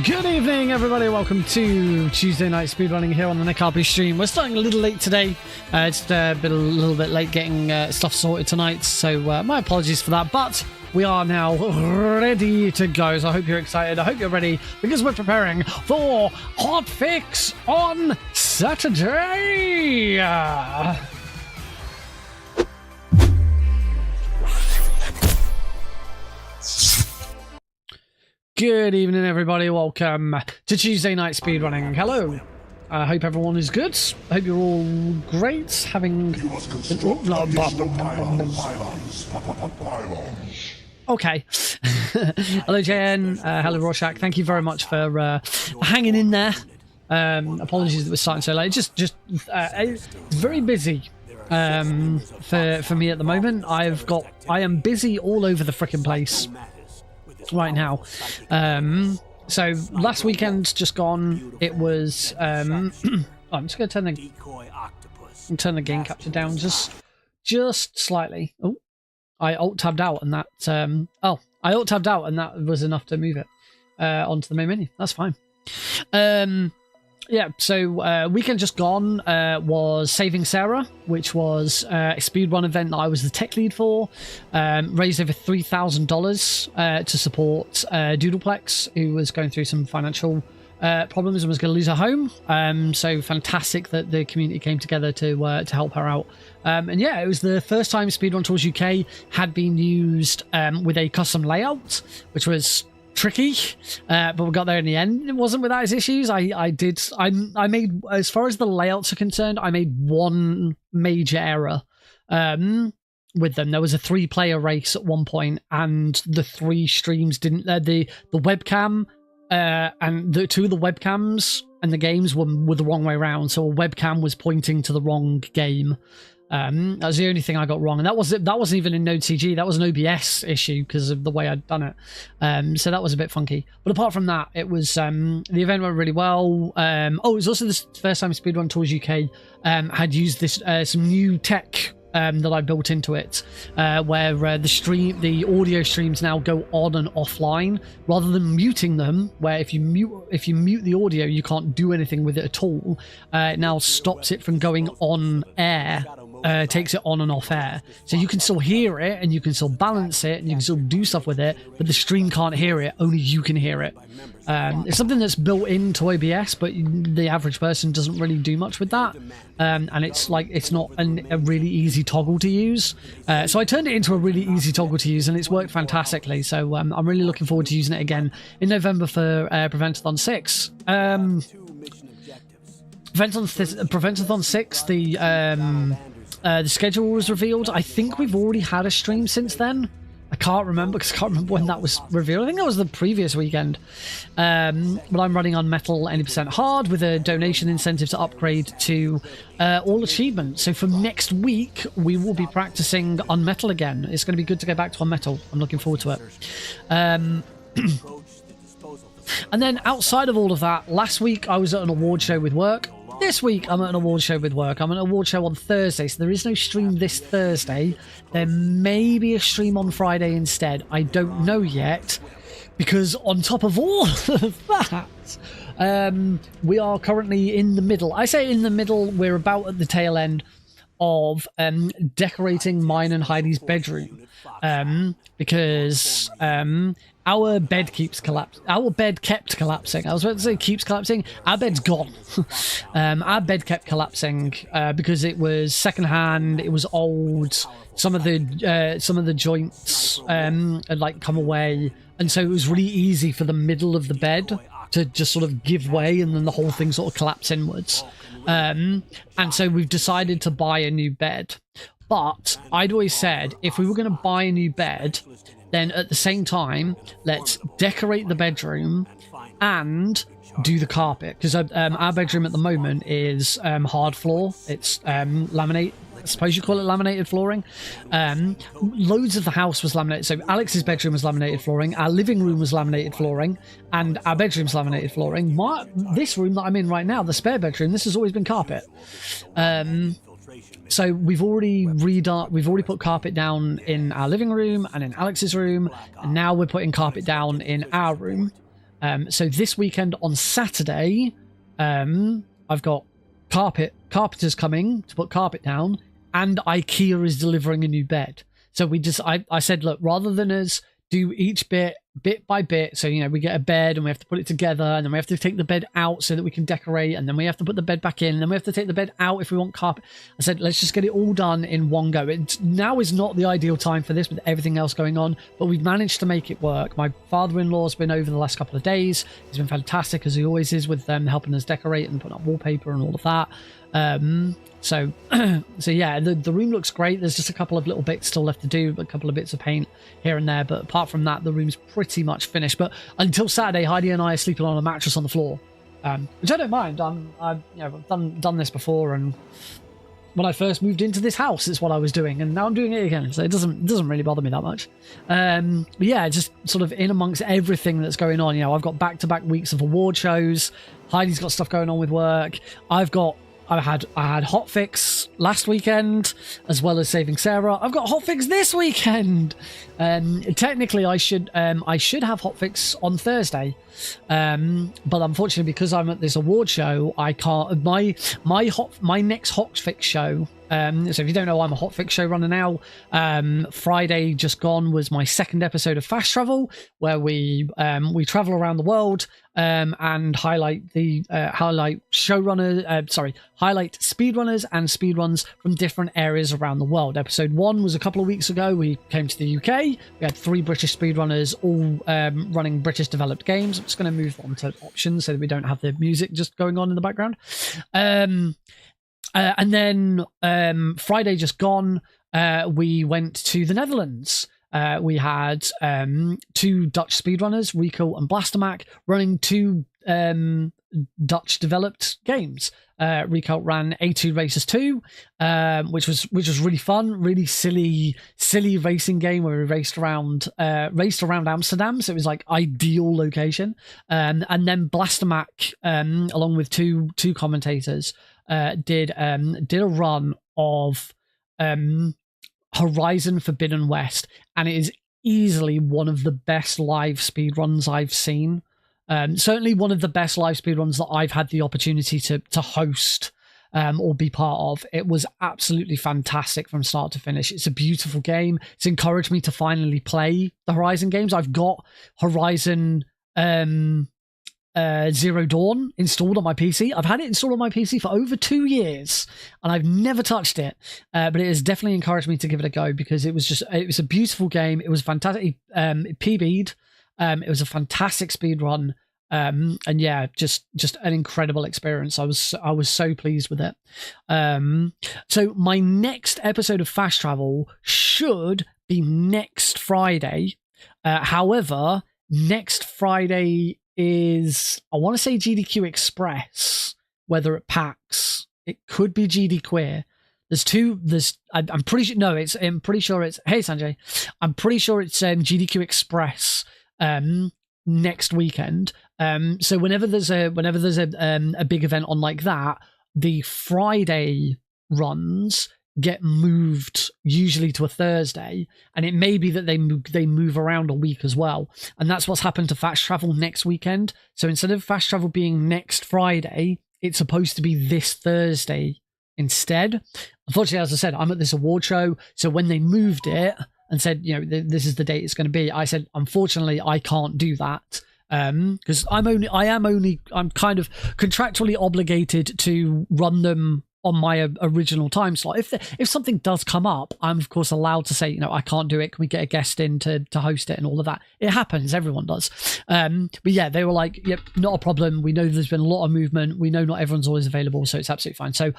Good evening, everybody. Welcome to Tuesday Night Speedrunning here on the Nick RP stream. We're starting a little late today. It's a little bit late getting stuff sorted tonight, so my apologies for that. But we are now ready to go, so I hope you're excited. I hope you're ready, because we're preparing for Hotfix on Saturday. Good evening, everybody. Welcome to Tuesday Night Speedrunning. Hello. I hope everyone is good. I hope you're all great. Having... Okay. Hello, JN. Hello, Rorschach. Thank you very much for hanging in there. Apologies that we're starting so late. Just very busy for me at the moment. I am busy all over the frickin' place right now. So last weekend just gone, it was I'm just gonna turn the game capture down just slightly. Oh, I alt tabbed out, and that I alt tabbed out, and that was enough to move it onto the main menu. That's fine. Yeah, so weekend just gone was Saving Sarah, which was a speedrun event that I was the tech lead for. Raised over $3,000 to support Doodleplex, who was going through some financial problems and was going to lose her home. So fantastic that the community came together to help her out. And yeah, it was the first time Speedrun Tours UK had been used with a custom layout, which was tricky, but we got there in the end. It wasn't without its issues. I made, as far as the layouts are concerned, I made one major error with them. There was a 3-player race at one point, and the 3 streams didn't the webcam and the 2 of the webcams and the games were the wrong way around, so a webcam was pointing to the wrong game. That was the only thing I got wrong, and that wasn't even in Node CG. That was an OBS issue because of the way I'd done it. So that was a bit funky. But apart from that, it was the event went really well. It was also the first time Speedrun Tours UK had used this some new tech that I built into it, where the audio streams now go on and offline rather than muting them. Where if you mute the audio, you can't do anything with it at all. It now stops it from going on air. Takes it on and off air, so you can still hear it and you can still balance it and you can still do stuff with it, but the stream can't hear it, only you can hear it. It's something that's built into OBS, but the average person doesn't really do much with that, and it's not a really easy toggle to use, so I turned it into a really easy toggle to use, and it's worked fantastically. So I'm really looking forward to using it again in November for Preventathon 6. Preventathon 6, the schedule was revealed. I think we've already had a stream since then. I can't remember because I can't remember when that was revealed. I think that was the previous weekend. But I'm running on Metal 80% Hard with a donation incentive to upgrade to all achievements. So for next week, we will be practicing on Metal again. It's going to be good to go back to on Metal. I'm looking forward to it. And then outside of all of that, last week I was at an award show with work. This week I'm at an award show with work. I'm at an award show on Thursday, so there is no stream this Thursday. There may be a stream on Friday instead. I don't know yet, because on top of all of that, we are currently in the middle. I say in the middle, we're about at the tail end of decorating mine and Heidi's bedroom, because our bed keeps collapsing. Our bed kept collapsing. I was about to say keeps collapsing. Our bed's gone. Our bed kept collapsing because it was secondhand. It was old. Some of the joints had like come away, and so it was really easy for the middle of the bed to just sort of give way, and then the whole thing sort of collapse inwards. And so we've decided to buy a new bed. But I'd always said if we were going to buy a new bed, then at the same time, let's decorate the bedroom and do the carpet. Because our bedroom at the moment is hard floor. It's laminate. I suppose you call it laminated flooring. Loads of the house was laminated. So Alex's bedroom was laminated flooring. Our living room was laminated flooring. And our bedroom's laminated flooring. This room that I'm in right now, the spare bedroom, this has always been carpet. So we've already put carpet down in our living room and in Alex's room, and now we're putting carpet down in our room. So this weekend on Saturday, I've got carpenters coming to put carpet down, and IKEA is delivering a new bed. So I said, look, rather than us do each bit by bit, so we get a bed and we have to put it together, and then we have to take the bed out so that we can decorate, and then we have to put the bed back in, and then we have to take the bed out if we want carpet. I said, let's just get it all done in one go. Now is not the ideal time for this with everything else going on, but we've managed to make it work. My father-in-law's been over the last couple of days. He's been fantastic, as he always is, with them helping us decorate and put up wallpaper and all of that. So yeah, the room looks great. There's just a couple of little bits still left to do, a couple of bits of paint here and there, but apart from that, the room's pretty much finished. But until Saturday, Heidi and I are sleeping on a mattress on the floor, which I don't mind. I've done this before, and when I first moved into this house, it's what I was doing, and now I'm doing it again, so it doesn't really bother me that much. But yeah, just sort of in amongst everything that's going on. I've got back-to-back weeks of award shows. Heidi's got stuff going on with work. I had Hotfix last weekend, as well as Saving Sarah. I've got Hotfix this weekend. Technically, I should have Hotfix on Thursday, but unfortunately, because I'm at this award show, I can't. My next Hotfix show. So if you don't know, I'm a Hotfix showrunner now. Friday just gone was my second episode of Fast Travel, where we travel around the world and highlight speedrunners and speedruns from different areas around the world. Episode 1 was a couple of weeks ago. We came to the UK. We had 3 British speedrunners, all running British developed games. I'm just going to move on to options so that we don't have the music just going on in the background. And then Friday just gone, we went to the Netherlands. We had 2 Dutch speedrunners, Rico and Blastermac, running 2 Dutch developed games. Rico ran A2 Racers 2, which was really fun, really silly racing game where we raced around Amsterdam, so it was like ideal location. And then Blastermac, along with two commentators, did a run of Horizon Forbidden West, and it is easily one of the best live speedruns I've seen. Certainly one of the best live speedruns that I've had the opportunity to host or be part of. It was absolutely fantastic from start to finish. It's a beautiful game. It's encouraged me to finally play the Horizon games. I've got Horizon Zero Dawn installed on my PC. I've had it installed on my PC for over 2 years, and I've never touched it. But it has definitely encouraged me to give it a go, because it was a beautiful game. It was fantastic. It PB'd. It was a fantastic speed run. And yeah, just an incredible experience. I was so pleased with it. So my next episode of Fast Travel should be next Friday. However, next Friday is, I want to say, GDQ Express, whether at PAX. It could be GD Queer. I'm pretty sure it's hey Sanjay, I'm pretty sure it's GDQ Express next weekend. So whenever there's a big event on like that, the Friday runs get moved usually to a Thursday, and it may be that they move around a week as well, and that's what's happened to Fast Travel next weekend. So instead of Fast Travel being next Friday, it's supposed to be this Thursday instead. Unfortunately, as I said, I'm at this award show, so when they moved it and said, this is the date it's going to be, I said, unfortunately, I can't do that, because I'm kind of contractually obligated to run them on my original time slot. If something does come up, I'm of course allowed to say, I can't do it. Can we get a guest in to host it and all of that? It happens. Everyone does. But yeah, they were like, yep, not a problem. We know there's been a lot of movement. We know not everyone's always available, so it's absolutely fine. So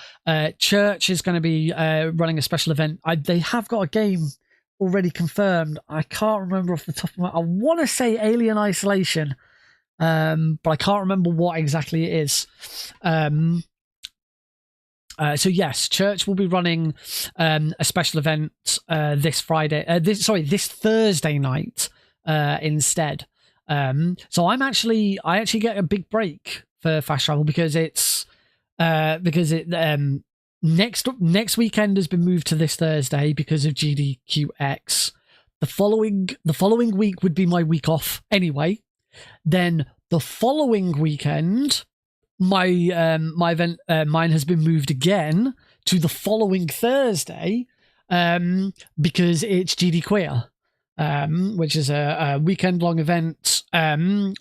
Church is going to be running a special event. They have got a game already confirmed. I can't remember off the top of my... I want to say Alien Isolation, but I can't remember what exactly it is. So yes, Church will be running a special event this Thursday night instead. So I actually get a big break for Fast Travel, because next weekend has been moved to this Thursday because of GDQX. The following week would be my week off anyway. Then The following weekend, my event, mine has been moved again to the following Thursday, because it's GD Queer, which is a weekend-long event highlighting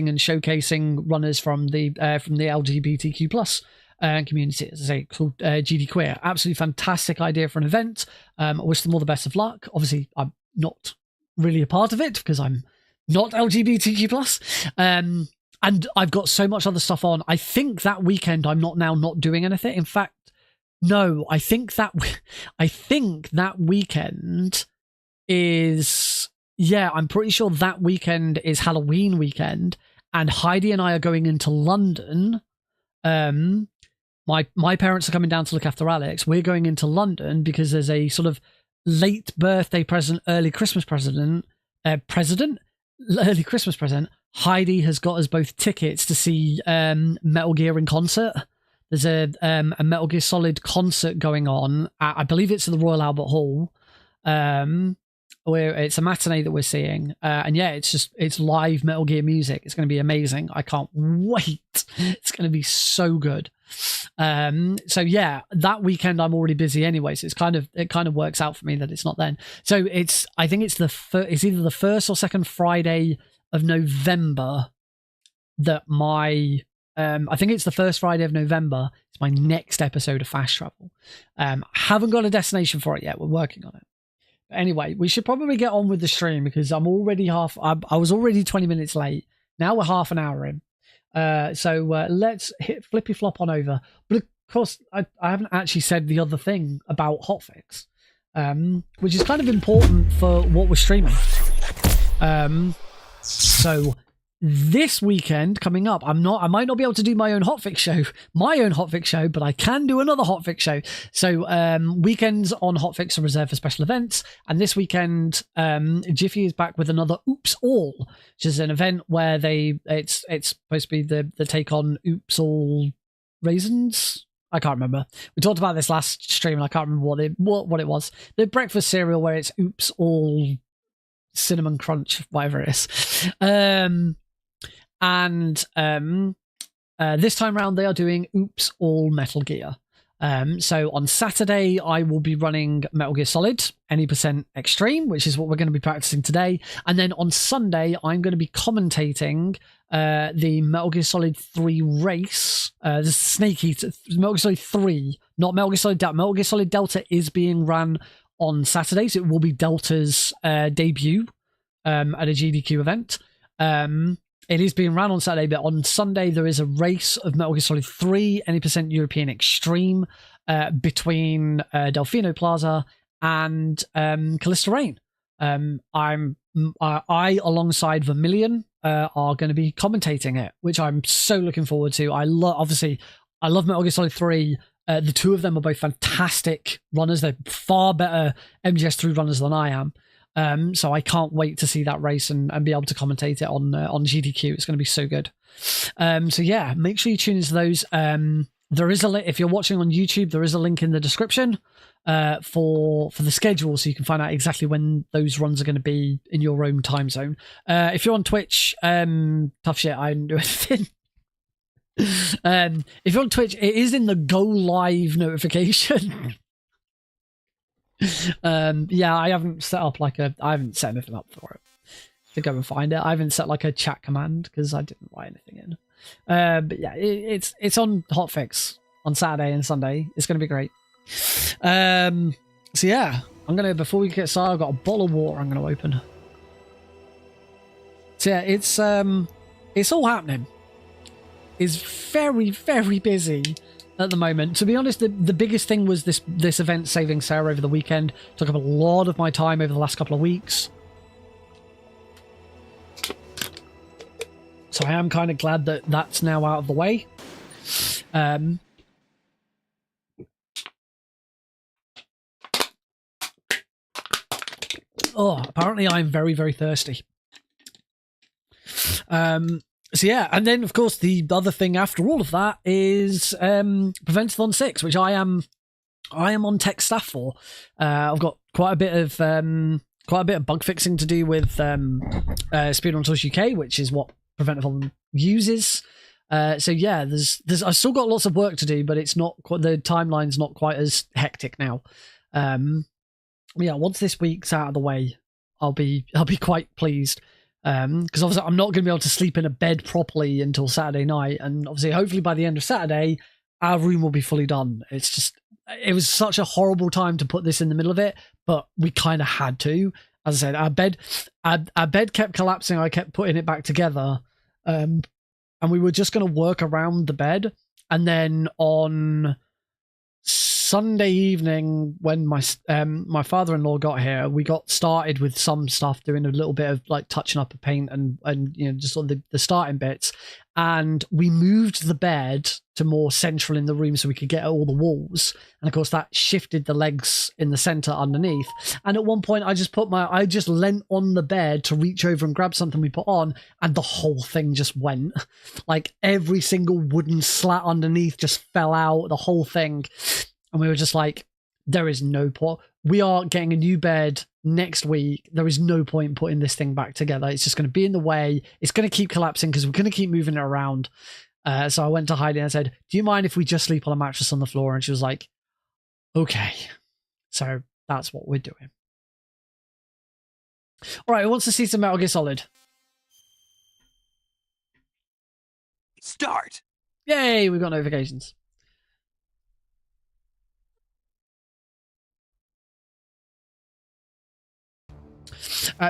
and showcasing runners from the LGBTQ plus community, as I say, called GD Queer. Absolutely fantastic idea for an event. I wish them all the best of luck. Obviously, I'm not really a part of it because I'm not LGBTQ plus. And I've got so much other stuff on. I think that weekend I'm not doing anything. In fact, no, I think that weekend is, yeah, I'm pretty sure that weekend is Halloween weekend, and Heidi and I are going into London. My parents are coming down to look after Alex. We're going into London because there's a sort of late birthday present, early Christmas present. Early Christmas present. Heidi has got us both tickets to see Metal Gear in concert. There's a Metal Gear Solid concert going on at, I believe it's at the Royal Albert Hall, where it's a matinee that we're seeing. And yeah, it's live Metal Gear music. It's going to be amazing. I can't wait. It's going to be so good. So yeah, that weekend I'm already busy anyway, so it kind of works out for me that it's not then. So I think it's either the first or second Friday of November that I think it's the first Friday of November. It's my next episode of Fast Travel. Haven't got a destination for it yet. We're working on it. But anyway, we should probably get on with the stream because I'm already I was already 20 minutes late. Now we're half an hour in. So let's hit flippy flop on over. But of course, I haven't actually said the other thing about Hotfix, which is kind of important for what we're streaming. So this weekend coming up, I might not be able to do my own Hotfix show, but I can do another Hotfix show. So weekends on Hotfix are reserved for special events, and this weekend Jiffy is back with another Oops All, which is an event where it's supposed to be the take on Oops All raisins. I can't remember. We talked about this last stream and I can't remember what it was. The breakfast cereal where it's Oops All cinnamon crunch, whatever it is. This time around they are doing Oops All Metal Gear. So on Saturday I will be running Metal Gear Solid any percent extreme, which is what we're going to be practicing today, and then on Sunday I'm going to be commentating the Metal Gear Solid 3 race, the Snake Eater, Metal Gear Solid 3, not Metal Gear Solid Delta. Metal Gear Solid Delta is being ran on Saturdays. It will be Delta's debut at a GDQ event. It is being ran on Saturday, but on Sunday there is a race of Metal Gear Solid 3 any percent European Extreme between Delfino Plaza and Callista Rain. I alongside Vermilion are going to be commentating it, which I'm so looking forward to. I love Metal Gear Solid 3. The two of them are both fantastic runners. They're far better MGS3 runners than I am. So I can't wait to see that race and be able to commentate it on GDQ. It's going to be so good. So yeah, make sure you tune into those. There is a link, if you're watching on YouTube, there is a link in the description for the schedule, so you can find out exactly when those runs are going to be in your own time zone. If you're on Twitch, tough shit, I didn't do anything. If you're on Twitch, it is in the go live notification. Yeah, I haven't set anything up for it to go and find it. I haven't set like a chat command because I didn't write anything in. But yeah, it's on Hotfix on Saturday and Sunday. It's going to be great. So yeah, before we get started, I've got a bottle of water I'm going to open. So yeah, it's all happening. It's very, very busy at the moment. To be honest, the biggest thing was this event saving Sarah over the weekend. Took up a lot of my time over the last couple of weeks. So I am kind of glad that that's now out of the way. Apparently I'm very, very thirsty. So yeah, and then of course the other thing after all of that is Preventathon 6, which I am on tech staff for. I've got quite a bit of bug fixing to do with Speedrun Tours UK, which is what preventable uses. So yeah, there's I've still got lots of work to do, but it's not quite, the timeline's not quite as hectic now. Yeah, once this week's out of the way, I'll be quite pleased. Because obviously I'm not going to be able to sleep in a bed properly until Saturday night, and obviously hopefully by the end of Saturday our room will be fully done. It was such a horrible time to put this in the middle of it, but we kind of had to. As I said, our bed kept collapsing. I kept putting it back together, and we were just going to work around the bed. And then on Sunday evening, when my father-in-law got here, we got started with some stuff, doing a little bit of like touching up a paint and just sort of the starting bits. And we moved the bed to more central in the room so we could get at all the walls. And of course that shifted the legs in the center underneath. And at one point I just leant on the bed to reach over and grab something we put on, and the whole thing just went. Like every single wooden slat underneath just fell out, the whole thing. And we were just like, there is no point. We are getting a new bed next week. There is no point in putting this thing back together. It's just going to be in the way. It's going to keep collapsing because we're going to keep moving it around. So I went to Heidi and I said, do you mind if we just sleep on a mattress on the floor? And she was like, okay. So that's what we're doing. All right, who wants to see some Metal Gear Solid? Start. Yay, we've got notifications.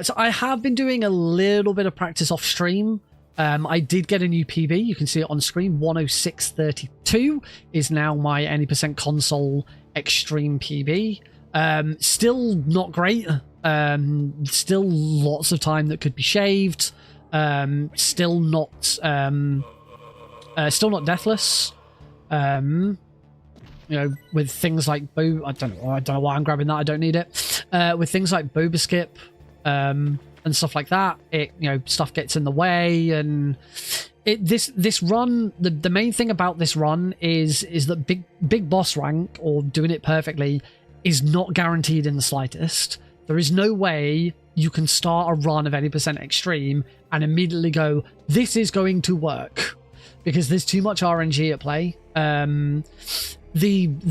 So I have been doing a little bit of practice off stream. I did get a new PB. You can see it on screen. 106.32 is now my any percent console extreme PB. Still not great. Still lots of time that could be shaved. Still not deathless. With things like I don't know why I'm grabbing that. I don't need it. With things like Boba Skip, and stuff like that, stuff gets in the way, and this run, the main thing about this run is that big boss rank, or doing it perfectly, is not guaranteed in the slightest. There is no way you can start a run of any percent extreme and immediately go, this is going to work, because there's too much RNG at play. The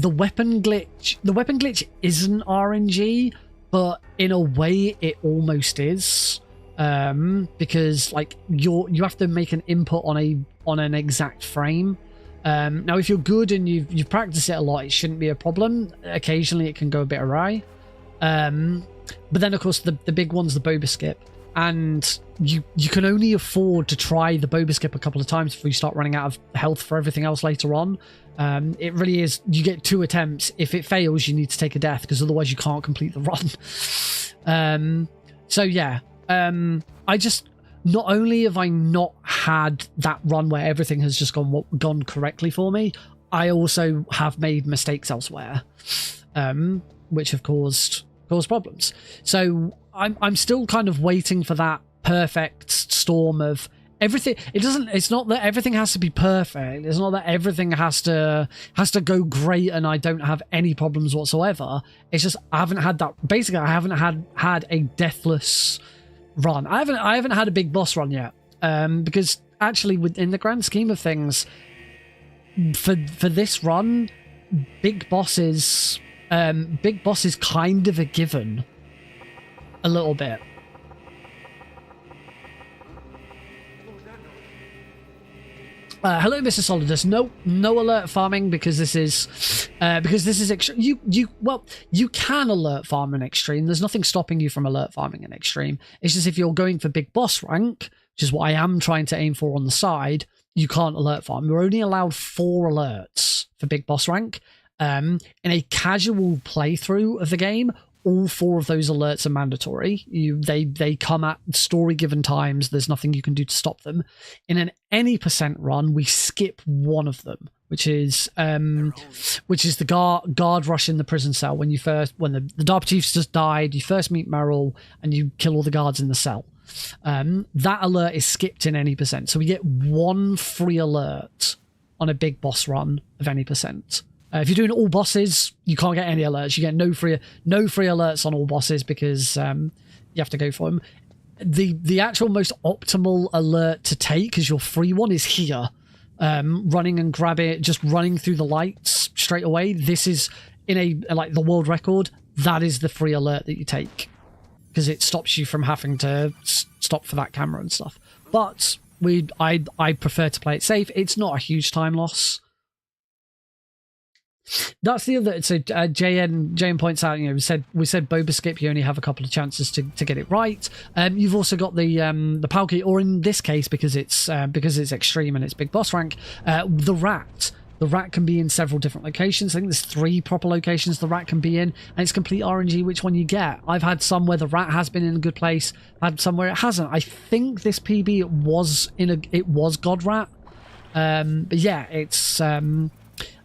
weapon glitch isn't RNG, but in a way it almost is, because like you have to make an input on an exact frame. Now if you're good and you've practiced it a lot, it shouldn't be a problem. Occasionally it can go a bit awry, but then of course the big one's the Boba Skip, and you can only afford to try the Boba Skip a couple of times before you start running out of health for everything else later on. It really is, you get 2 attempts. If it fails, you need to take a death, because otherwise you can't complete the run. So yeah, I just, not only have I not had that run where everything has just gone correctly for me, I also have made mistakes elsewhere, which have caused problems. So I'm still kind of waiting for that perfect storm of everything. It's not that everything has to be perfect. It's not that everything has to go great and I don't have any problems whatsoever. It's just I haven't had that. Basically, I haven't had a deathless run. I haven't had a big boss run yet, because actually, in the grand scheme of things, for this run, big boss is kind of a given, a little bit. Hello, Mr. Solidus. No alert farming, because this is extreme. You can alert farm in extreme. There's nothing stopping you from alert farming in extreme. It's just if you're going for big boss rank, which is what I am trying to aim for on the side, you can't alert farm. You're only allowed 4 alerts for big boss rank. In a casual playthrough of the game, all 4 of those alerts are mandatory. They come at story given times. There's nothing you can do to stop them. In an any percent run, we skip one of them, which is the guard rush in the prison cell. When the Dark Chief's just died, you first meet Merrill and you kill all the guards in the cell. That alert is skipped in any percent, so we get 1 free alert on a big boss run of any percent. If you're doing all bosses, you can't get any alerts. You get no free alerts on all bosses, because you have to go for them. the actual most optimal alert to take as your free one is here. Running and grab it, just running through the lights straight away. This is in like the world record. That is the free alert that you take because it stops you from having to stop for that camera and stuff. But I prefer to play it safe. It's not a huge time loss. That's the other. So JN points out, we said Boba Skip. You only have a couple of chances to get it right. You've also got the Palki, or in this case, because it's extreme and it's big boss rank, the rat. The rat can be in several different locations. I think there's 3 proper locations the rat can be in, and it's complete RNG which one you get. I've had some where the rat has been in a good place, had some where it hasn't. I think this PB it was God Rat. But yeah, it's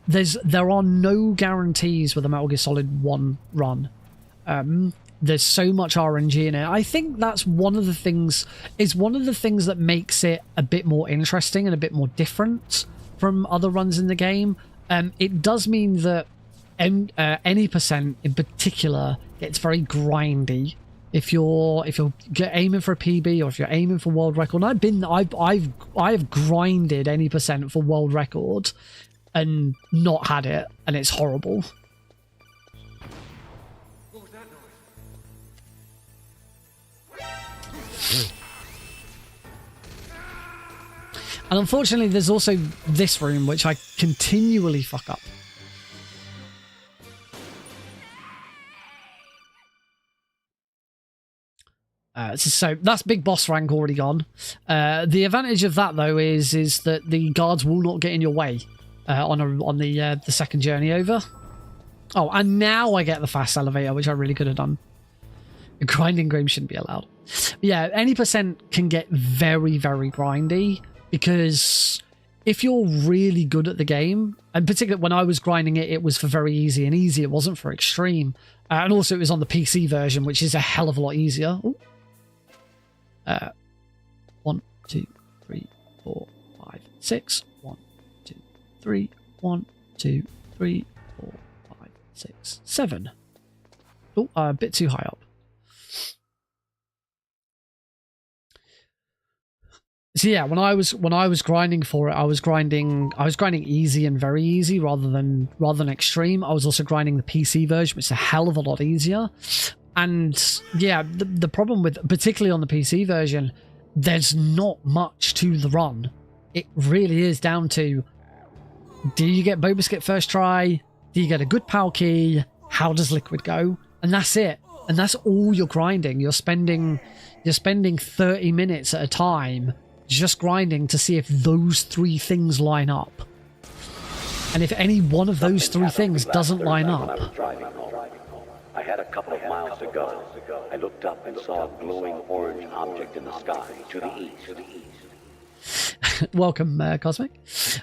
there are no guarantees with a Metal Gear Solid 1 run. There's so much RNG in it. I think that's one of the things that makes it a bit more interesting and a bit more different from other runs in the game. It does mean that any percent in particular gets very grindy. If you're aiming for a PB or if you're aiming for world record, and I have grinded any percent for world record and not had it, and it's horrible. What was that noise? And unfortunately, there's also this room, which I continually fuck up. So that's big boss rank already gone. The advantage of that, though, is that the guards will not get in your way on the second journey over. Oh, and now I get the fast elevator, which I really could have done. The grinding game shouldn't be allowed. But yeah, any percent can get very, very grindy. Because if you're really good at the game, and particularly when I was grinding it, it was for very easy and easy. It wasn't for extreme. And also it was on the PC version, which is a hell of a lot easier. Ooh. 1, 2, 3, 4, 5, 6. 1, 2, 3. 1, 2, 3, 4, 5, 6, 7. Oh, a bit too high up. So yeah, when I was grinding for it, I was grinding easy and very easy rather than extreme. I was also grinding the PC version, which is a hell of a lot easier. And yeah, the problem with, particularly on the PC version, there's not much to the run. It really is down to, do you get Boba Skip first try? Do you get a good PAL key? How does Liquid go? And that's it. And that's all you're grinding. You're spending 30 minutes at a time just grinding to see if those 3 things line up. And if any one of those 3 things doesn't line up... I had a couple of miles to go. I looked up and saw a glowing orange object in the sky to the east. Welcome, Cosmic.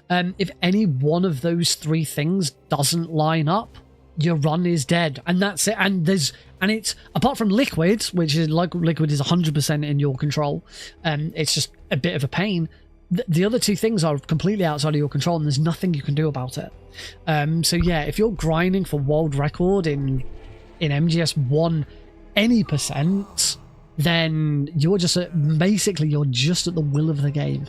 If any one of those 3 things doesn't line up, your run is dead, and that's it. And it's apart from Liquid, which is like Liquid is 100% in your control, it's just a bit of a pain. The other 2 things are completely outside of your control, and there's nothing you can do about it. So yeah, if you're grinding for world record in MGS1 any percent, then you're just basically you're just at the will of the game.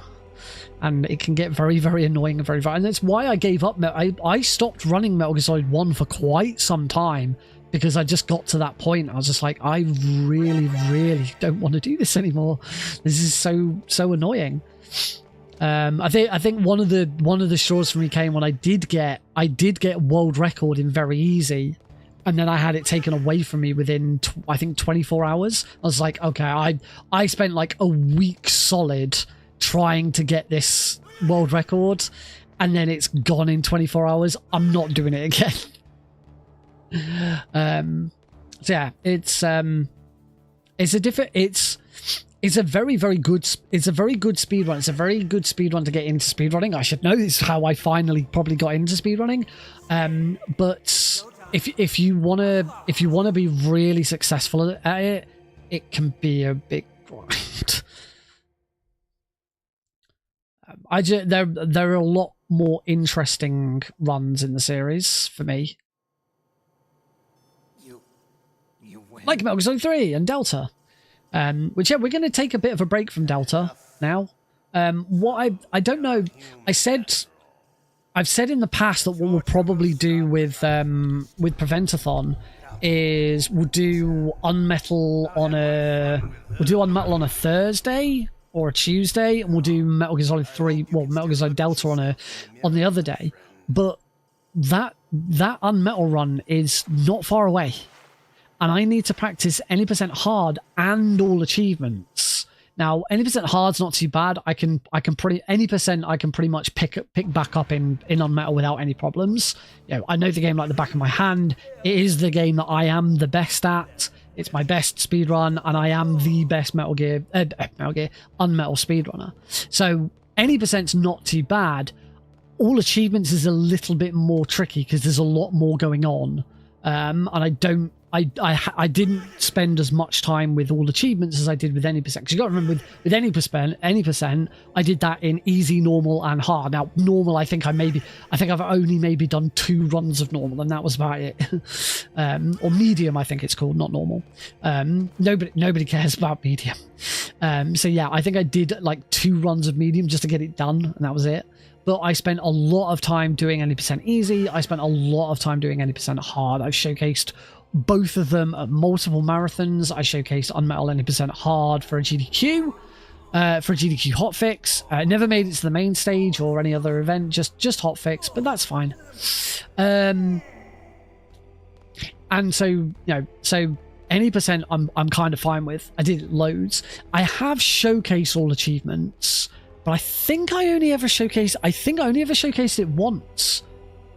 And it can get very, very annoying and and that's why I gave up. I stopped running Metal Gear Solid 1 for quite some time because I just got to that point. I was just like, I really, really don't want to do this anymore. This is so annoying. I think one of the straws for me came when I did get world record in very easy, and then I had it taken away from me within I think 24 hours. I was like, okay, I spent like a week solid trying to get this world record, and then it's gone in 24 hours. I'm not doing it again. So yeah, it's a very, very good speed run. It's a very good speed run to get into speedrunning. I should know this is how I finally probably got into speedrunning. But if you wanna be really successful at it, it can be a big grind. There are a lot more interesting runs in the series for me. You win. Like Metal Gear Solid 3 and Delta. Which, yeah, we're going to take a bit of a break from Delta now. What I don't know, I've said in the past that what we'll probably do with Preventathon is we'll do Unmetal on a Thursday or a Tuesday, and we'll do Metal Gear Solid 3, well, Metal Gear Solid Delta on the other day. But that Unmetal run is not far away, and I need to practice any % hard and all achievements. Now, any % hard's not too bad. I can any % I can pretty much pick back up in Unmetal without any problems. You know, I know the game like the back of my hand. It is the game that I am the best at. It's my best speedrun, and I am the best Metal Gear Unmetal speedrunner. So any %'s not too bad. All achievements is a little bit more tricky because there's a lot more going on, and I didn't spend as much time with all achievements as I did with any %. Because you got to remember, with any %, I did that in easy, normal, and hard. Now, normal, I think I've only maybe done 2 runs of normal, and that was about it. Or medium, I think it's called, not normal. Nobody cares about medium. So yeah, I think I did like 2 runs of medium just to get it done, and that was it. But I spent a lot of time doing any % easy. I spent a lot of time doing any % hard. I've showcased both of them at multiple marathons. I showcased Unmetal any % hard for a GDQ, hotfix. Never made it to the main stage or any other event, just hotfix, but that's fine. And so, you know, so any % I'm kind of fine with. I did loads. I have showcased all achievements, but I think I only ever showcased it once.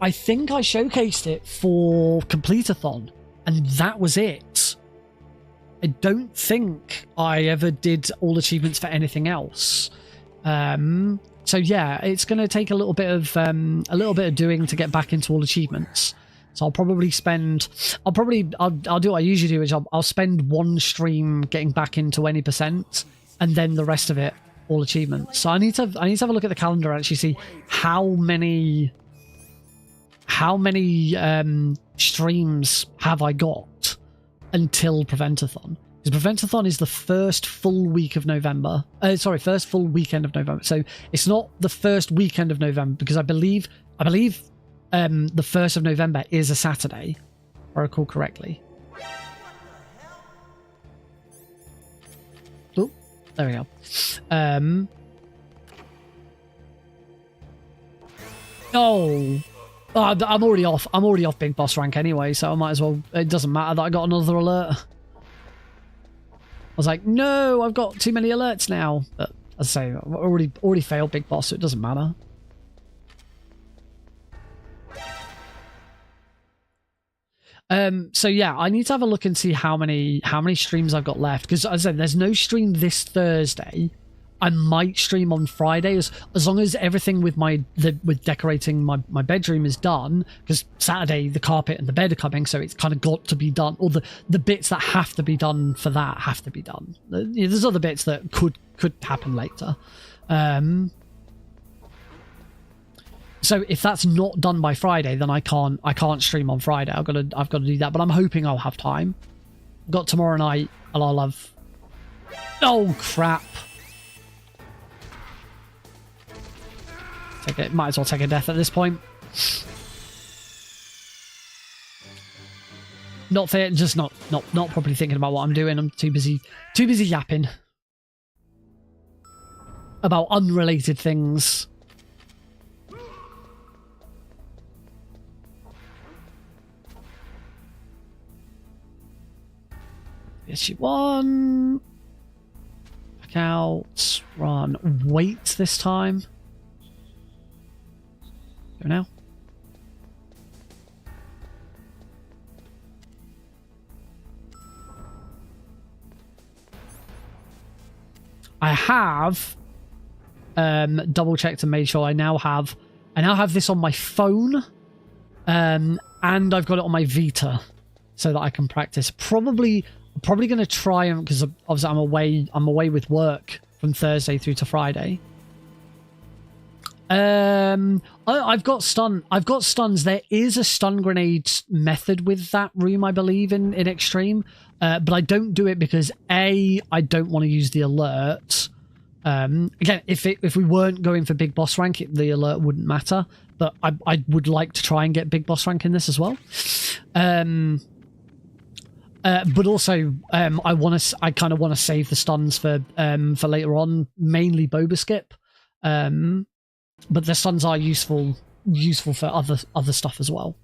I think I showcased it for Complete-a-thon, and that was it. I don't think I ever did all achievements for anything else. So yeah, it's going to take a little bit of doing to get back into all achievements. So I'll do what I usually do, is I'll spend 1 stream getting back into any %, and then the rest of it all achievements. So I need to have a look at the calendar and actually see how many streams have I got until Preventathon. Because Preventathon is the first full week of November. First full weekend of November. So it's not the first weekend of November, because I believe the 1st of November is a Saturday, if I recall correctly. Oh, there we go. I'm already off big boss rank anyway, so I might as well. It doesn't matter that I got another alert. I was like, no, I've got too many alerts now. But as I say, I've already failed big boss, so it doesn't matter. So yeah, I need to have a look and see how many streams I've got left, because as I said, there's no stream this Thursday. I might stream on Friday as long as everything with with decorating my bedroom is done, because Saturday the carpet and the bed are coming, so it's kind of got to be done. Or the bits that have to be done for that have to be done. There's other bits that could happen later. So if that's not done by Friday, then I can't stream on Friday. I've got to do that, but I'm hoping I'll have time. Got tomorrow night, and I'll have. Oh crap! Might as well take a death at this point. Not fair. Just not properly thinking about what I'm doing. I'm too busy yapping about unrelated things. Issue 1. Back out. Run. Wait this time. Go now. I have double checked and made sure I now have this on my phone, and I've got it on my Vita so that I can practice. Probably going to try and, because obviously I'm away with work from Thursday through to Friday. I've got stuns. There is a stun grenade method with that room, I believe, in Extreme. But I don't do it because A, I don't want to use the alert. Again, if we weren't going for big boss rank, the alert wouldn't matter. But I would like to try and get big boss rank in this as well. But also, I kind of want to save the stuns for later on, mainly Boba Skip. But the stuns are useful for other stuff as well.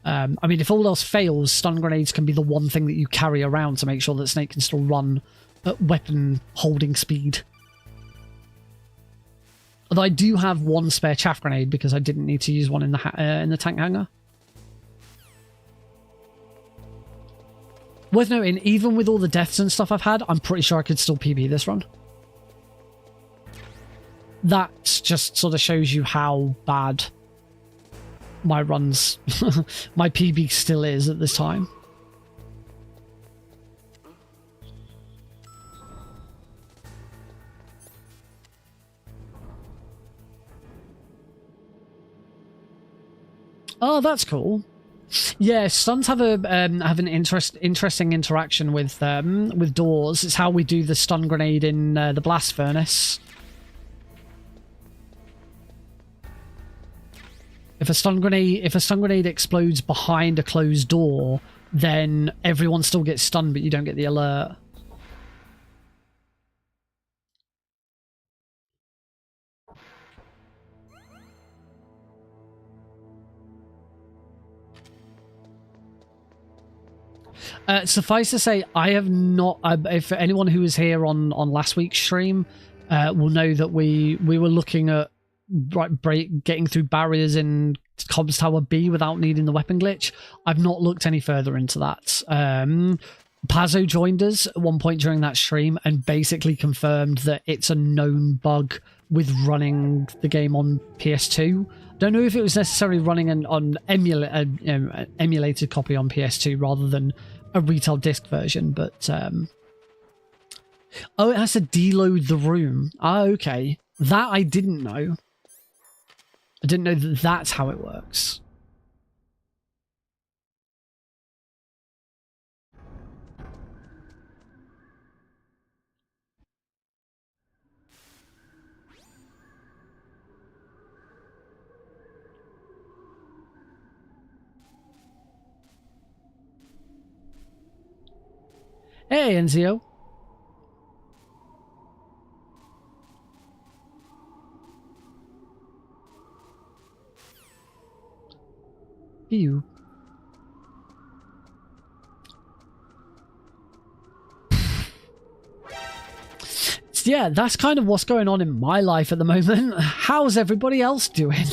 I mean, if all else fails, stun grenades can be the one thing that you carry around to make sure that Snake can still run at weapon holding speed. Although I do have one spare chaff grenade because I didn't need to use one in the tank hangar. Worth noting, even with all the deaths and stuff I've had, I'm pretty sure I could still PB this run. That just sort of shows you how bad my runs, my PB still is at this time. Oh, that's cool. Yeah, stuns have an interesting interaction with doors. It's how we do the stun grenade in the blast furnace. If a stun grenade explodes behind a closed door, then everyone still gets stunned, but you don't get the alert. Suffice to say, I have not. If anyone who was here on last week's stream will know that we were looking at getting through barriers in Comms Tower B without needing the weapon glitch. I've not looked any further into that. Pazzo joined us at one point during that stream and basically confirmed that it's a known bug with running the game on PS2. Don't know if it was necessarily running on emulated copy on PS2 rather than a retail disc version, but oh, it has to deload the room. Ah, okay. That I didn't know. I didn't know that that's how it works. Hey, Enzio. You. Yeah, that's kind of what's going on in my life at the moment. How's everybody else doing?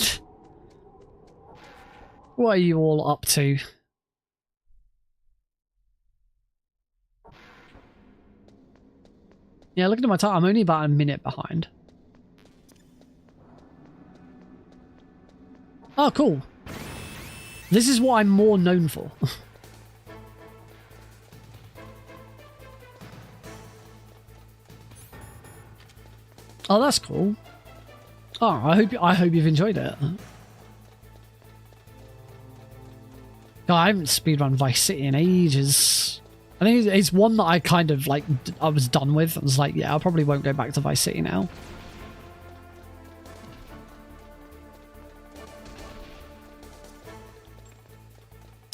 What are you all up to? Yeah, looking at my time, I'm only about a minute behind. Oh, cool. This is what I'm more known for. Oh, that's cool. Oh, I hope you've enjoyed it. God, I haven't speedrun Vice City in ages. I think it's one that I kind of like. I was done with. I was like, yeah, I probably won't go back to Vice City now.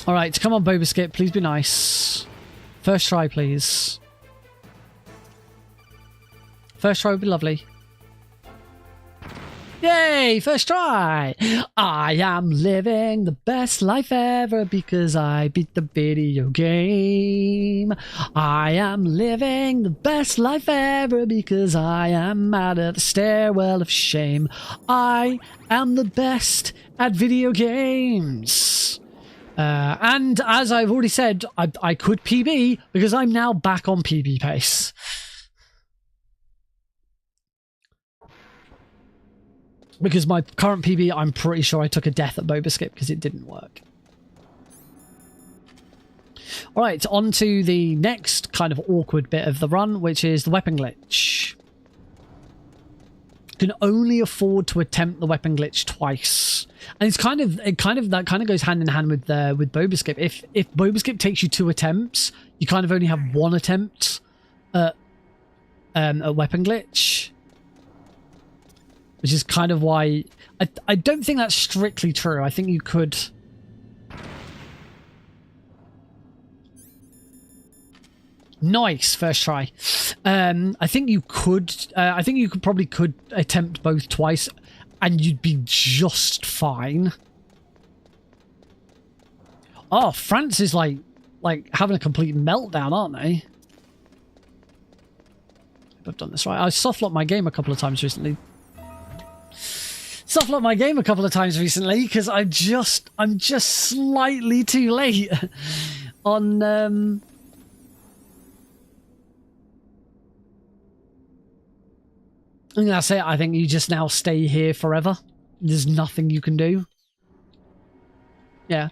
All right, come on, Boba Skip. Please be nice. First try, please. First try would be lovely. Yay! First try! I am living the best life ever because I beat the video game. I am living the best life ever because I am out of the stairwell of shame. I am the best at video games. And as I've already said, I could PB because I'm now back on PB pace. Because my current PB, I'm pretty sure I took a death at Boba Skip because it didn't work. Alright, on to the next kind of awkward bit of the run, which is the weapon glitch. can only afford to attempt the weapon glitch twice. And it's that kind of goes hand in hand with Boba Skip. If Boba Skip takes you 2 attempts, you kind of only have 1 attempt at a weapon glitch, which is kind of why I don't think that's strictly true. I think you could. Nice first try. I think you could. I think you probably could attempt both twice, and you'd be just fine. Oh, France is like having a complete meltdown, aren't they? I've done this right. I softlocked my game a couple of times recently. Because I'm just slightly too late on. And that's it. I think you just now stay here forever. There's nothing you can do. Yeah.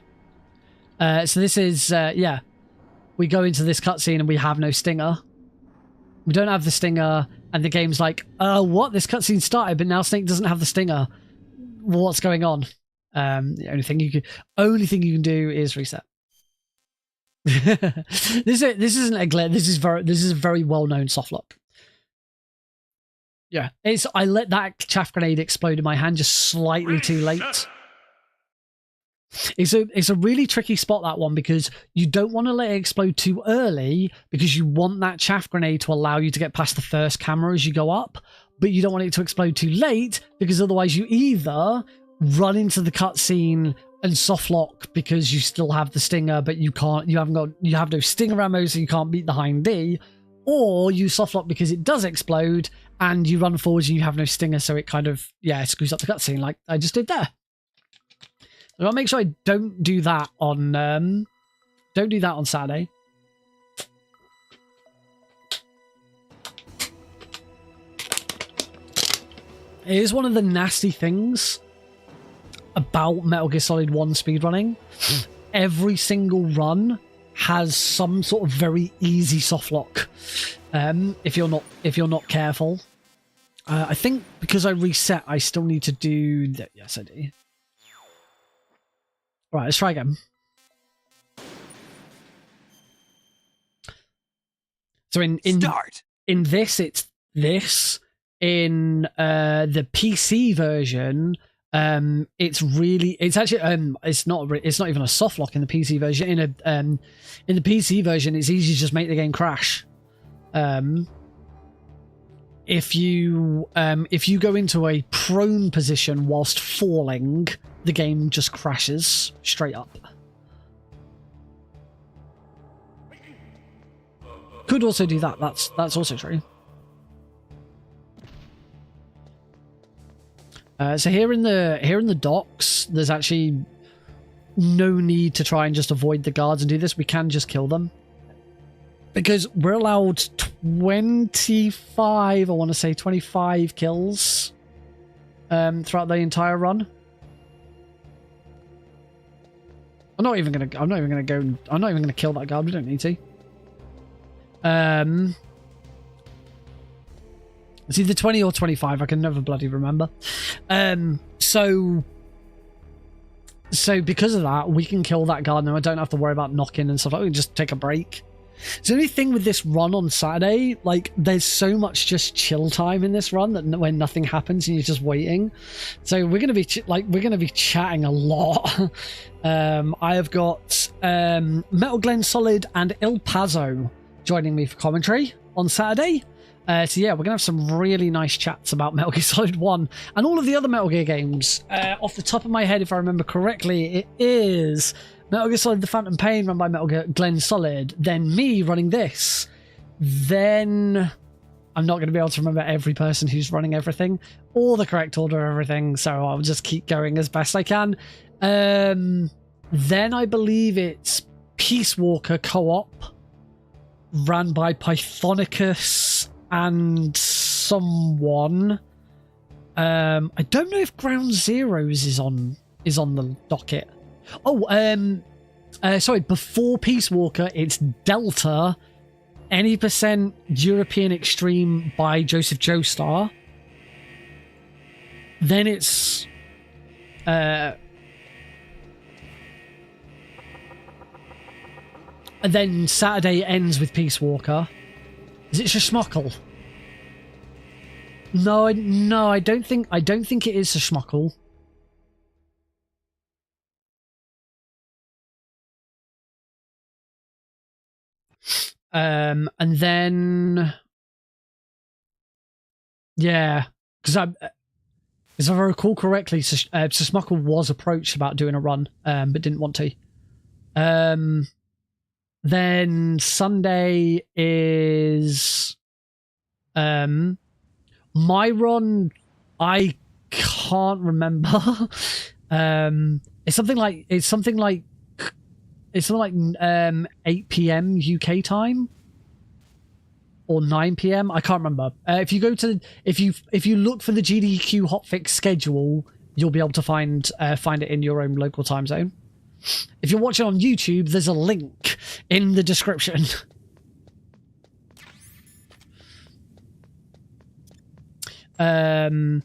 So this is, yeah. We go into this cutscene and we have no stinger. We don't have the stinger, and the game's like, what? This cutscene started, but now Snake doesn't have the stinger. What's going on? The only thing you can do is reset. This isn't a glitch. This is a very well-known softlock. Yeah, I let that chaff grenade explode in my hand just slightly too late. It's a really tricky spot, that one, because you don't want to let it explode too early because you want that chaff grenade to allow you to get past the first camera as you go up, but you don't want it to explode too late because otherwise you either run into the cutscene and softlock because you still have the stinger, but you have no stinger ammo, so you can't beat the hind D, or you softlock because it does explode and you run forwards and you have no stinger, so it kind of, yeah, screws up the cutscene like I just did there. So I'll make sure I don't do that on Saturday. It is one of the nasty things about Metal Gear Solid 1 speedrunning. Every single run has some sort of very easy softlock. If you're not careful. I think because I reset, I still need to do that. Yes, I do. Right, let's try again. So in this, it's this. In the PC version, it's not even a softlock in the PC version. In the PC version, it's easy to just make the game crash. If you go into a prone position whilst falling, the game just crashes straight up. Could also do that. That's also true. So here in the docks, there's actually no need to try and just avoid the guards and do this. We can just kill them. Because we're allowed 25, I want to say 25 kills throughout the entire run. I'm not even gonna kill that guard. We don't need to. It's either 20 or 25. I can never bloody remember. So because of that, we can kill that guard now. I don't have to worry about knocking and stuff. We can just take a break. So the only thing with this run on Saturday, like, there's so much just chill time in this run that when nothing happens and you're just waiting. So we're gonna be chatting a lot. I have got Metal Gear Solid and El Paso joining me for commentary on Saturday. So yeah, we're gonna have some really nice chats about Metal Gear Solid 1 and all of the other Metal Gear games. Off the top of my head, if I remember correctly, it is Metal Gear Solid: The Phantom Pain run by Metal Gear Solid, then me running this, then I'm not going to be able to remember every person who's running everything or the correct order of everything, so I'll just keep going as best I can. Then I believe it's Peace Walker co-op ran by Pythonicus and someone. I don't know if Ground Zeroes is on the docket. Sorry, before Peace Walker, it's Delta, Any % European Extreme by Joseph Joestar. Then it's and then Saturday ends with Peace Walker. Is it Schmuckle? No, I don't think it is Schmuckle. And then yeah, because if I recall correctly, Schmuckle was approached about doing a run, but didn't want to. Then Sunday is my run. I can't remember. It's something like 8 p.m. UK time or 9 p.m. I can't remember. If you look for the GDQ Hotfix schedule, you'll be able to find it in your own local time zone. If you're watching on YouTube, there's a link in the description. Then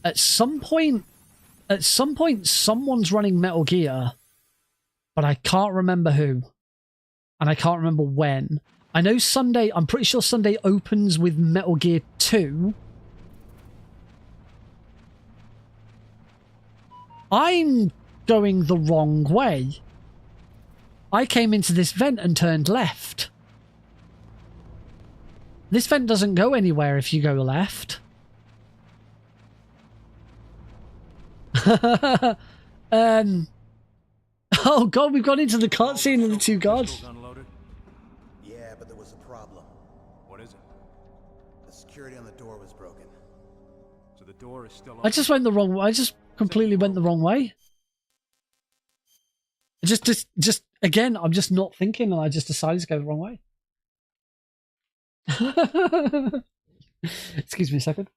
at some point, someone's running Metal Gear, but I can't remember who, and I can't remember when. I know Sunday. I'm pretty sure Sunday opens with Metal Gear 2. I'm going the wrong way. I came into this vent and turned left. This vent doesn't go anywhere if you go left. Oh god, we've gone into the cutscene of the two guards. Yeah, but there was a problem. What is it? The security on the door was broken. So the door is still open. I just went the wrong way. I just completely went the wrong way. Just again, I'm just not thinking, and I just decided to go the wrong way. Excuse me a second.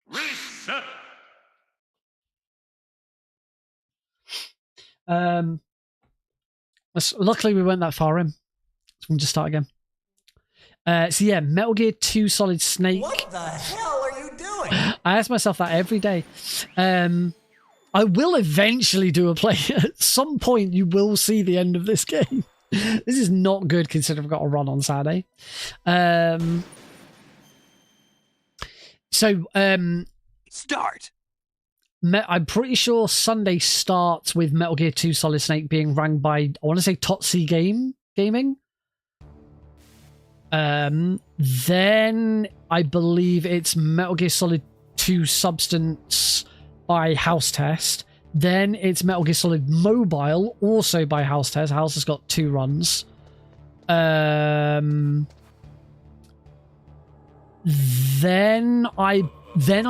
Reset. Luckily we weren't that far in, so we can just start again. So yeah, Metal Gear 2 Solid Snake. What the hell are you doing? I ask myself that every day. I will eventually do a play. At some point, you will see the end of this game. This is not good considering I've got a run on Saturday. Start. I'm pretty sure Sunday starts with Metal Gear 2 Solid Snake being ranked by, I want to say, Totsi Gaming. Then I believe it's Metal Gear Solid 2 Substance by House Test. Then it's Metal Gear Solid Mobile, also by House Test. House has got 2 runs. Then I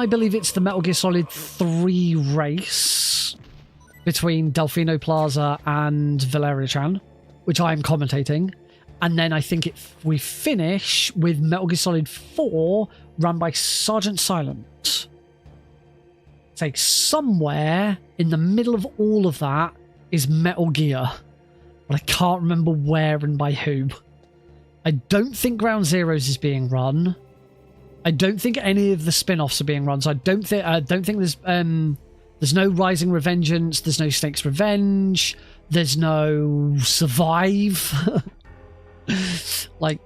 believe it's the Metal Gear Solid 3 race between Delfino Plaza and Valeria Chan, which I am commentating. And then I think we finish with Metal Gear Solid 4 run by Sergeant Silent. It's like somewhere in the middle of all of that is Metal Gear, but I can't remember where and by who. I don't think Ground Zeroes is being run. I don't think any of the spin-offs are being run, so I don't think there's no Rising Revengeance, there's no Snake's Revenge, there's no Survive. Like,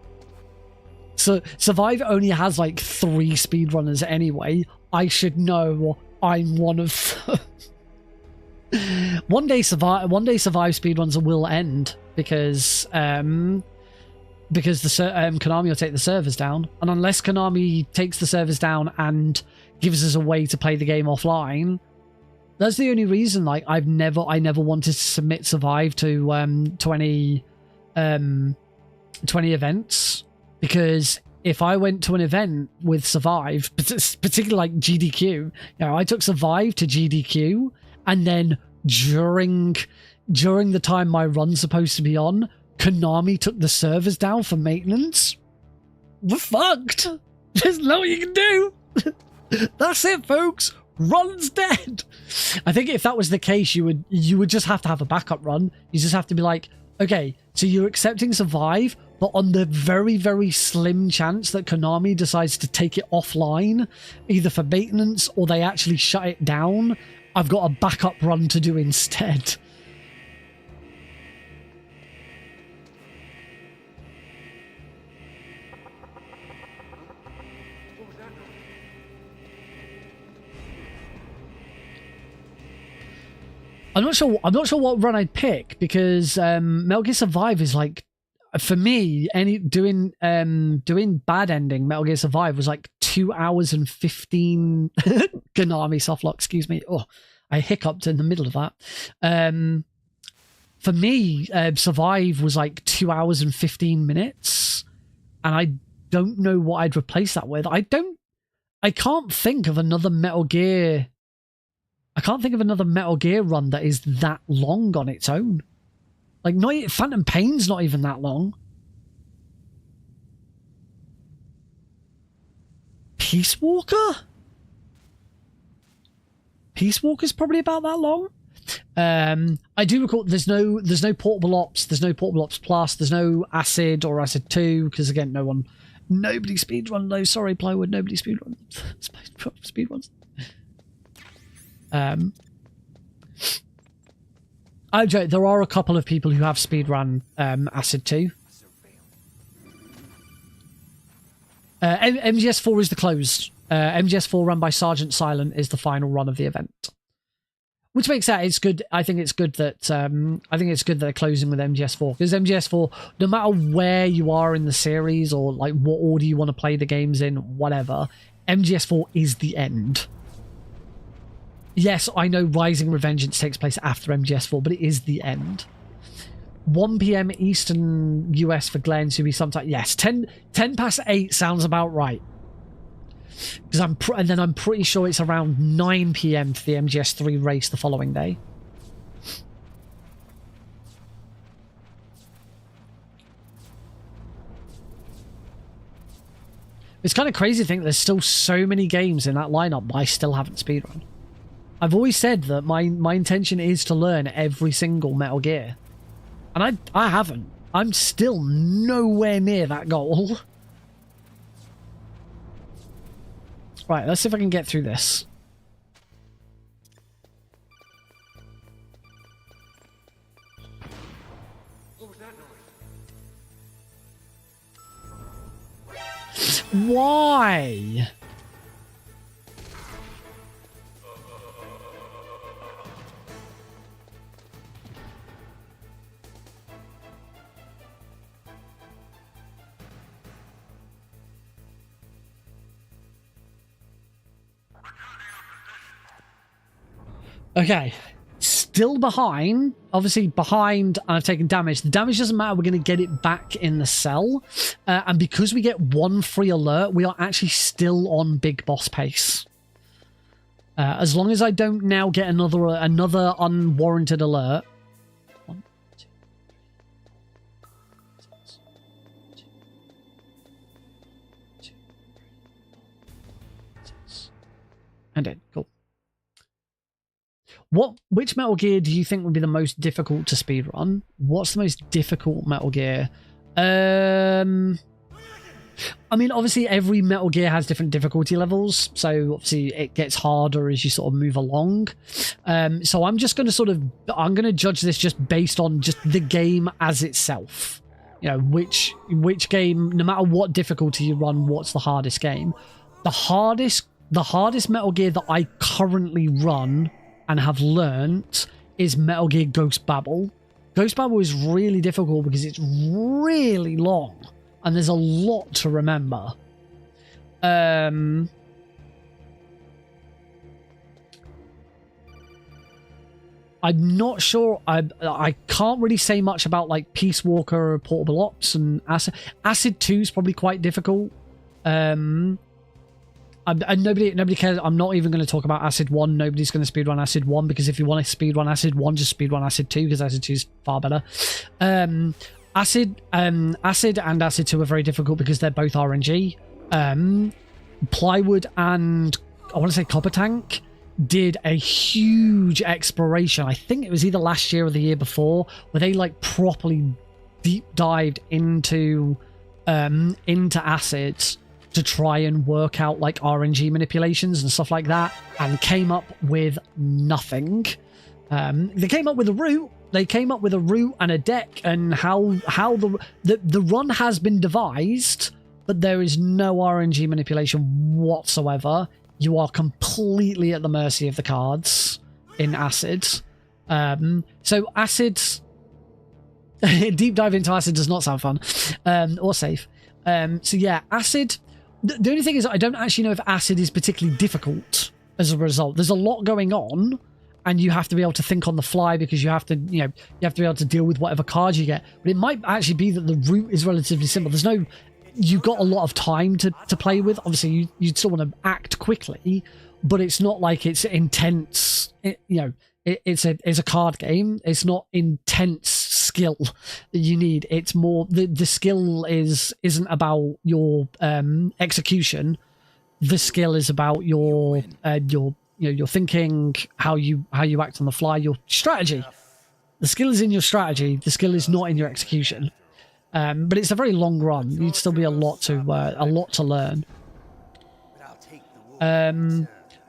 so Survive only has like 3 speedrunners anyway. I should know I'm one of them. One day Survive speedruns will end because Konami will take the servers down, and unless Konami takes the servers down and gives us a way to play the game offline, that's the only reason. Like, I never wanted to submit Survive to any events, because if I went to an event with Survive, particularly like GDQ, I took Survive to GDQ, and then during the time my run's supposed to be on, Konami took the servers down for maintenance. We're fucked. There's nothing you can do. That's it, folks. Run's dead. I think if that was the case, you would just have to have a backup run. You just have to be like, okay, so you're accepting Survive. But on the very, very slim chance that Konami decides to take it offline, either for maintenance or they actually shut it down, I've got a backup run to do instead. I'm not sure what run I'd pick, because Metal Gear Survive is like, for me, doing bad ending Metal Gear Survive was like 2 hours and 15 Konami softlock, excuse me. Oh, I hiccuped in the middle of that. For me, Survive was like 2 hours and 15 minutes, and I don't know what I'd replace that with. I can't think of another Metal Gear. I can't think of another Metal Gear run that is that long on its own. Like, Phantom Pain's not even that long. Peace Walker? Peace Walker's probably about that long. I do recall there's no Portable Ops, there's no Portable Ops Plus, there's no Acid or Acid 2, because again, nobody speedrun those. Sorry, Plywood, nobody speedrun speedruns. I joke, there are a couple of people who have speedrun Acid 2. MGS4 is the closed. MGS4 run by Sergeant Silent is the final run of the event, which makes that it's good. I think it's good that they're closing with MGS4, because MGS4, no matter where you are in the series or like what order you want to play the games in, whatever, MGS4 is the end. Yes, I know Rising Revengeance takes place after MGS4, but it is the end. 1 p.m. Eastern US for Glenn to be sometime. Yes, 10 past 8 sounds about right. Because I'm pretty sure it's around 9 p.m. for the MGS3 race the following day. It's kind of crazy to think there's still so many games in that lineup but I still haven't speedrun. I've always said that my intention is to learn every single Metal Gear. And I haven't. I'm still nowhere near that goal. Right, let's see if I can get through this. What was that noise? Why? Okay, still behind. Obviously behind, and I've taken damage. The damage doesn't matter. We're going to get it back in the cell. And because we get one free alert, we are actually still on big boss pace. As long as I don't now get another unwarranted alert. 1, 2, 6, 2, 6. And in. Cool. Which Metal Gear do you think would be the most difficult to speedrun? What's the most difficult Metal Gear? I mean, obviously every Metal Gear has different difficulty levels, so obviously it gets harder as you sort of move along. So I'm just going to I'm going to judge this just based on just the game as itself. You know, which game, no matter what difficulty you run, what's the hardest game? The hardest Metal Gear that I currently run and have learnt is Metal Gear Ghost Babel. Ghost Babel is really difficult because it's really long and there's a lot to remember. I'm not sure. I can't really say much about like Peace Walker or Portable Ops and Acid. Acid 2 is probably quite difficult. And nobody cares. I'm not even going to talk about Acid 1. Nobody's going to speedrun Acid 1, because if you want to speedrun Acid 1, just speedrun Acid 2, because Acid 2 is far better. Acid and Acid 2 are very difficult because they're both RNG. Plywood and I want to say Copper Tank did a huge exploration. I think it was either last year or the year before, where they like properly deep dived into Acid to try and work out like RNG manipulations and stuff like that, and came up with nothing. They came up with a route. They came up with a route and a deck, and how the run has been devised, but there is no RNG manipulation whatsoever. You are completely at the mercy of the cards in Acid. So Acid, deep dive into Acid does not sound fun or safe. So yeah, Acid. The only thing is, I don't actually know if Acid is particularly difficult as a result. There's a lot going on, and you have to be able to think on the fly because you have to, you have to be able to deal with whatever cards you get. But it might actually be that the route is relatively simple. You've got a lot of time to play with. Obviously, you still want to act quickly, but it's not like it's intense. It's a card game. It's not intense skill that you need. It's more the skill isn't about your execution. The skill is about your thinking, how you act on the fly, your strategy. The skill is in your strategy. The skill is not in your execution. But it's a very long run. You'd still be a lot to learn.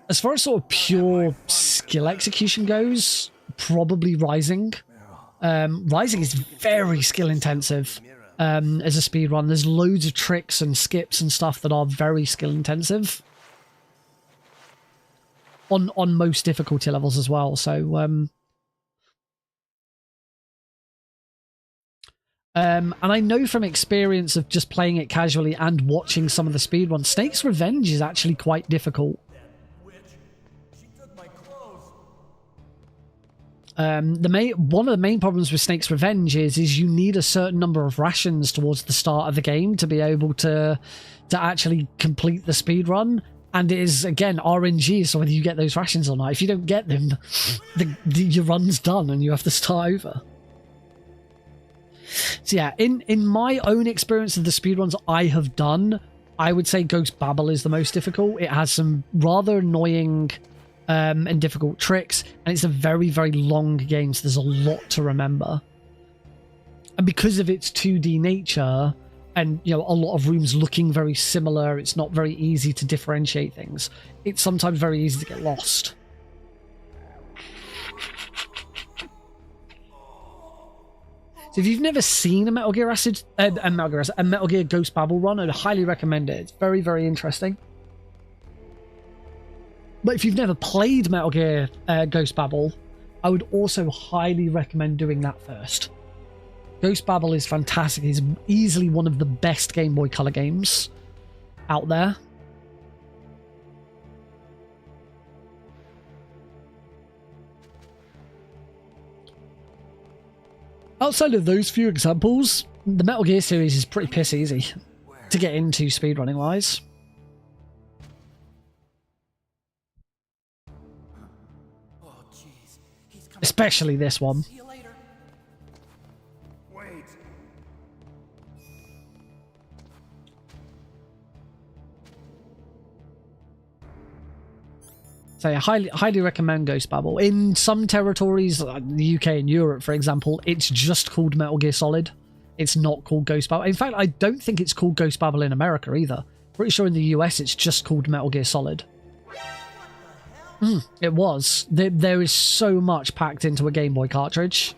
As far as sort of pure skill execution goes, probably Rising. Rising is very skill intensive as a speed run. There's loads of tricks and skips and stuff that are very skill intensive on most difficulty levels as well. So and I know from experience of just playing it casually and watching some of the speedruns, Snake's Revenge is actually quite difficult. One of the main problems with Snake's Revenge is you need a certain number of rations towards the start of the game to be able to actually complete the speedrun. And it is, again, RNG, so whether you get those rations or not. If you don't get them, your run's done and you have to start over. So yeah, in my own experience of the speedruns I have done, I would say Ghost Babel is the most difficult. It has some rather annoying and difficult tricks, and it's a very, very long game, so there's a lot to remember. And because of its 2D nature, and a lot of rooms looking very similar, it's not very easy to differentiate things. It's sometimes very easy to get lost. So if you've never seen a Metal Gear Ghost Babel run, I'd highly recommend it. It's very, very interesting. But if you've never played Metal Gear Ghost Babel, I would also highly recommend doing that first. Ghost Babel is fantastic. It's easily one of the best Game Boy Color games out there. Outside of those few examples, the Metal Gear series is pretty piss easy to get into speedrunning wise. Especially this one. Wait. So I highly recommend Ghost Babel. In some territories, like the UK and Europe, for example, it's just called Metal Gear Solid. It's not called Ghost Babel. In fact, I don't think it's called Ghost Babel in America either. Pretty sure in the US it's just called Metal Gear Solid. It was. There is so much packed into a Game Boy cartridge.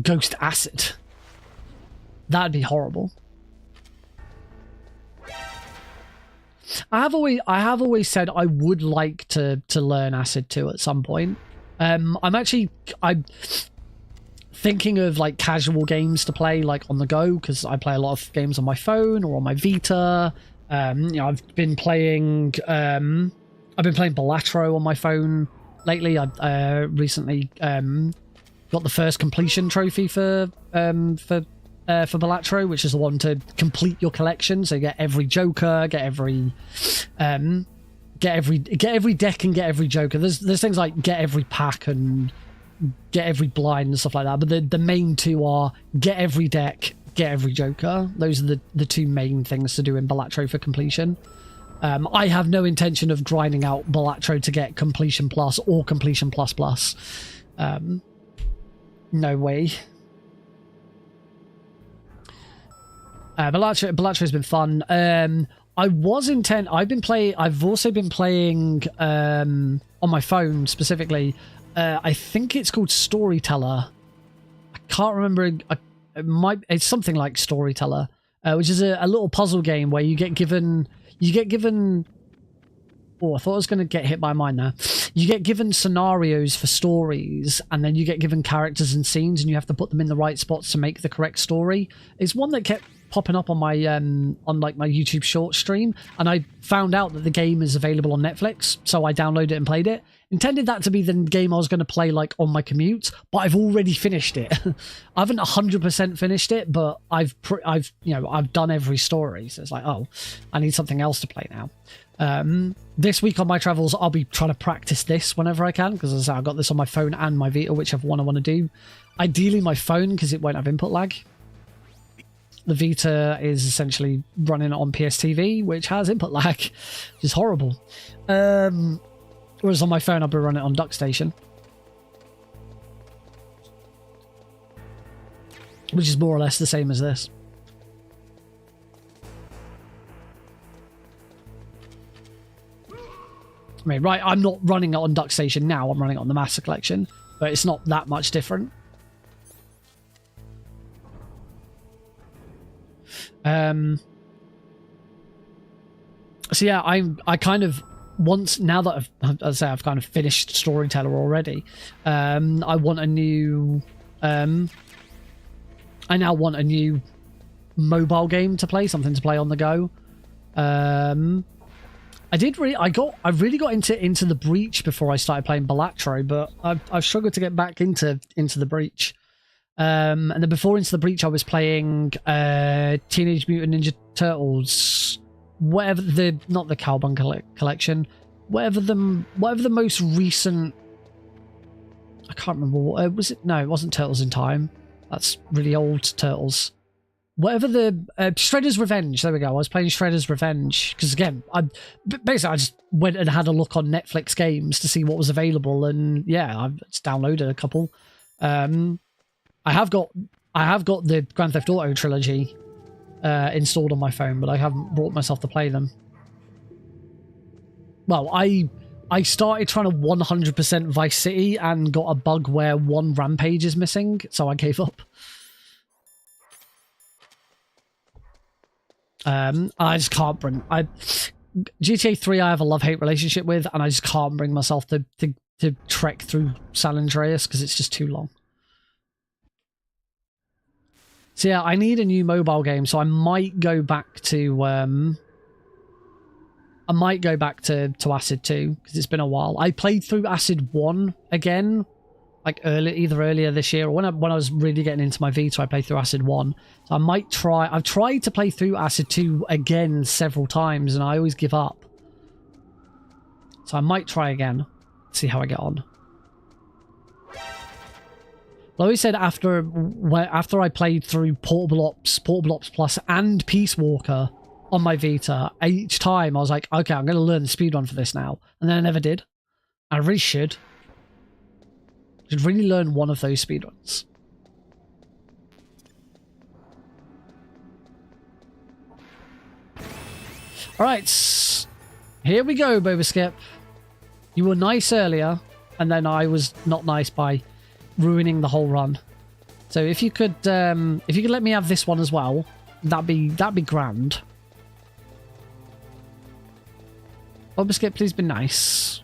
Ghost Acid. That'd be horrible. I have always said I would like to learn Acid 2 at some point. I'm thinking of like casual games to play like on the go, because I play a lot of games on my phone or on my Vita. I've been playing Balatro on my phone lately. I recently got the first completion trophy for Balatro, which is the one to complete your collection. So you get every Joker, get every deck and get every Joker. There's things like get every pack and get every blind and stuff like that. But the main two are get every deck, get every Joker. Those are the two main things to do in Balatro for completion. I have no intention of grinding out Balatro to get completion plus or completion plus plus. No way. Balatro has been fun. I've also been playing on my phone specifically. I think it's called Storyteller. I can't remember. It's something like Storyteller, which is a little puzzle game where you get given. Oh, I thought I was going to get hit by mine there. You get given scenarios for stories, and then you get given characters and scenes, and you have to put them in the right spots to make the correct story. It's one that kept popping up on my my YouTube short stream, and I found out that the game is available on Netflix, so I downloaded it and played it. Intended that to be the game I was going to play like on my commute, but I've already finished it. I haven't 100% finished it, but I've done every story, so it's like, oh, I need something else to play now. This week on my travels, I'll be trying to practice this whenever I can, because as I say, I've got this on my phone and my Vita, whichever one I want to do. Ideally my phone, because it won't have input lag. The Vita is essentially running on PSTV, which has input lag, which is horrible. Whereas on my phone, I'll be running it on DuckStation, which is more or less the same as this. I mean, right, I'm not running it on DuckStation now, I'm running it on the Master Collection, but it's not that much different. So yeah, I kind of now that I've kind of finished Storyteller already. I want a new I now want a new mobile game to play, something to play on the go. I really got into the Breach before I started playing Balatro, but I've struggled to get back into the Breach. And then before Into the Breach, I was playing Teenage Mutant Ninja Turtles, whatever not the Cowbunker collection, whatever the most recent. I can't remember what was it. No, it wasn't Turtles in Time. That's really old Turtles. Whatever the Shredder's Revenge. There we go. I was playing Shredder's Revenge because again, I just went and had a look on Netflix games to see what was available, and yeah, I just downloaded a couple. I have got the Grand Theft Auto trilogy installed on my phone, but I haven't brought myself to play them. Well, I started trying to 100% Vice City and got a bug where one rampage is missing, so I gave up. I just can't bring... GTA 3 I have a love-hate relationship with, and I just can't bring myself to trek through San Andreas because it's just too long. So yeah, I need a new mobile game, so I might go back to Acid 2 because it's been a while. I played through Acid 1 again, like either earlier this year or when I was really getting into my Vita. I played through Acid 1. So I might try. I've tried to play through Acid 2 again several times, and I always give up. So I might try again, see how I get on. I always said after I played through Portable Ops Plus and Peace Walker on my Vita, each time I was like, okay, I'm going to learn the speedrun for this now. And then I never did. I really should. Should really learn one of those speedruns. Alright, here we go, Boba Skip. You were nice earlier, and then I was not nice by ruining the whole run. So if you could let me have this one as well, that'd be grand. Boba Skip, please be nice.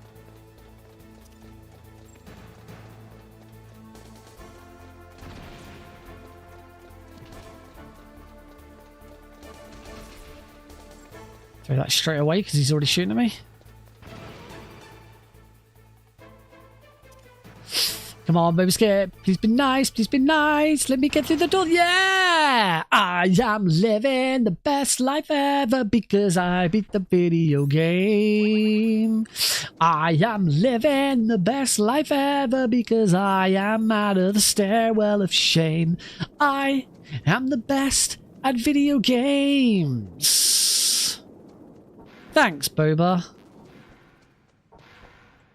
Throw that straight away because he's already shooting at me. Come on, baby skip. Please be nice. Please be nice. Let me get through the door. Yeah! I am living the best life ever because I beat the video game. I am living the best life ever because I am out of the stairwell of shame. I am the best at video games. Thanks, Boba.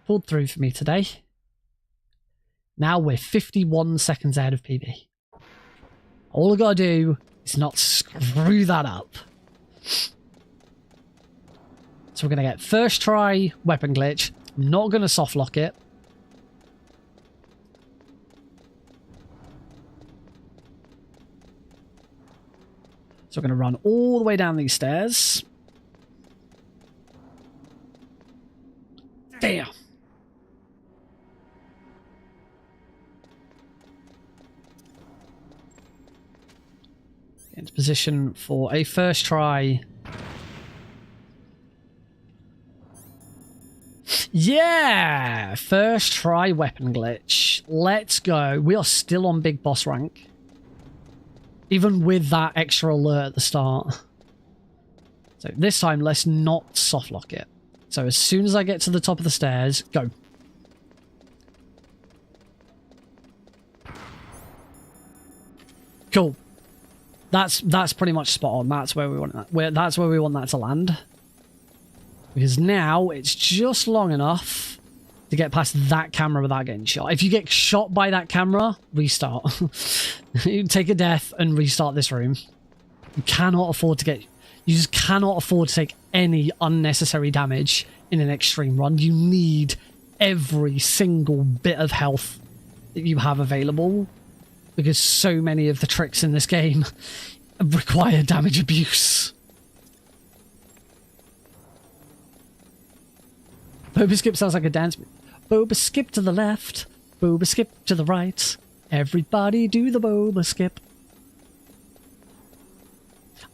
Pulled through for me today. Now we're 51 seconds ahead of PB. All I gotta do is not screw that up. So we're gonna get first try weapon glitch. I'm not gonna soft lock it. So we're gonna run all the way down these stairs. Damn. Into position for a first try. Yeah! First try weapon glitch. Let's go. We are still on big boss rank. Even with that extra alert at the start. So this time, let's not soft lock it. So as soon as I get to the top of the stairs, go. Cool. That's pretty much spot on. That's where we want that. That's where we want that to land. Because now it's just long enough to get past that camera without getting shot. If you get shot by that camera, restart. You take a death and restart this room. You cannot afford to get... You just cannot afford to take any unnecessary damage in an extreme run. You need every single bit of health that you have available. Because so many of the tricks in this game require damage abuse. Boba skip sounds like a dance. Boba skip to the left. Boba skip to the right. Everybody do the boba skip.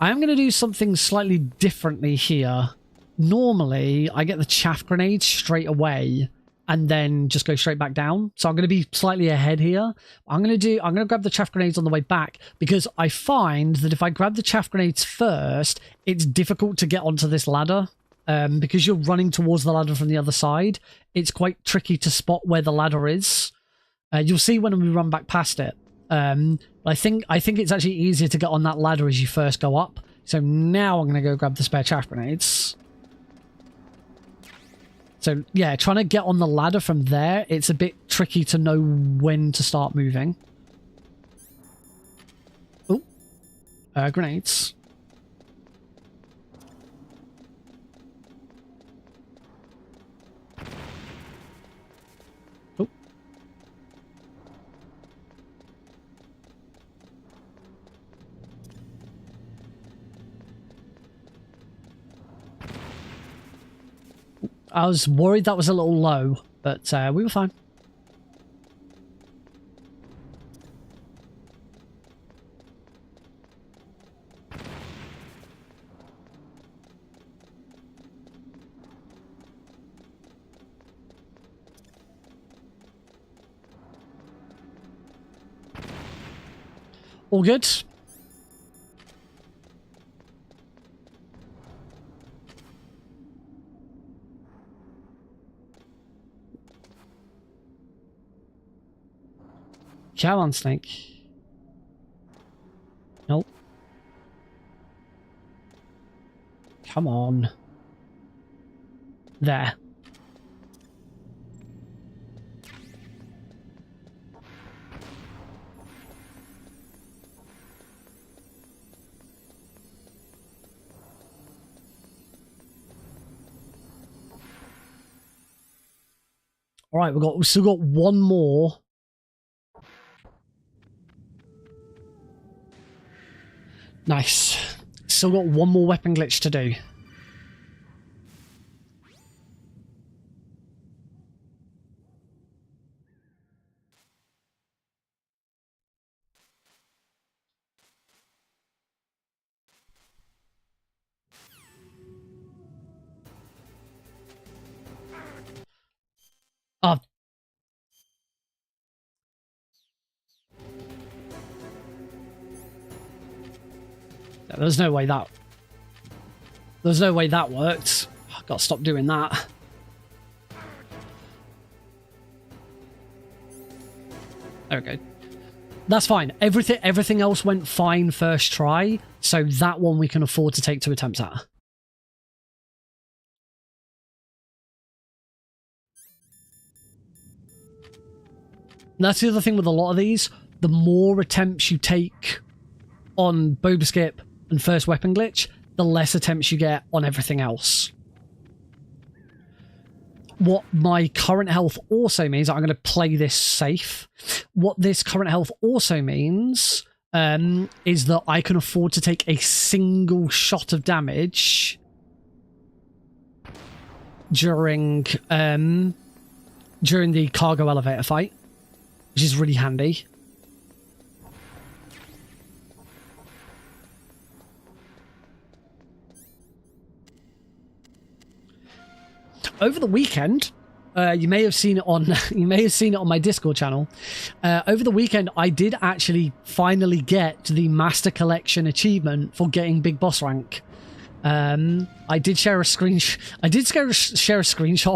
I am going to do something slightly differently here. Normally, I get the chaff grenade straight away and then just go straight back down. So I'm going to be slightly ahead here. I'm going to grab the chaff grenades on the way back because I find that if I grab the chaff grenades first, it's difficult to get onto this ladder. Because you're running towards the ladder from the other side, it's quite tricky to spot where the ladder is. You'll see when we run back past it. I think it's actually easier to get on that ladder as you first go up. So now I'm going to go grab the spare chaff grenades. So yeah, trying to get on the ladder from there, it's a bit tricky to know when to start moving. Oh, grenades. Oh. I was worried that was a little low, but we were fine. All good. Come on, Snake. Nope. Come on. There. All right, we've still got one more. Nice. Still got one more weapon glitch to do. Oh. There's no way that worked. I've got to stop doing that. There we go. That's fine. Everything else went fine first try, so that one we can afford to take 2 attempts at. That's the other thing with a lot of these. The more attempts you take on Boba Skip and first weapon glitch, the less attempts you get on everything else. What my current health also means, I'm going to play this safe. What this current health also means is that I can afford to take a single shot of damage during the cargo elevator fight, which is really handy. Over the weekend, you may have seen it on my Discord channel. Over the weekend, I did actually finally get the Master Collection achievement for getting Big Boss rank. I did share a screenshot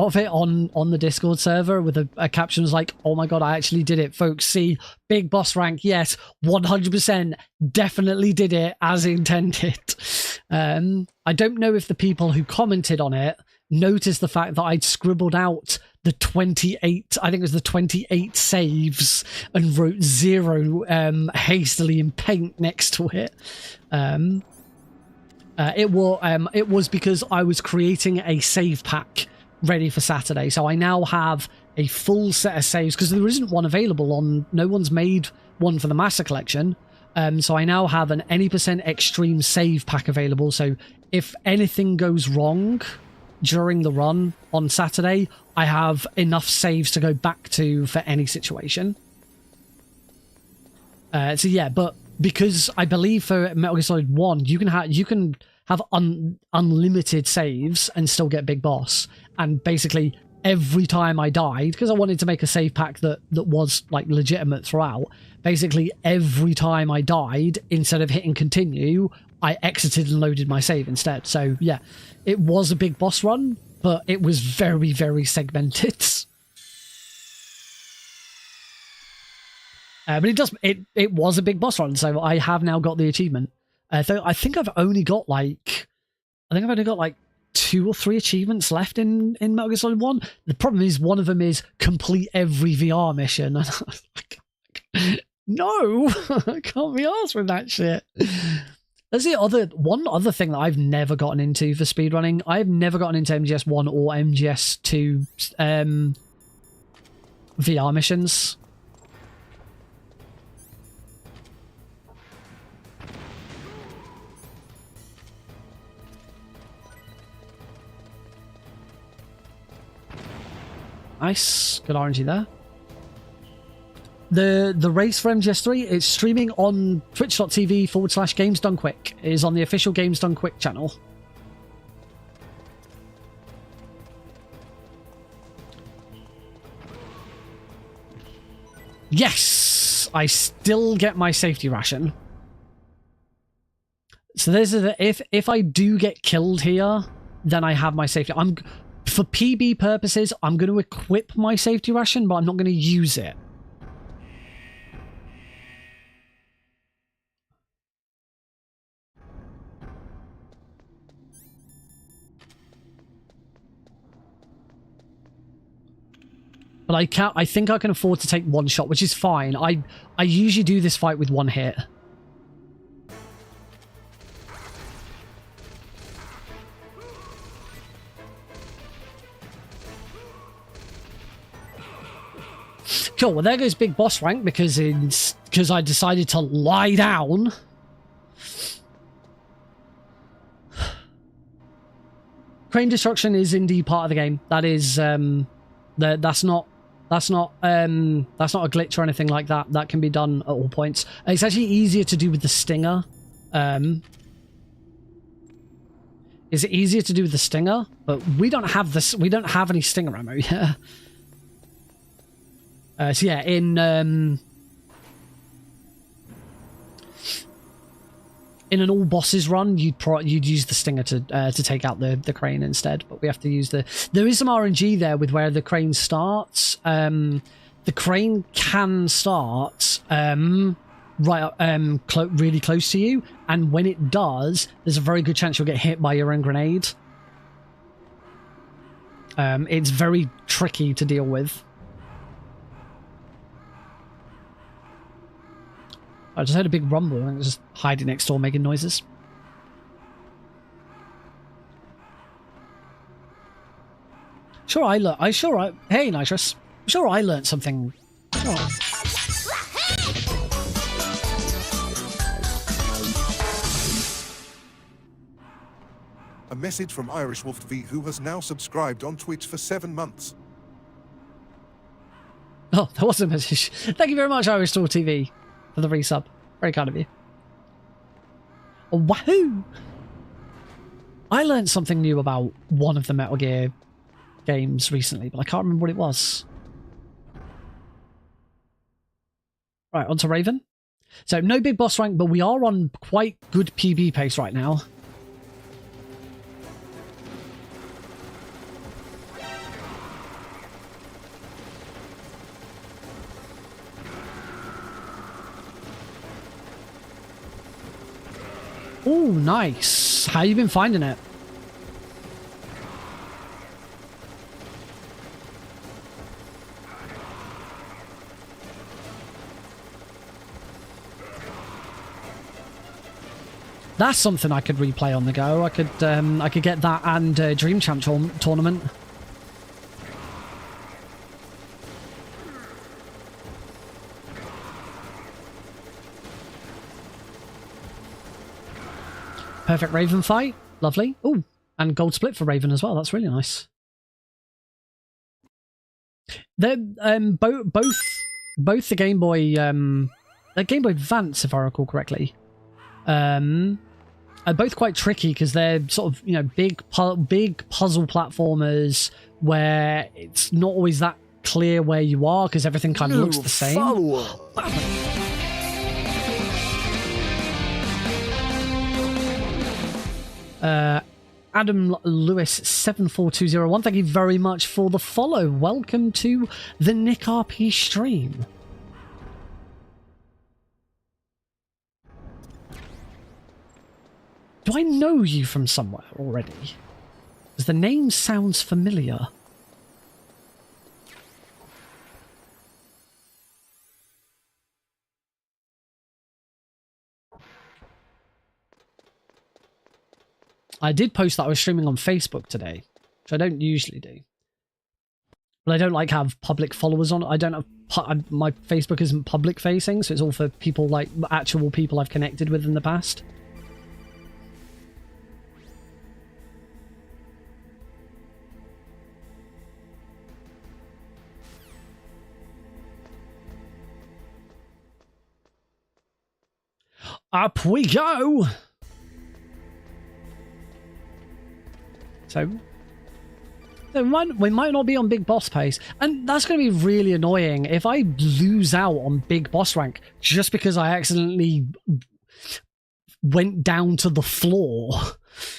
of it on the Discord server with a caption was like, "Oh my god, I actually did it, folks! See, Big Boss rank, yes, 100%, definitely did it as intended." I don't know if the people who commented on it noticed the fact that I'd scribbled out the 28, I think it was the 28 saves, and wrote 0 hastily in paint next to it. It was because I was creating a save pack ready for Saturday, so I now have a full set of saves because there isn't one available on. No one's made one for the Master Collection, so I now have an any % extreme save pack available. So if anything goes wrong during the run on Saturday, I have enough saves to go back to for any situation. So yeah, but because I believe for Metal Gear Solid 1, you can have unlimited saves and still get Big Boss. And basically every time I died, because I wanted to make a save pack that was like legitimate throughout, basically every time I died, instead of hitting continue, I exited and loaded my save instead. So yeah, it was a Big Boss run, but it was very, very segmented. But it was a Big Boss run, so I have now got the achievement. Though I think I've only got like 2 or 3 achievements left in Metal Gear Solid 1. The problem is one of them is complete every VR mission. No, I can't be arsed with that shit. That's one other thing that I've never gotten into for speedrunning. I've never gotten into MGS1 or MGS2 VR missions. Nice, good RNG there. The race for MGS3, it's streaming on twitch.tv/Games Done Quick. It is on the official Games Done Quick channel. Yes, I still get my safety ration. So this is if I do get killed here, then I have my safety. For PB purposes, I'm going to equip my safety ration, but I'm not going to use it. But I think I can afford to take 1 shot, which is fine. I usually do this fight with 1 hit. Cool, well there goes Big Boss rank because I decided to lie down. Crane destruction is indeed part of the game. That is that's not a glitch or anything like that. That can be done at all points. It's actually easier to do with the stinger. Is it easier to do with the stinger? But we don't have this. We don't have any stinger ammo yet. So yeah, in in an all bosses run, you'd use the stinger to take out the crane instead. But we have to use there is some RNG there with where the crane starts. The crane can start right up, really close to you, and when it does, there's a very good chance you'll get hit by your own grenade. It's very tricky to deal with. I just heard a big rumble and it was just hiding next door making noises. Hey, Nitrous. Sure, I learned something. Sure. A message from Irish Wolf V, who has now subscribed on Twitch for 7 months. Oh, that was a message. Thank you very much, Irish Wolf TV, for the resub. Very kind of you. Oh, wahoo! I learned something new about one of the Metal Gear games recently, but I can't remember what it was. Right, on to Raven. So, no big boss rank, but we are on quite good PB pace right now. Oh, nice. How you been finding it? That's something I could replay on the go. I could get that and Dream Champ tournament. Perfect Raven fight. Lovely. Oh, and gold split for Raven as well. That's really nice. They're both the Game Boy Advance, if I recall correctly, are both quite tricky because they're sort of, you know, big puzzle platformers where it's not always that clear where you are because everything kind of looks the same. Adam Lewis 74201, thank you very much for the follow. Welcome to the Nick RP stream. Do I know you from somewhere already? Because the name sounds familiar. I did post that I was streaming on Facebook today, which I don't usually do. But I don't like have public followers on it. I don't have my Facebook isn't public facing, so it's all for people like actual people I've connected with in the past. Up we go. So we might not be on big boss pace, and that's going to be really annoying if I lose out on big boss rank just because I accidentally went down to the floor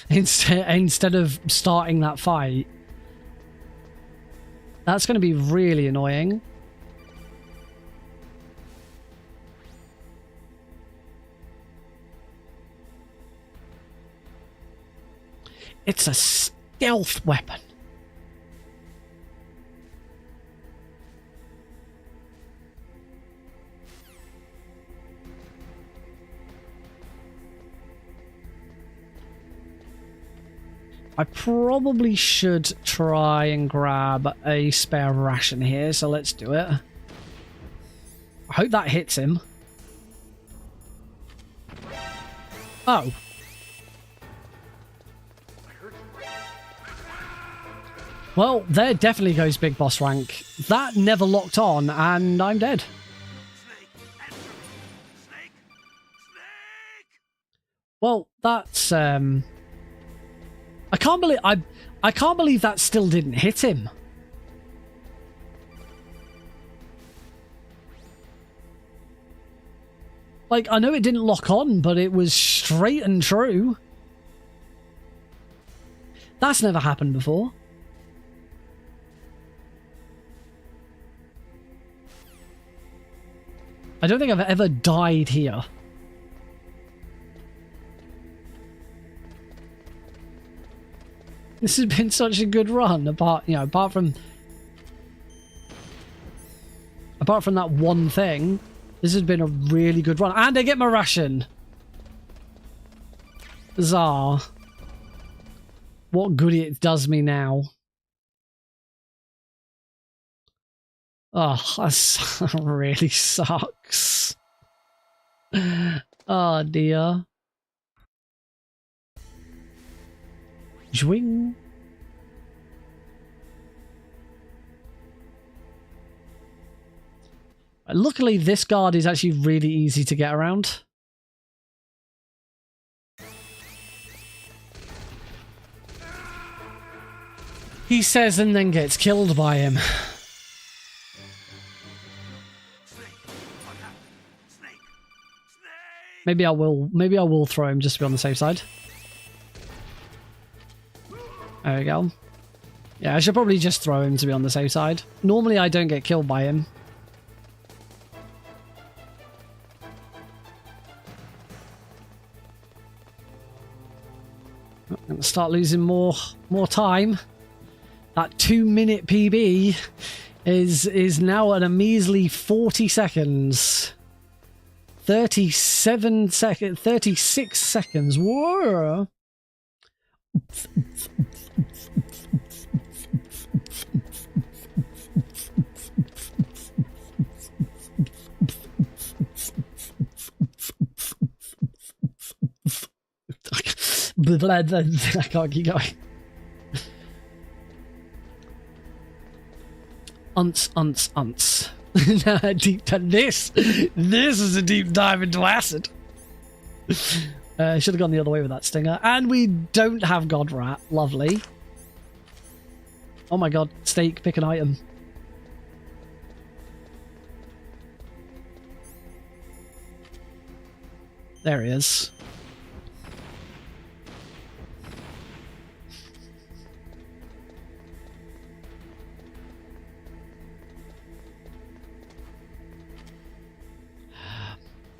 instead of starting that fight. That's going to be really annoying. It's a stealth weapon. I probably should try and grab a spare ration here, so let's do it. I hope that hits him. Oh. Well, there definitely goes big boss rank. That never locked on, and I'm dead. Snake! Well, that's I can't believe that still didn't hit him. Like, I know it didn't lock on, but it was straight and true. That's never happened before. I don't think I've ever died here. This has been such a good run, apart from that one thing. This has been a really good run. And I get my ration. Bizarre. What good it does me now. Oh, that really sucks. Oh dear. Zwing. Luckily, this guard is actually really easy to get around. He says and then gets killed by him. Maybe I will throw him just to be on the safe side. There we go. Yeah, I should probably just throw him to be on the safe side. Normally I don't get killed by him. I'm gonna start losing more time. That 2-minute PB is now at a measly 40 seconds. 36 seconds. Whoa. I can't keep going. Unts. Deep this is a deep dive into acid. I should have gone the other way with that stinger. And we don't have God Rat. Lovely. Oh my god. Steak, pick an item. There he is.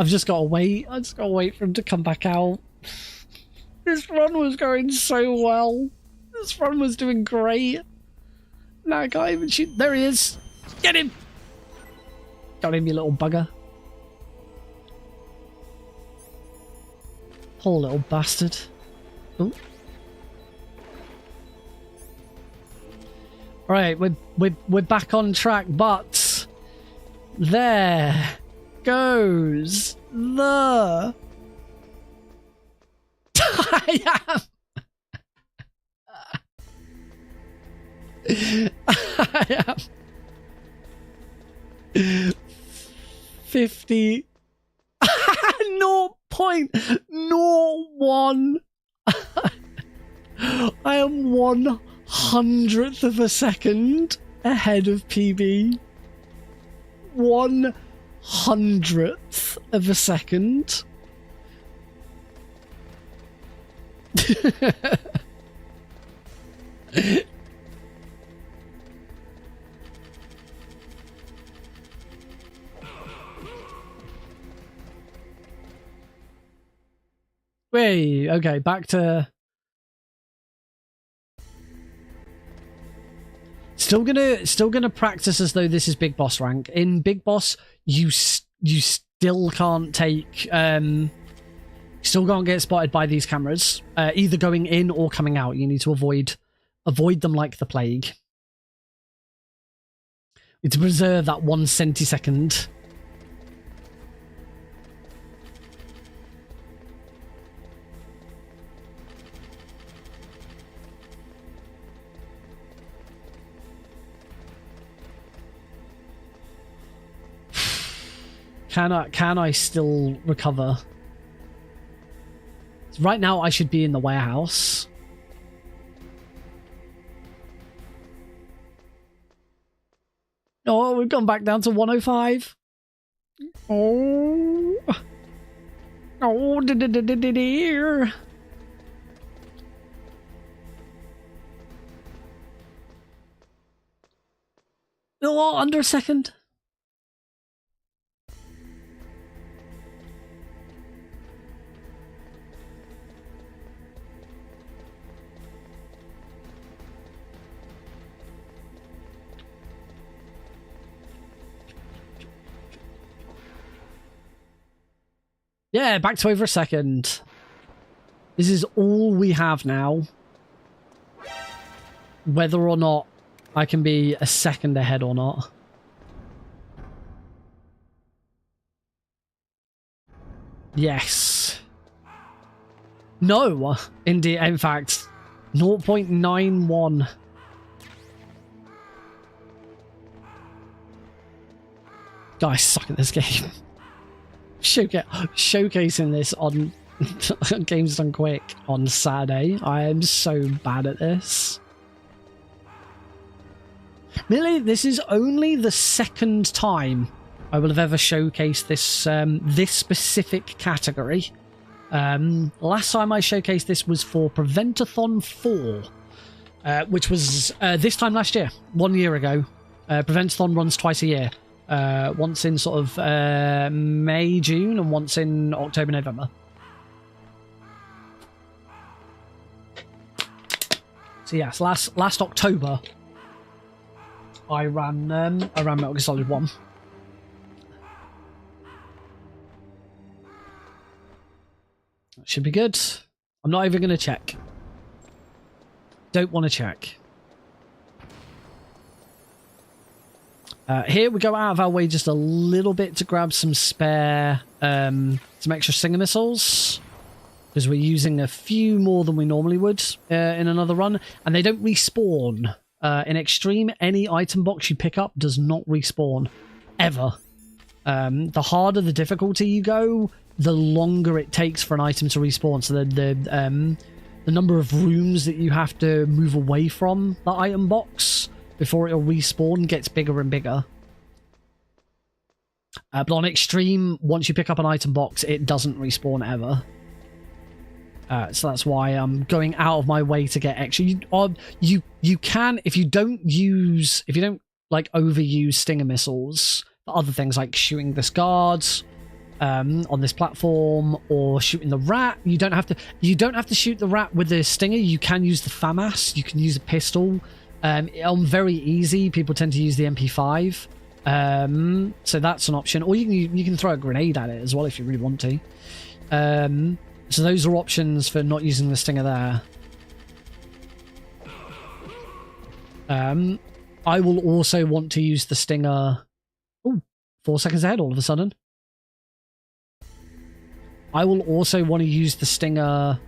I've just got to wait. I just got to wait for him to come back out. This run was going so well. This run was doing great. Now I can't even shoot. There he is. Get him. Got him, you little bugger. Poor little bastard. Oh. Right, we're back on track, but there goes the I am 50 0.01 I am 1/100th of a second ahead of PB. 1/100th of a second. Wait, okay, back to still gonna practice as though this is Big Boss rank. In Big Boss, you still can't take still can't get spotted by these cameras, either going in or coming out. You need to avoid them like the plague. You need to preserve that 1 centisecond. Can I still recover? Right now I should be in the warehouse. Oh, we've gone back down to 105. Oh. Oh, dear. Oh, under a second. Yeah, back to over a second. This is all we have now. Whether or not I can be a second ahead or not. Yes. No, indeed. In fact, 0.91. Guys suck at this game. Showcasing this on Games Done Quick on Saturday. I am so bad at this. Really, this is only the second time I will have ever showcased this this specific category. Last time I showcased this was for Preventathon 4, which was this time last year, 1 year ago. Preventathon runs twice a year. Once in sort of May, June, and once in October, November. So yes, last October, I ran Metal Gear Solid 1. That should be good. I'm not even going to check. Don't want to check. Here we go out of our way just a little bit to grab some spare, some extra Stinger missiles. Because we're using a few more than we normally would in another run. And they don't respawn. In Extreme, any item box you pick up does not respawn. Ever. The harder the difficulty you go, the longer it takes for an item to respawn. So the number of rooms that you have to move away from the item box before it'll respawn gets bigger and bigger. But on Extreme, once you pick up an item box, it doesn't respawn ever. So that's why I'm going out of my way to get extra. You can, if you don't like overuse Stinger missiles for other things like shooting this guard on this platform or shooting the rat. You don't have to shoot the rat with the Stinger. You can use the FAMAS. You can use a pistol. On very easy, people tend to use the MP5. So that's an option. Or you can throw a grenade at it as well if you really want to. So those are options for not using the Stinger there. I will also want to use the Stinger... Oh, 4 seconds ahead all of a sudden. I will also want to use the Stinger...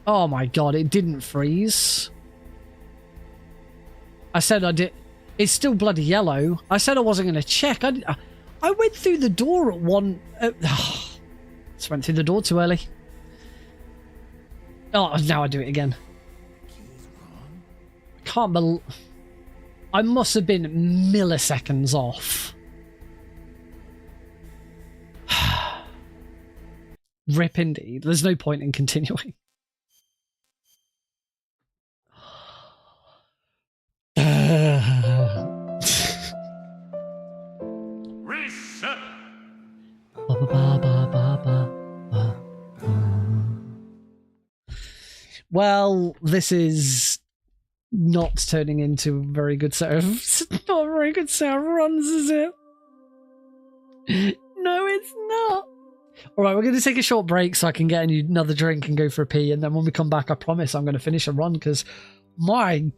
Oh my god, it didn't freeze. I said I did... It's still bloody yellow. I said I wasn't going to check. I went through the door at one... Just went through the door too early. Oh, now I do it again. I can't believe... I must have been milliseconds off. Rip indeed. There's no point in continuing. Reset. Well, this is not turning into a very good set of... not a very good set of runs, is it? No, it's not. Alright, we're going to take a short break so I can get another drink and go for a pee, and then when we come back, I promise I'm going to finish a run, because my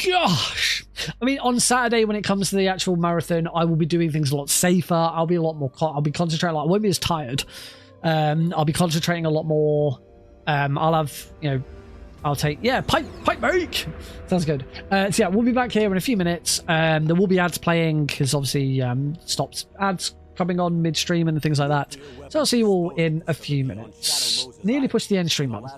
gosh. I mean, on Saturday, when it comes to the actual marathon, I will be doing things a lot safer. I'll be a lot more... I'll be concentrating... I won't be as tired. I'll be concentrating a lot more. I'll have, I'll take... Yeah, pipe break! Sounds good. So yeah, we'll be back here in a few minutes. There will be ads playing, because obviously stopped ads coming on midstream and things like that. So I'll see you all in a few minutes. Nearly pushed the end stream on.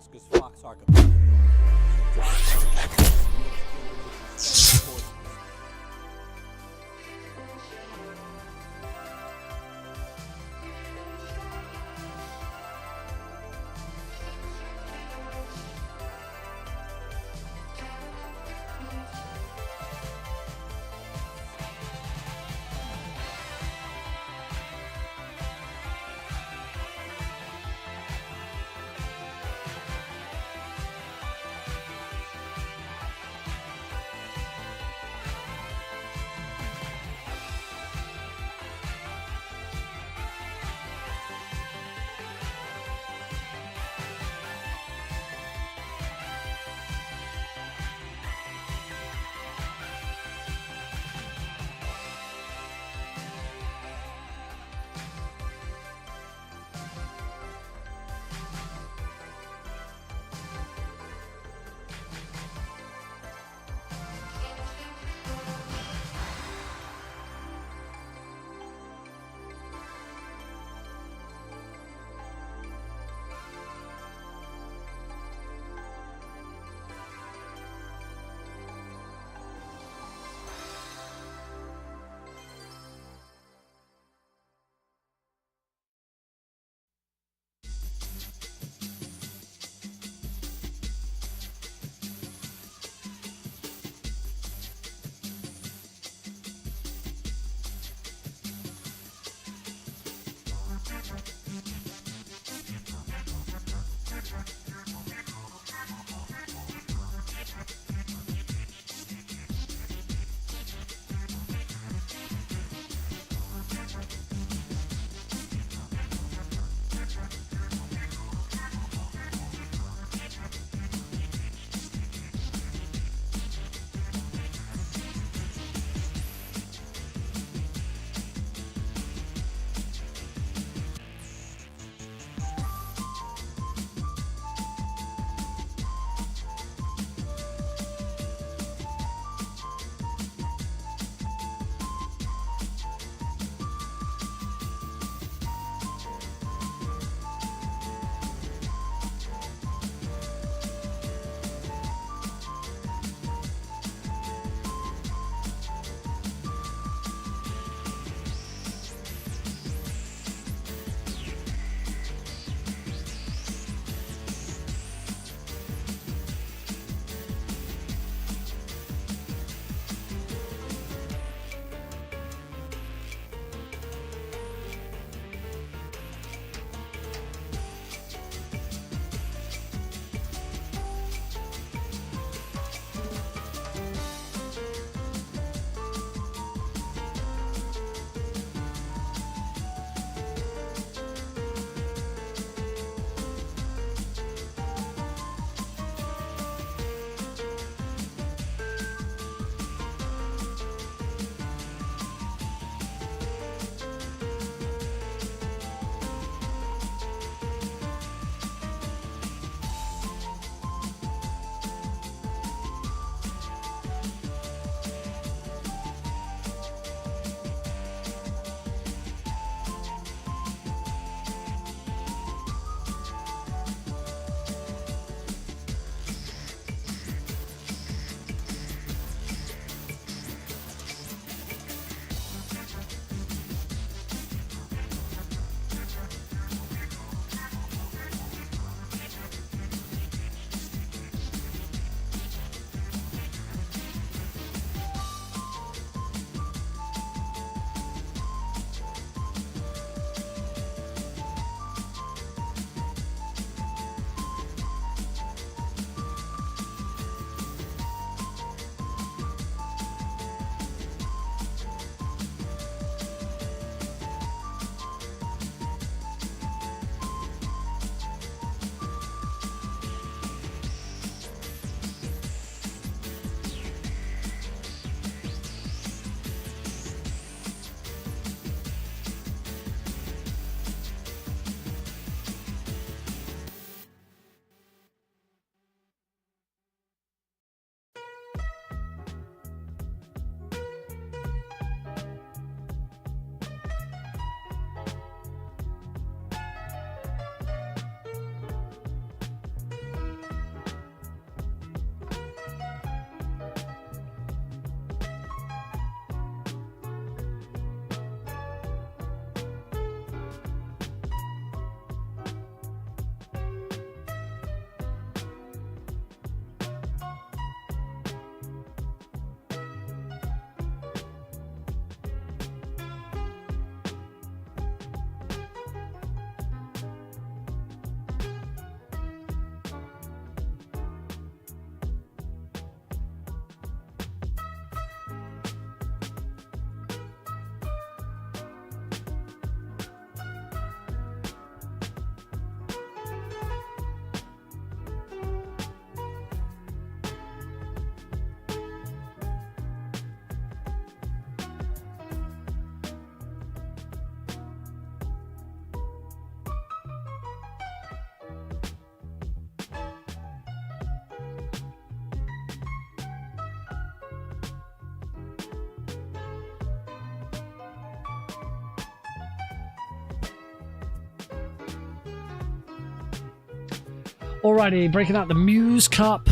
Alrighty, breaking out the Muse Cup.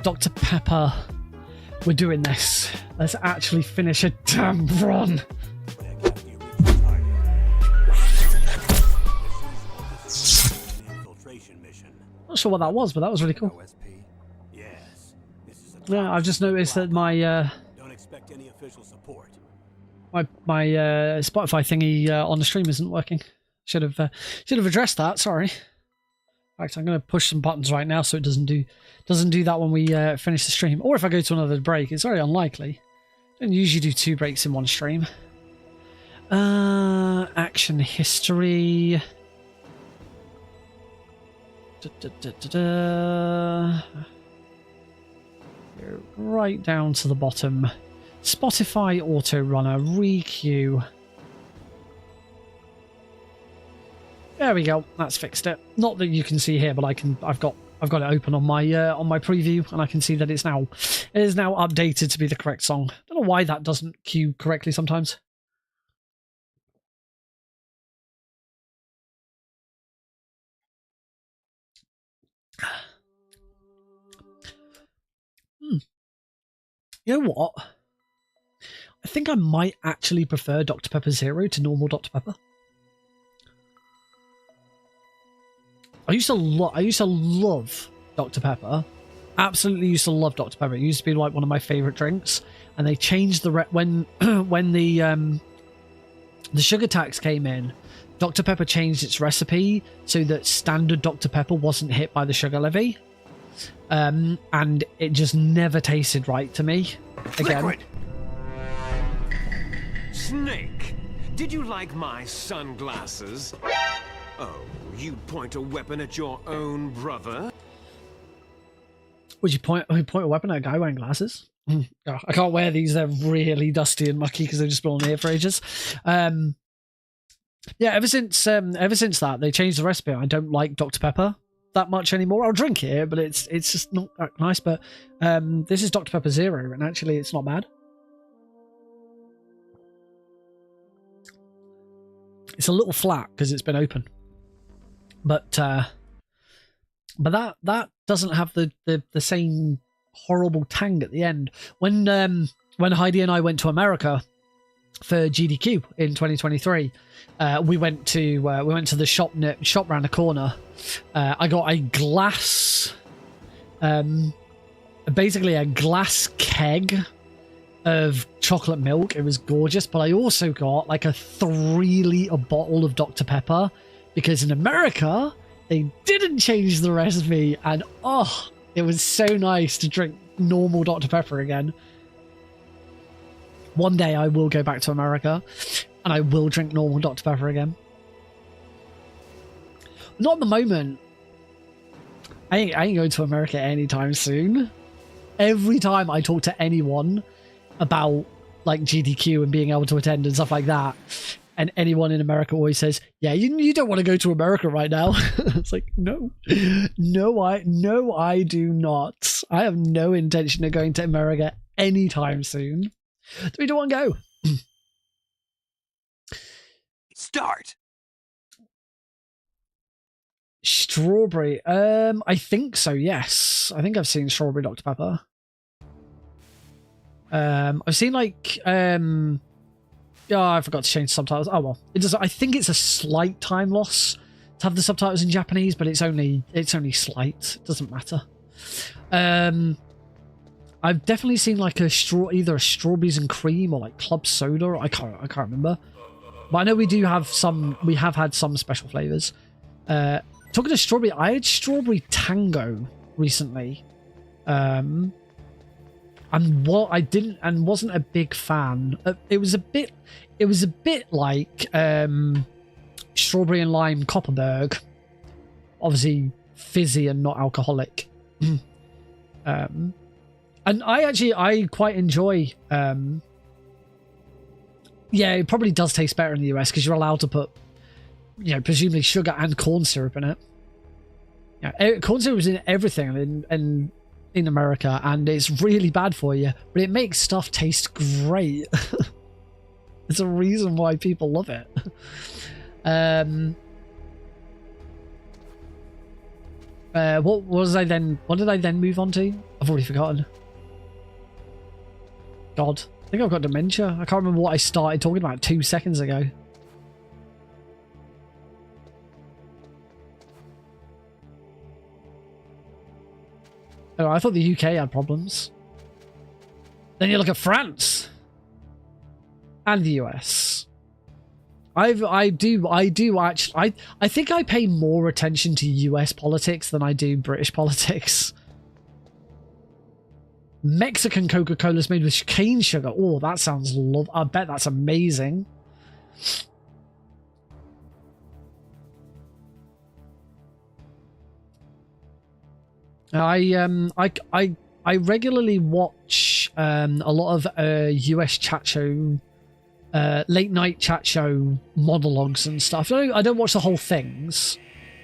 Dr. Pepper. We're doing this. Let's actually finish a damn run. Not sure what that was, but that was really cool. Yeah, I've just noticed that my Don't expect any official support. my Spotify thingy on the stream isn't working. Should have addressed that. Sorry. In fact, I'm going to push some buttons right now so it doesn't do that when we finish the stream. Or if I go to another break, it's very unlikely. I don't usually do 2 breaks in one stream. Action history. Go right down to the bottom. Spotify auto runner requeue. There we go. That's fixed it. Not that you can see here, but I've got it open on my preview, and I can see that it is now updated to be the correct song. Don't know why that doesn't queue correctly sometimes. You know what? I think I might actually prefer Dr. Pepper Zero to normal Dr. Pepper. I used to love Dr. Pepper. Absolutely used to love Dr. Pepper. It used to be like one of my favorite drinks, and they changed when the sugar tax came in. Dr. Pepper changed its recipe so that standard Dr. Pepper wasn't hit by the sugar levy. And it just never tasted right to me. Again. Liquid. Snake, did you like my sunglasses? Oh, you point a weapon at your own brother? Would you point a weapon at a guy wearing glasses? Oh, I can't wear these. They're really dusty and mucky because they've just been on here for ages. Yeah, ever since that they changed the recipe. I don't like Dr. Pepper that much anymore. I'll drink it, but it's just not that nice. But this is Dr. Pepper Zero, and actually it's not bad. It's a little flat because it's been open, but that doesn't have the same horrible tang at the end. When Heidi and I went to America for GDQ in 2023, we went to the shop around the corner. I got a glass, basically a glass keg of chocolate milk. It was gorgeous, but I also got like a 3-liter bottle of Dr. Pepper because in America they didn't change the recipe, and oh, it was so nice to drink normal Dr. Pepper again. One day I will go back to America and I will drink normal Dr. Pepper again. Not at the moment. I ain't going to America anytime soon. Every time I talk to anyone about like GDQ and being able to attend and stuff like that, and anyone in America always says, yeah, you don't want to go to America right now. It's like, no, I do not. I have no intention of going to America anytime soon. 3, 2, 1, go. Start. Strawberry. I think so, yes. I think I've seen Strawberry Dr. Pepper. I've seen like oh, I forgot to change subtitles. Oh well. It does. I think it's a slight time loss to have the subtitles in Japanese, but it's only slight. It doesn't matter. I've definitely seen like either a strawberries and cream or like club soda. I can't remember. But I know we have had some special flavors. Talking to strawberry, I had strawberry tango recently. And what I didn't and wasn't a big fan. It was a bit like strawberry and lime Copperberg. Obviously fizzy and not alcoholic. And I quite enjoy. Yeah, it probably does taste better in the US because you're allowed to put, presumably sugar and corn syrup in it. Yeah, corn syrup is in everything in America, and it's really bad for you, but it makes stuff taste great. There's a reason why people love it. What was I then? What did I then move on to? I've already forgotten. God, I think I've got dementia. I can't remember what I started talking about 2 seconds ago. Oh, I thought the UK had problems. Then you look at France and the US. I do actually. I think I pay more attention to US politics than I do British politics. Mexican Coca-Cola is made with cane sugar. Oh, that sounds I bet that's amazing. I regularly watch a lot of US chat show, late night chat show monologues and stuff. I don't watch the whole things.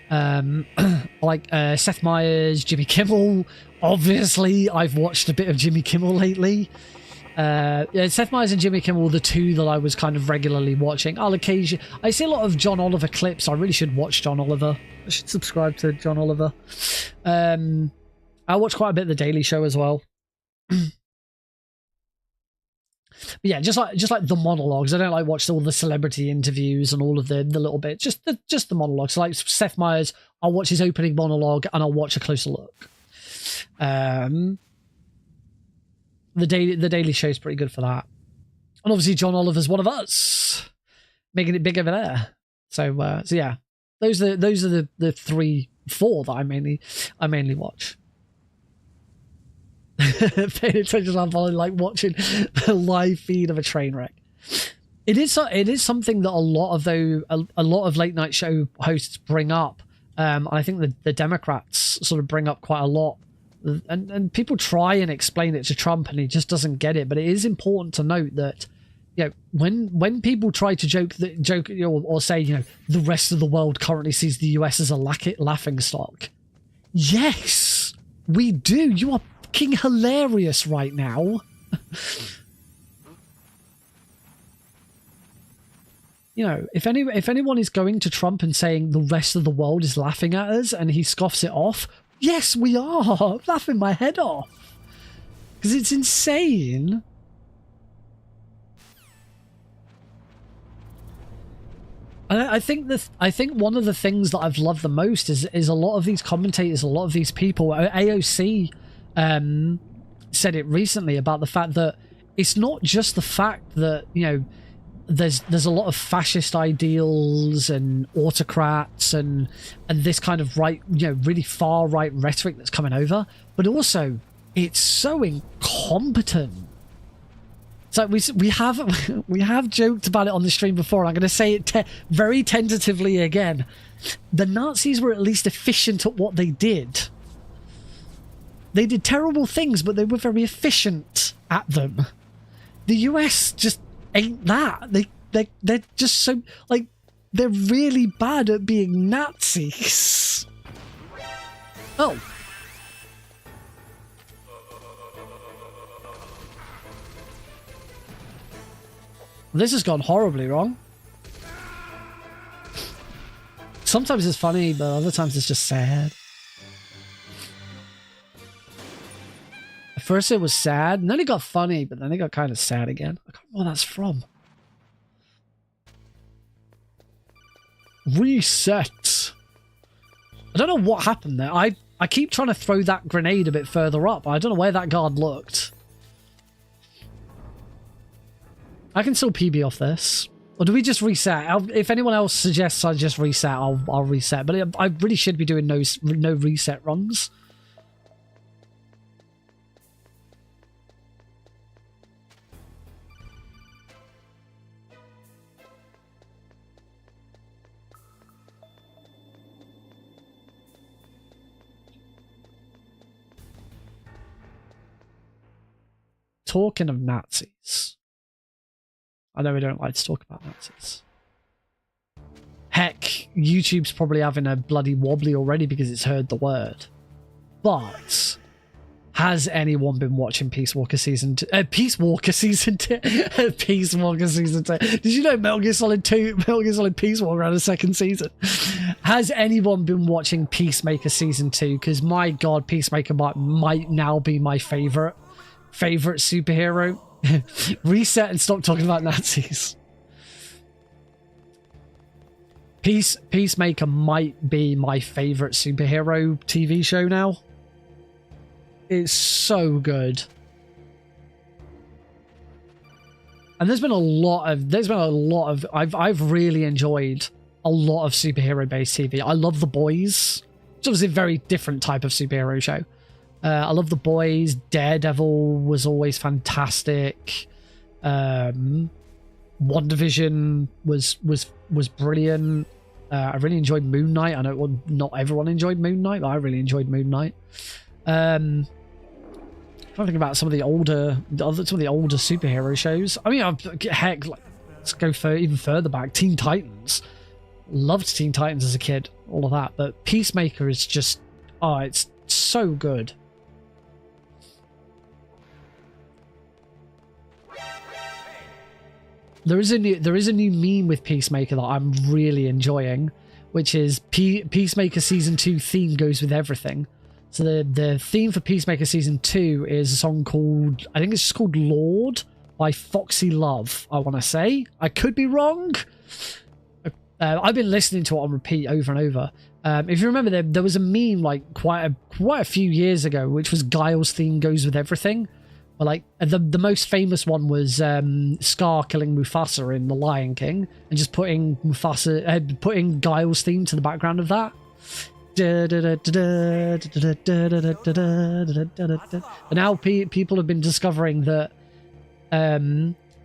Like Seth Meyers, Jimmy Kimmel. Obviously, I've watched a bit of Jimmy Kimmel lately. Yeah, Seth Meyers and Jimmy Kimmel were the two that I was kind of regularly watching. I see a lot of John Oliver clips. I really should watch John Oliver. I should subscribe to John Oliver. I watch quite a bit of The Daily Show as well. But yeah, just like the monologues. I don't like watch all the celebrity interviews and all of the little bits. Just the monologues. So like Seth Meyers, I'll watch his opening monologue and I'll watch a closer look. The Daily Show is pretty good for that. And obviously John Oliver's one of us, making it big over there. So yeah, those are the 3-4 that I mainly watch. Paying attention, I'm probably like watching the live feed of a train wreck. It is something that a lot of late night show hosts bring up. I think the Democrats sort of bring up quite a lot, and people try and explain it to Trump, and he just doesn't get it. But it is important to note that, you know, when people try to joke or say, you know, the rest of the world currently sees the US as a laughing stock. Yes, we do. You are fucking hilarious right now. You know, if anyone is going to Trump and saying the rest of the world is laughing at us and he scoffs it off, yes, we are. I'm laughing my head off. Because it's insane. I think one of the things that I've loved the most is a lot of these commentators, a lot of these people. AOC said it recently about the fact that it's not just the fact that, you know, there's a lot of fascist ideals and autocrats and this kind of right, you know, really far right rhetoric that's coming over, but also it's so incompetent. So we have joked about it on the stream before, and I'm going to say it very tentatively again. The Nazis were at least efficient at what they did. They did terrible things, but they were very efficient at them. The US just ain't that. They're just so, like, they're really bad at being Nazis. Oh. This has gone horribly wrong. Sometimes it's funny, but other times it's just sad. At first it was sad, and then it got funny, but then it got kind of sad again. I can't remember where that's from. Reset. I don't know what happened there. I keep trying to throw that grenade a bit further up. I don't know where that guard looked. I can still PB off this. Or do we just reset? If anyone else suggests I just reset, I'll reset. But I really should be doing no reset runs. Talking of Nazis. I know we don't like to talk about Nazis. Heck, YouTube's probably having a bloody wobbly already because it's heard the word. But has anyone been watching Peace Walker Season 2? Peace Walker Season 2? Peace Walker Season 2. Did you know Metal Gear Solid 2, Metal Gear Solid Peace Walker had a second season? Has anyone been watching Peacemaker season 2? Because my god, Peacemaker might now be my favorite superhero. Reset and stop talking about Nazis. Peacemaker might be my favorite superhero TV show now. It's so good. And there's been a lot of I've really enjoyed a lot of superhero based TV. I love The Boys. It's obviously a very different type of superhero show. I love The Boys. Daredevil was always fantastic. WandaVision was brilliant. I really enjoyed Moon Knight. I know not everyone enjoyed Moon Knight, but I really enjoyed Moon Knight. I'm trying to think about some of the older superhero shows. I mean, heck, let's go even further back. Teen Titans. Loved Teen Titans as a kid, all of that. But Peacemaker is just, oh, it's so good. There is a new meme with Peacemaker that I'm really enjoying, which is Peacemaker Season 2 theme goes with everything. So the theme for Peacemaker Season 2 is a song called, I think it's just called Lord by Foxy Love, I want to say. I could be wrong. I've been listening to it on repeat over and over. If you remember, there was a meme like quite a few years ago, which was Guile's theme goes with everything. But like the most famous one was Scar killing Mufasa in The Lion King, and just putting Guile's theme to the background of that. But now people have been discovering that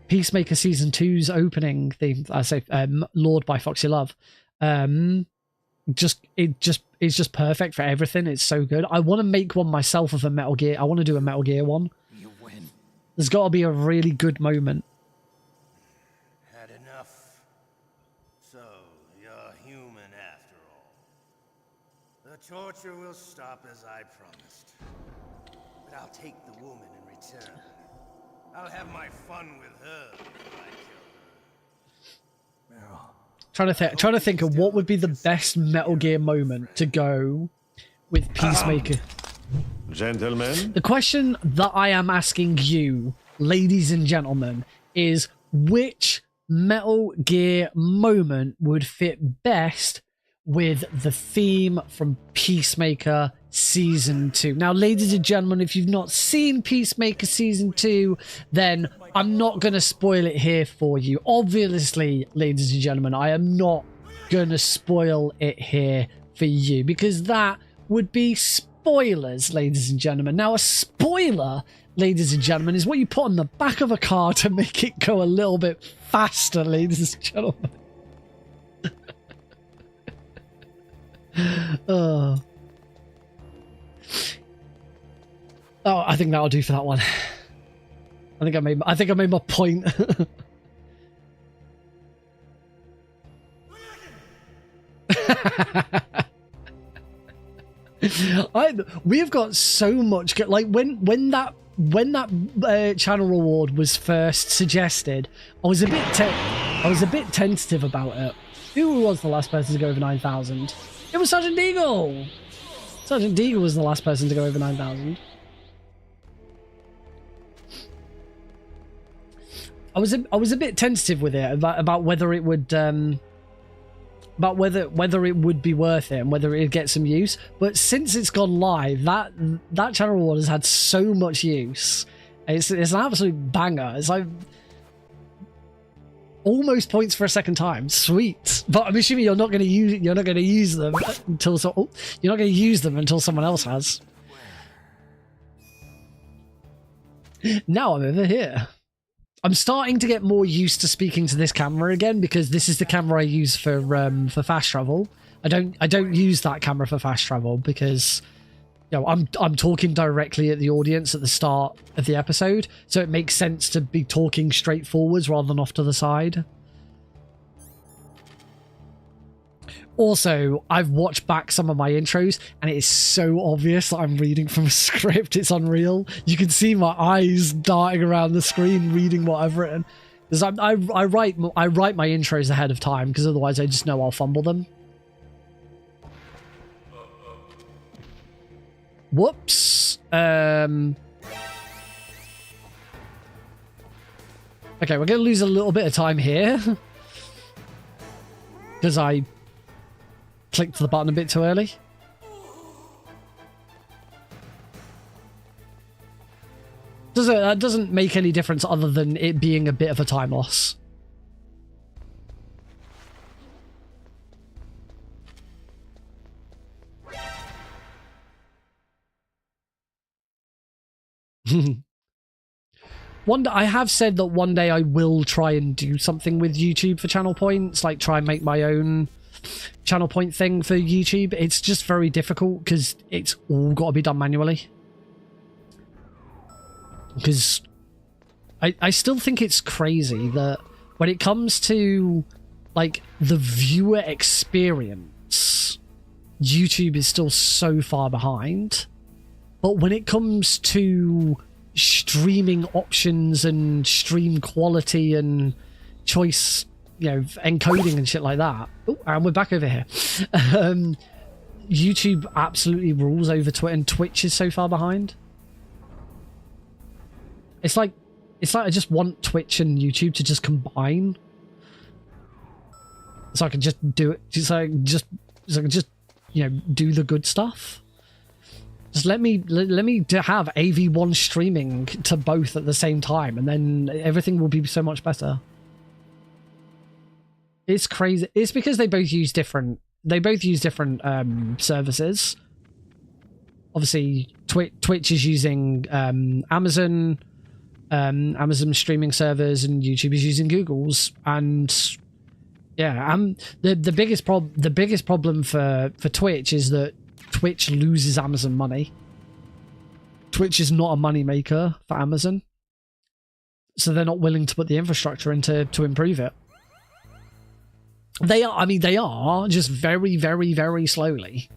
Peacemaker Season 2's opening theme, I say Lord by Foxy Love, it's just perfect for everything. It's so good. I want to make one myself of a Metal Gear. I want to do a Metal Gear one. You win. There's got to be a really good moment. Had enough. So, you're human after all. The torture will stop as I promised. But I'll take the woman in return. I'll have my fun with her before I kill her. Meryl. Trying to think of what would be the best Metal Gear moment to go with Peacemaker. Gentlemen? The question that I am asking you, ladies and gentlemen, is which Metal Gear moment would fit best with the theme from Peacemaker Season 2. Now, ladies and gentlemen, if you've not seen Peacemaker Season 2, then I'm not going to spoil it here for you. Obviously, ladies and gentlemen, I am not going to spoil it here for you, because that would be spoilers, ladies and gentlemen. Now, a spoiler, ladies and gentlemen, is what you put on the back of a car to make it go a little bit faster, ladies and gentlemen. Oh, I think that'll do for that one. I think I made my point. We have got so much. Like when that channel reward was first suggested, I was a bit tentative about it. Who was the last person to go over 9,000? It was Sergeant Deagle. Sergeant Deagle was the last person to go over 9,000. I was a bit tentative with it about whether it would whether it would be worth it and whether it'd get some use. But since it's gone live, that channel reward has had so much use. It's an absolute banger. It's like almost points for a second time. Sweet. But I'm assuming you're not going to use them until someone else has. Now I'm over here. I'm starting to get more used to speaking to this camera again, because this is the camera I use for fast travel. I don't use that camera for fast travel because, you know, I'm talking directly at the audience at the start of the episode, so it makes sense to be talking straight forwards rather than off to the side. Also, I've watched back some of my intros, and it is so obvious that I'm reading from a script. It's unreal. You can see my eyes darting around the screen reading what I've written. Because I write my intros ahead of time, because otherwise I just know I'll fumble them. Whoops. Okay, we're going to lose a little bit of time here. Because I clicked the button a bit too early. That doesn't make any difference other than it being a bit of a time loss. I have said that one day I will try and do something with YouTube for channel points, like try and make my own channel point thing for YouTube. It's just very difficult because it's all got to be done manually. Because I still think it's crazy that when it comes to like the viewer experience, YouTube is still so far behind. But when it comes to streaming options and stream quality and choice, you know, encoding and shit like that. Oh, and we're back over here. YouTube absolutely rules over Twitch, and Twitch is so far behind. It's like I just want Twitch and YouTube to just combine, so I can just do it. So I can just you know, do the good stuff. Just let me have AV1 streaming to both at the same time, and then everything will be so much better. It's crazy. It's because they both use different services. Obviously, Twitch is using Amazon streaming servers, and YouTube is using Google's. And yeah, the biggest problem for Twitch is that Twitch loses Amazon money. Twitch is not a money maker for Amazon, so they're not willing to put the infrastructure into to improve it. They are, I mean, they are just very, very, very slowly.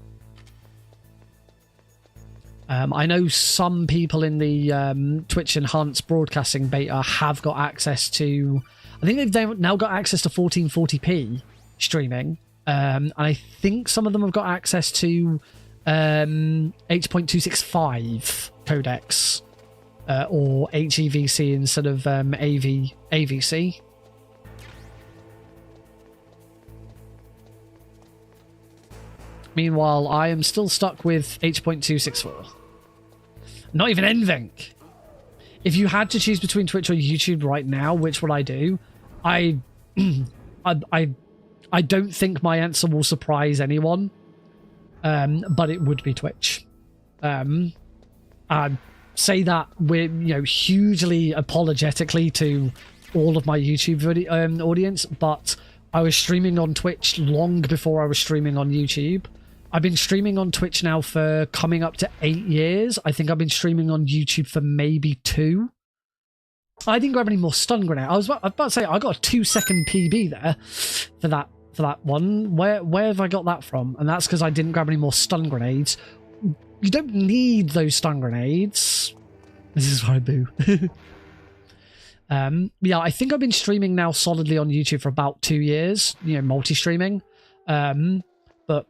I know some people in the Twitch Enhanced Broadcasting beta have got access to, I think they've now got access to 1440p streaming, and I think some of them have got access to 8.265 codecs, or HEVC instead of AVC. Meanwhile, I am still stuck with 8.264. Not even NVENC. If you had to choose between Twitch or YouTube right now, which would I do? I don't think my answer will surprise anyone, but it would be Twitch. I'd say that with, you know, hugely apologetically to all of my YouTube audience, but I was streaming on Twitch long before I was streaming on YouTube. I've been streaming on Twitch now for coming up to 8 years. I think I've been streaming on YouTube for maybe 2. I didn't grab any more stun grenade. I was about to say I got a 2-second PB there for that one. Where have I got that from? And that's because I didn't grab any more stun grenades. You don't need those stun grenades. This is why I boo. Yeah, I think I've been streaming now solidly on YouTube for about 2 years. You know, multi-streaming. But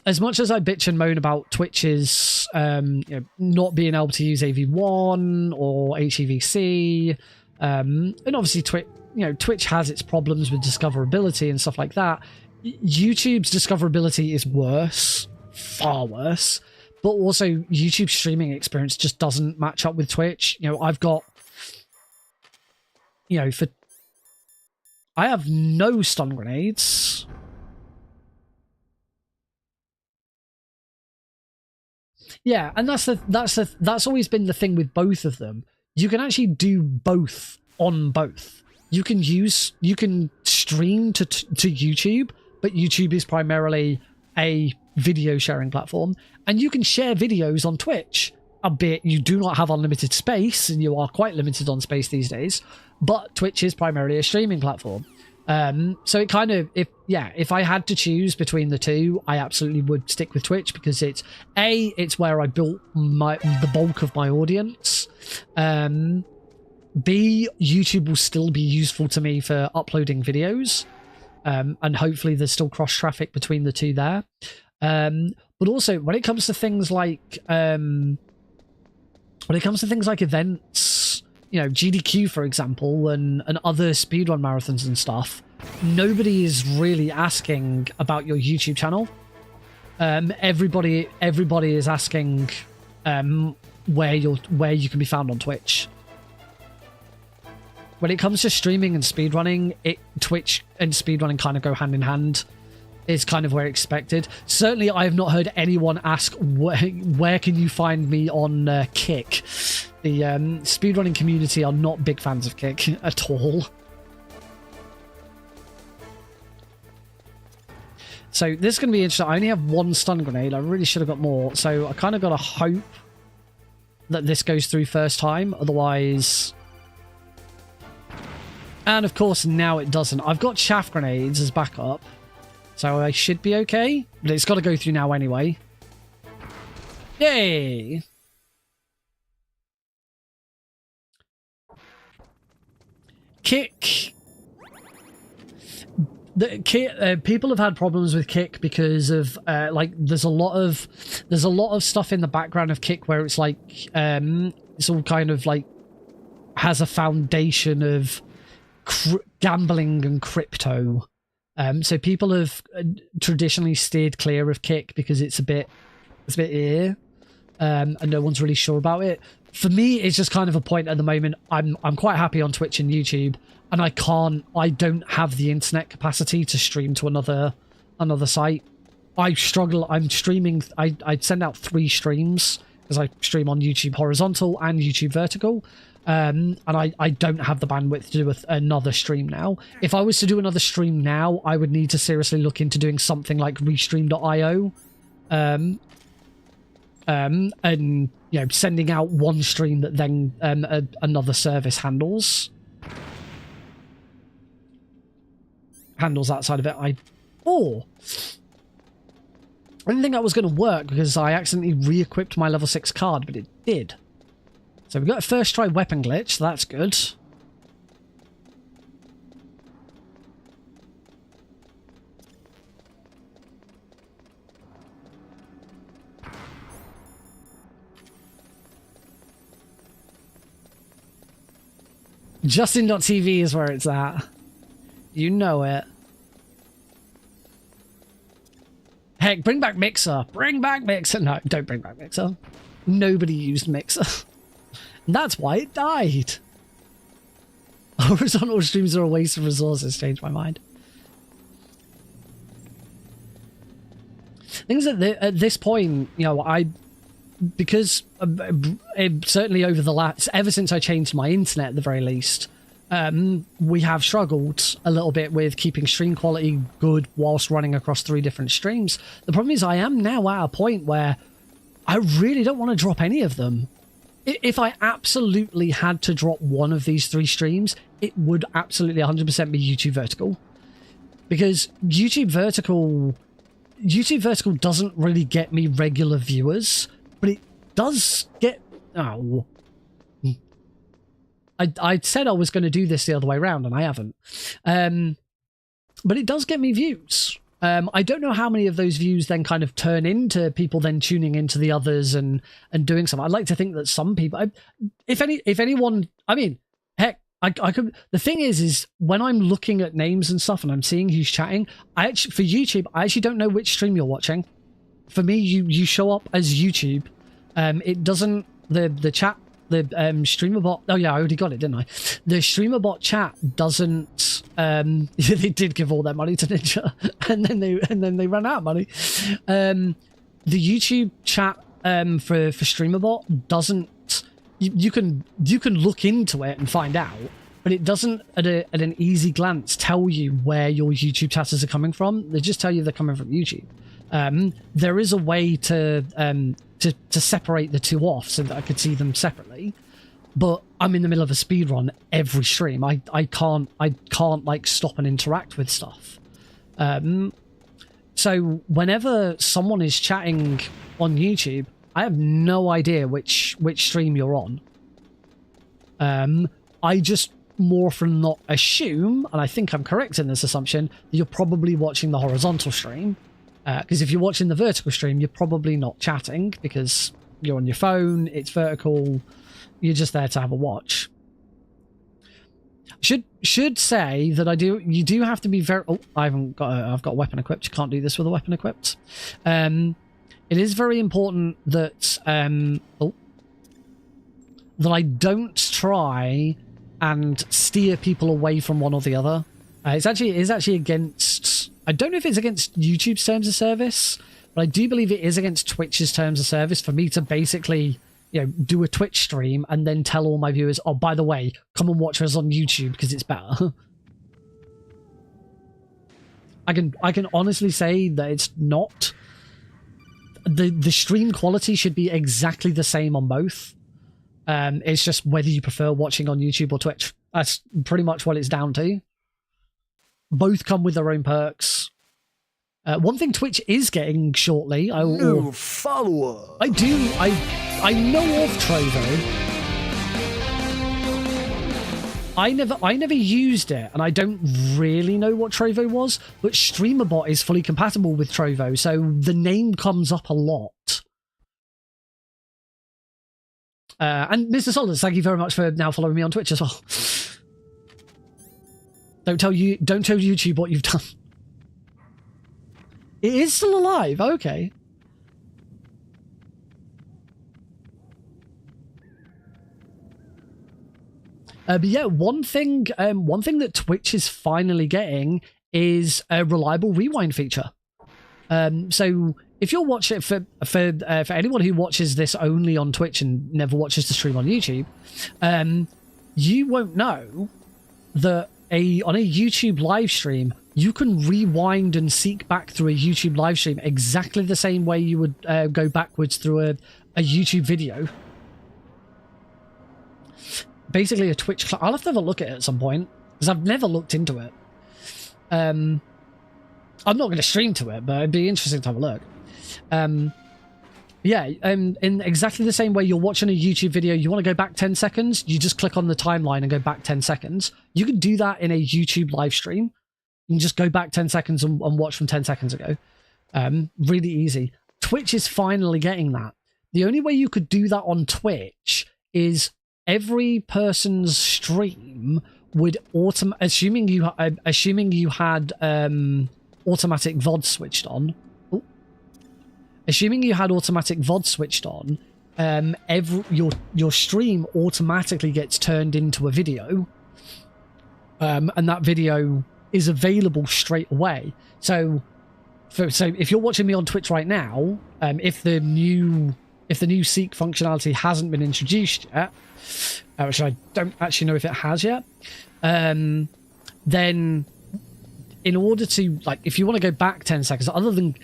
as much as I bitch and moan about Twitch's you know, not being able to use AV1 or HEVC, and obviously Twitch has its problems with discoverability and stuff like that. YouTube's discoverability is worse, far worse, but also YouTube's streaming experience just doesn't match up with Twitch. You know, I've got, you know, I have no stun grenades. Yeah, and that's always been the thing with both of them. You can actually do both on both. You can stream to YouTube, but YouTube is primarily a video sharing platform, and you can share videos on Twitch, albeit you do not have unlimited space, and you are quite limited on space these days, but Twitch is primarily a streaming platform. So it kind of, if I had to choose between the two, I absolutely would stick with Twitch, because it's where I built the bulk of my audience. B, YouTube will still be useful to me for uploading videos, and hopefully there's still cross traffic between the two there. But also, when it comes to things like events, you know, GDQ, for example, and other speedrun marathons and stuff, nobody is really asking about your YouTube channel. Everybody is asking where you can be found on Twitch. When it comes to streaming and speedrunning, Twitch and speedrunning kind of go hand in hand. Is kind of where expected. Certainly, I have not heard anyone ask where can you find me on Kick. The speedrunning community are not big fans of Kick at all. So this is going to be interesting. I only have one stun grenade. I really should have got more. So I kind of got to hope that this goes through first time. Otherwise... And of course, now it doesn't. I've got chaff grenades as backup. So I should be okay. But it's got to go through now anyway. Yay! Kick. People have had problems with Kick because of like there's a lot of stuff in the background of Kick where it's like it's all kind of like has a foundation of gambling and crypto. So people have traditionally steered clear of Kick because it's a bit and no one's really sure about it. For me, it's just kind of a point at the moment. I'm quite happy on Twitch and YouTube, and I don't have the internet capacity to stream to another site. I struggle. I'm streaming. I send out 3 streams because I stream on YouTube horizontal and YouTube vertical. And I don't have the bandwidth to do another stream now. If I was to do another stream now, I would need to seriously look into doing something like restream.io. And you know, sending out one stream that then another service handles outside of it. I didn't think that was going to work because I accidentally re-equipped my level 6 card, but it did. So we got a first try weapon glitch, so that's good. Justin.tv is where it's at. You know it. Heck, bring back Mixer. Bring back Mixer. No, don't bring back Mixer. Nobody used Mixer. And that's why it died. Horizontal streams are a waste of resources. Changed my mind. Things at this point, you know, because certainly over the last, ever since I changed my internet at the very least, we have struggled a little bit with keeping stream quality good whilst running across 3 different streams. The problem is I am now at a point where I really don't want to drop any of them. If I absolutely had to drop one of these 3 streams, it would absolutely 100% be YouTube Vertical. Because YouTube Vertical doesn't really get me regular viewers, but it does get... Oh. I said I was going to do this the other way around, and I haven't. But it does get me views. I don't know how many of those views then kind of turn into people then tuning into the others and doing something. I'd like to think that some people, if anyone, I mean, heck, I could. The thing is when I'm looking at names and stuff and I'm seeing who's chatting, for YouTube, I actually don't know which stream you're watching. For me, you show up as YouTube. It doesn't the chat. The streamer bot. Oh yeah, I already got it, didn't I? The streamer bot chat doesn't. They did give all their money to Ninja, and then they ran out of money. The YouTube chat for streamer bot doesn't. You can look into it and find out, but it doesn't at an easy glance tell you where your YouTube chatters are coming from. They just tell you they're coming from YouTube. There is a way to separate the 2 off so that I could see them separately, but I'm in the middle of a speed run every stream. I can't like stop and interact with stuff. So whenever someone is chatting on YouTube, I have no idea which stream you're on. I just more often not assume, and I think I'm correct in this assumption, that you're probably watching the horizontal stream. Because if you're watching the vertical stream, you're probably not chatting because you're on your phone, it's vertical, you're just there to have a watch. Should say that you do have to be very... Oh, I've got a weapon equipped. You can't do this with a weapon equipped. It is very important that that I don't try and steer people away from one or the other. It is actually against... I don't know if it's against YouTube's terms of service, but I do believe it is against Twitch's terms of service for me to basically, do a Twitch stream and then tell all my viewers, oh, by the way, come and watch us on YouTube because it's better. I can honestly say that it's not. The stream quality should be exactly the same on both. It's just whether you prefer watching on YouTube or Twitch. That's pretty much what it's down to. Both come with their own perks. One thing Twitch is getting shortly. New follower. I know of Trovo. I never used it, and I don't really know what Trovo was, but StreamerBot is fully compatible with Trovo, so the name comes up a lot. And Mr. Solid, thank you very much for now following me on Twitch as well. Don't tell YouTube what you've done. It is still alive. Okay. But yeah, one thing that Twitch is finally getting is a reliable rewind feature. So if you're watching for anyone who watches this only on Twitch and never watches the stream on YouTube, you won't know that on a YouTube live stream, you can rewind and seek back through a YouTube live stream exactly the same way you would go backwards through a YouTube video. Basically a Twitch... I'll have to have a look at it at some point, because I've never looked into it. I'm not going to stream to it, but it'd be interesting to have a look. Yeah, in exactly the same way you're watching a YouTube video, you want to go back 10 seconds, you just click on the timeline and go back 10 seconds. You can do that in a YouTube live stream. You can just go back 10 seconds and watch from 10 seconds ago. Really easy. Twitch is finally getting that. The only way you could do that on Twitch is every person's stream would assuming you had automatic VOD switched on. Ooh. Assuming you had automatic VOD switched on, your stream automatically gets turned into a video, and that video is available straight away. So if you're watching me on Twitch right now, if the new seek functionality hasn't been introduced yet, which I don't actually know if it has yet, then in order to, like, if you want to go back 10 seconds, other than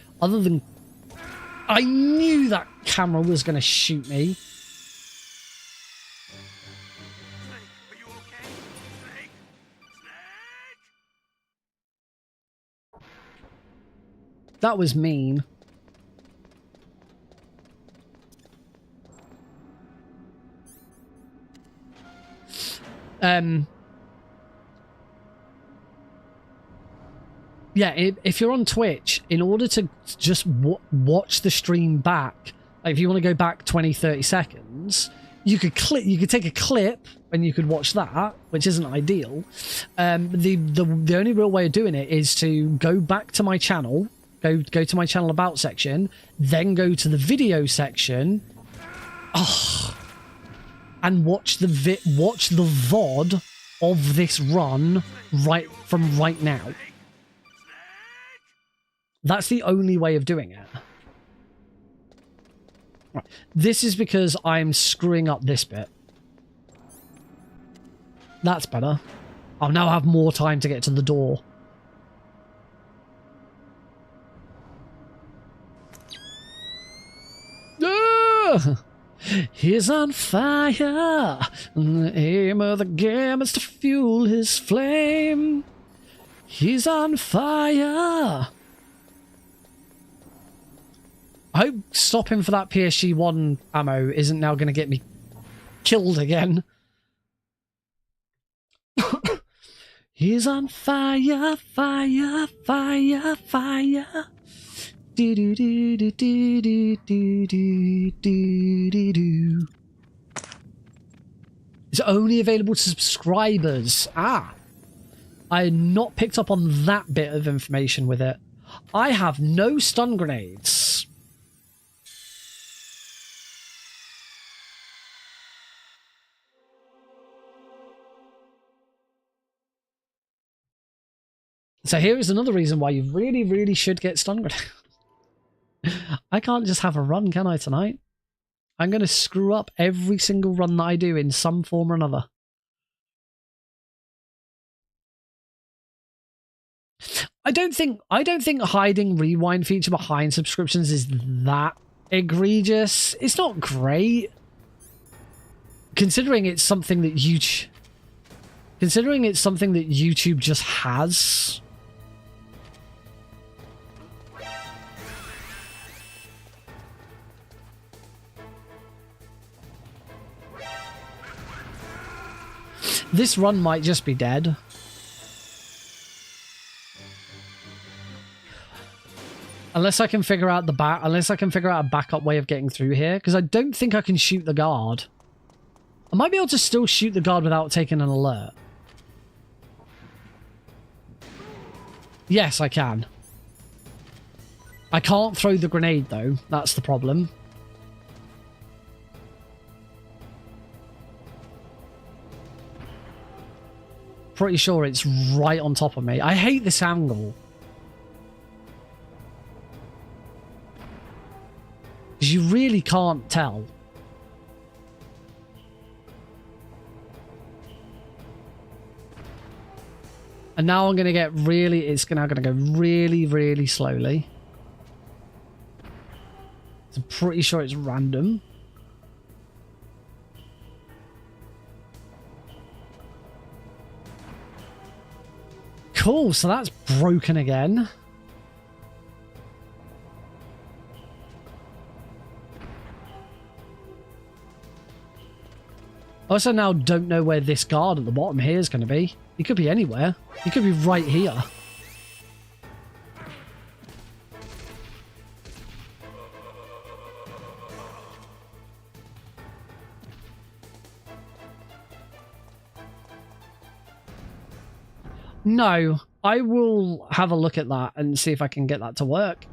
I knew that camera was going to shoot me. Are you okay? Snake? Snake? That was mean. Yeah, if you're on Twitch, in order to just watch the stream back, like if you want to go back 20-30 seconds, you could take a clip and you could watch that, which isn't ideal. The only real way of doing it is to go back to my channel, go to my channel about section, then go to the video section, and watch the VOD of this run right now. That's the only way of doing it. Right. This is because I'm screwing up this bit. That's better. I'll now have more time to get to the door. Ah! He's on fire, and the aim of the game is to fuel his flame. He's on fire. I hope stopping for that PSG-1 ammo isn't now going to get me killed again. He's on fire, fire, fire, fire. It's only available to subscribers. Ah. I had not picked up on that bit of information with it. I have no stun grenades. So here is another reason why you really, really should get stun grenades. I can't just have a run, can I, tonight? I'm going to screw up every single run that I do in some form or another. I don't think hiding rewind feature behind subscriptions is that egregious. It's not great. Considering it's something that YouTube just has. This run might just be dead. Unless I can figure out a backup way of getting through here, because I don't think I can shoot the guard. I might be able to still shoot the guard without taking an alert. Yes, I can. I can't throw the grenade though. That's the problem. Pretty sure it's right on top of me. I hate this angle. Because you really can't tell. And now I'm going to get really... It's now going to go really, really slowly. So I'm pretty sure it's random. Cool, so that's broken again. I also now don't know where this guard at the bottom here is going to be. He could be anywhere. He could be right here. No, I will have a look at that and see if I can get that to work.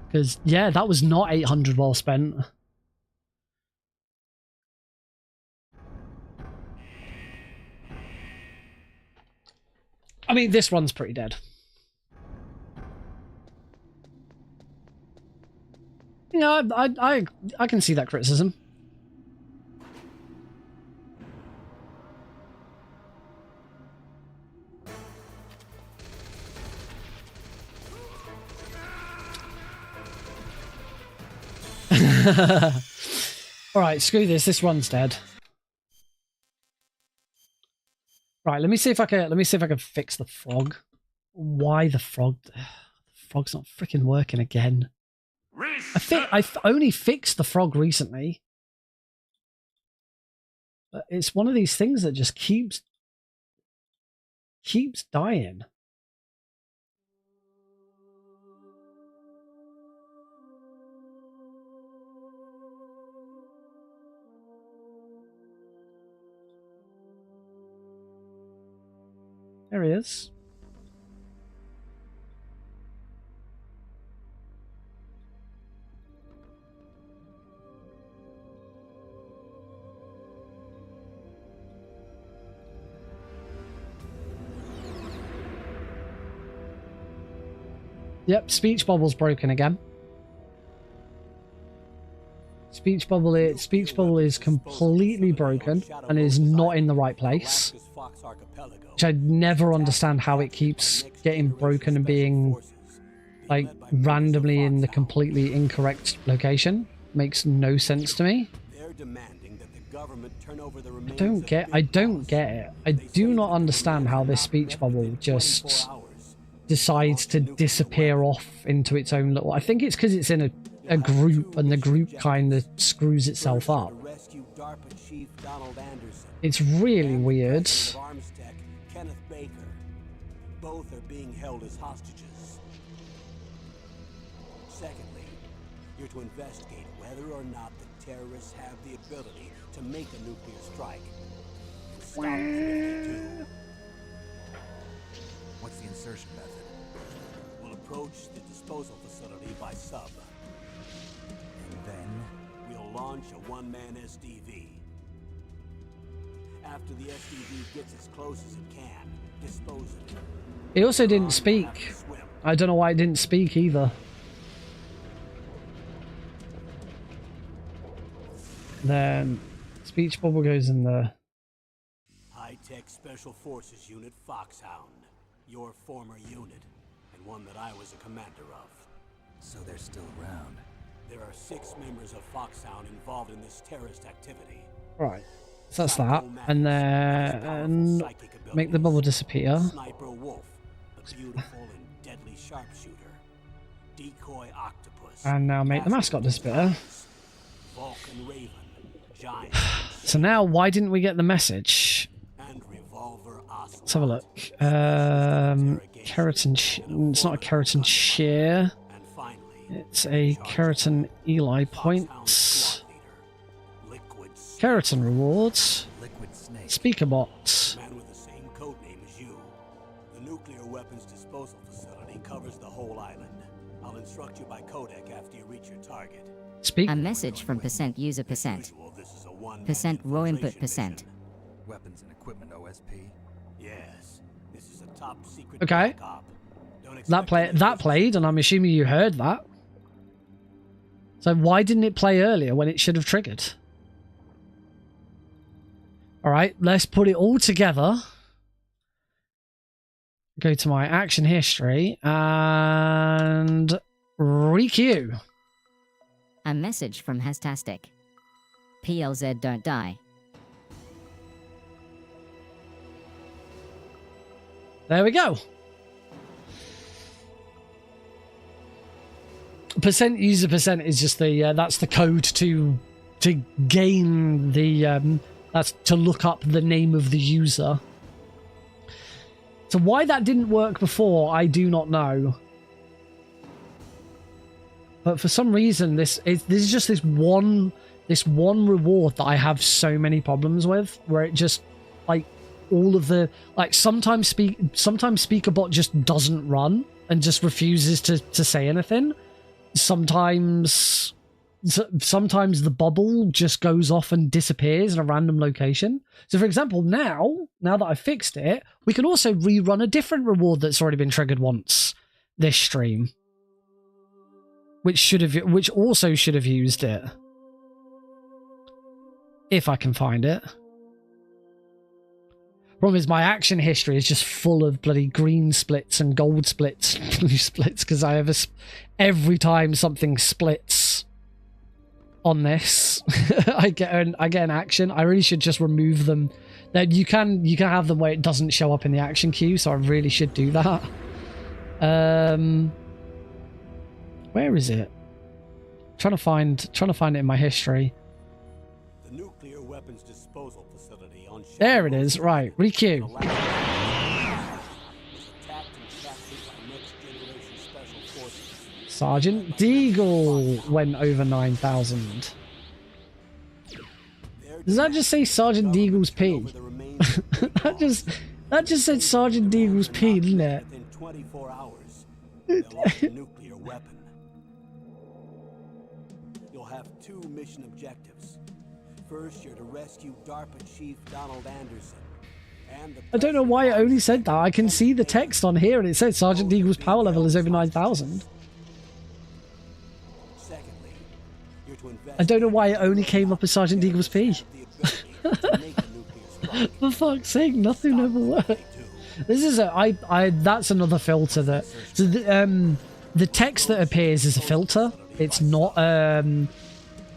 Because, yeah, that was not 800 well spent. I mean, this one's pretty dead. Yeah, I can see that criticism. Alright, screw this. This one's dead. Right, let me see if I can fix the frog. Why the frog? The frog's not freaking working again. I've only fixed the frog recently. But it's one of these things that just keeps dying. There he is. Yep, speech bubble's broken again. Speech bubble is completely broken and is not in the right place. Which I never understand how it keeps getting broken and being like randomly in the completely incorrect location. Makes no sense to me. I don't get it. I do not understand how this speech bubble just decides to disappear off into its own little... I think it's because it's in a group and the group kind of screws itself up. It's really weird. Both are being held as hostages. Secondly, you're to investigate whether or not the terrorists have the ability to make a nuclear strike. And stop them if they do. What's the insertion method? We'll approach the disposal facility by sub. And then? We'll launch a one-man SDV. After the SDV gets as close as it can, dispose of it. He also didn't speak. I don't know why it didn't speak either. Then speech bubble goes in there. High-tech Special Forces Unit Foxhound. Your former unit, and one that I was a commander of. So they're still around. There are 6 members of Foxhound involved in this terrorist activity. Right. So that's that. And then make the bubble disappear. Sniper Wolf, the beautiful and deadly sharpshooter. Decoy Octopus. And now make the mascot disappear. Vulcan Raven, Giant. So now, why didn't we get the message? And Revolver Ocelot. Let's have a look. Keratin. It's not a keratin shear. And finally, It's a keratin Eli points. Liquid Snake, Keratin rewards. Liquid snake. Speaker bots. man with the same code name as you. The nuclear weapons disposal facility covers the whole island. I'll instruct you by codec after you reach your target. Speak. A message from percent user percent. Usual, this is a one-man Percent raw input infiltration percent. mission. Weapons and equipment OSP. Yes, this is a top secret Okay. black op. Don't That expect any official played, and I'm assuming you heard that. So why didn't it play earlier when it should have triggered? Alright, let's put it all together. Go to my action history and requeue. A message from Hastastic. PLZ don't die. There we go. Percent user percent is just the that's the code to gain the that's to look up the name of the user. So why that didn't work before, I do not know. But for some reason, this is just this one reward that I have so many problems with, where it just like all of the like sometimes speaker bot just doesn't run and just refuses to say anything. Sometimes the bubble just goes off and disappears in a random location. So for example, now that I've fixed it, we can also rerun a different reward that's already been triggered once this stream, which also should have used it. If I can find it. Problem is my action history is just full of bloody green splits and gold splits, blue splits, because I have every time something splits on this, I get an action. I really should just remove them. Then you can have them where it doesn't show up in the action queue, so I really should do that. Where is it? Trying to find it in my history. The nuclear weapons disposal facility on There it is. Right, requeue. Sergeant Deagle went over 9,000. Does that just say Sergeant Deagle's P? that just said Sergeant Deagle's P, didn't it? Within 24 hours, they'll launch a nuclear weapon. You'll have 2 mission objectives. First, you're to rescue DARPA Chief Donald Anderson. And the I don't know why it only said that. I can see the text on here and it says Sergeant Deagle's power level is over 9,000. Secondly, you're to I don't know why it only came up as Sergeant Deagle's P. For fuck's sake, nothing ever worked. This is that's another filter that so the text that appears is a filter. It's not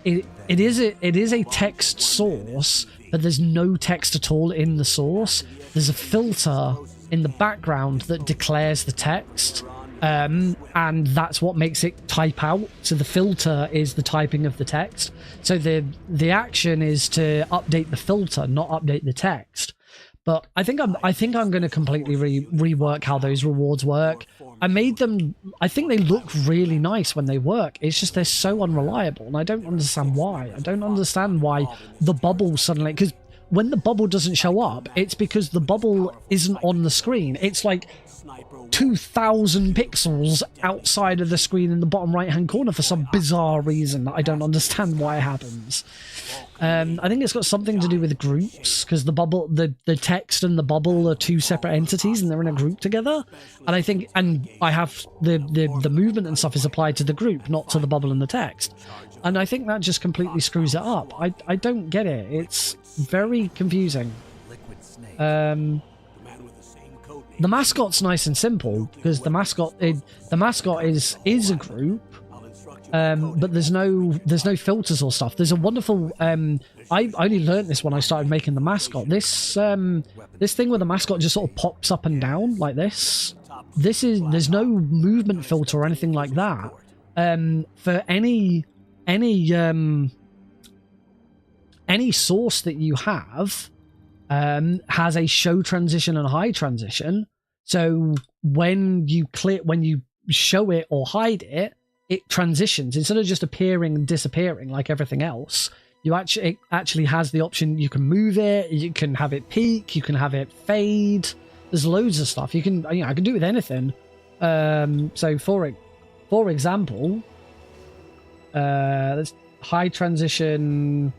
it is a text source, but there's no text at all in the source. There's a filter in the background that declares the text, and that's what makes it type out. So the filter is the typing of the text. So the action is to update the filter, not update the text. But I think I'm going to completely rework how those rewards work. I made them. I think they look really nice when they work. It's just they're so unreliable, and I don't understand why. I don't understand why the bubble suddenly, because when the bubble doesn't show up, it's because the bubble isn't on the screen. It's like 2,000 pixels outside of the screen in the bottom right hand corner for some bizarre reason that I don't understand why it happens. I think it's got something to do with groups, because the bubble, the text and the bubble are two separate entities and they're in a group together. And I think, and I have the movement and stuff is applied to the group, not to the bubble and the text. And I think that just completely screws it up. I don't get it. It's very confusing. The mascot's nice and simple, because the mascot is a group, but there's no filters or stuff. There's a wonderful I only learned this when I started making the mascot. This thing where the mascot just sort of pops up and down like this. There's no movement filter or anything like that. For any source that you have has a show transition and hide transition. So when you show it or hide it, it transitions instead of just appearing and disappearing like everything else. It actually has the option. You can move it. You can have it peak. You can have it fade. There's loads of stuff. I can do it with anything. So for example, let's high transition.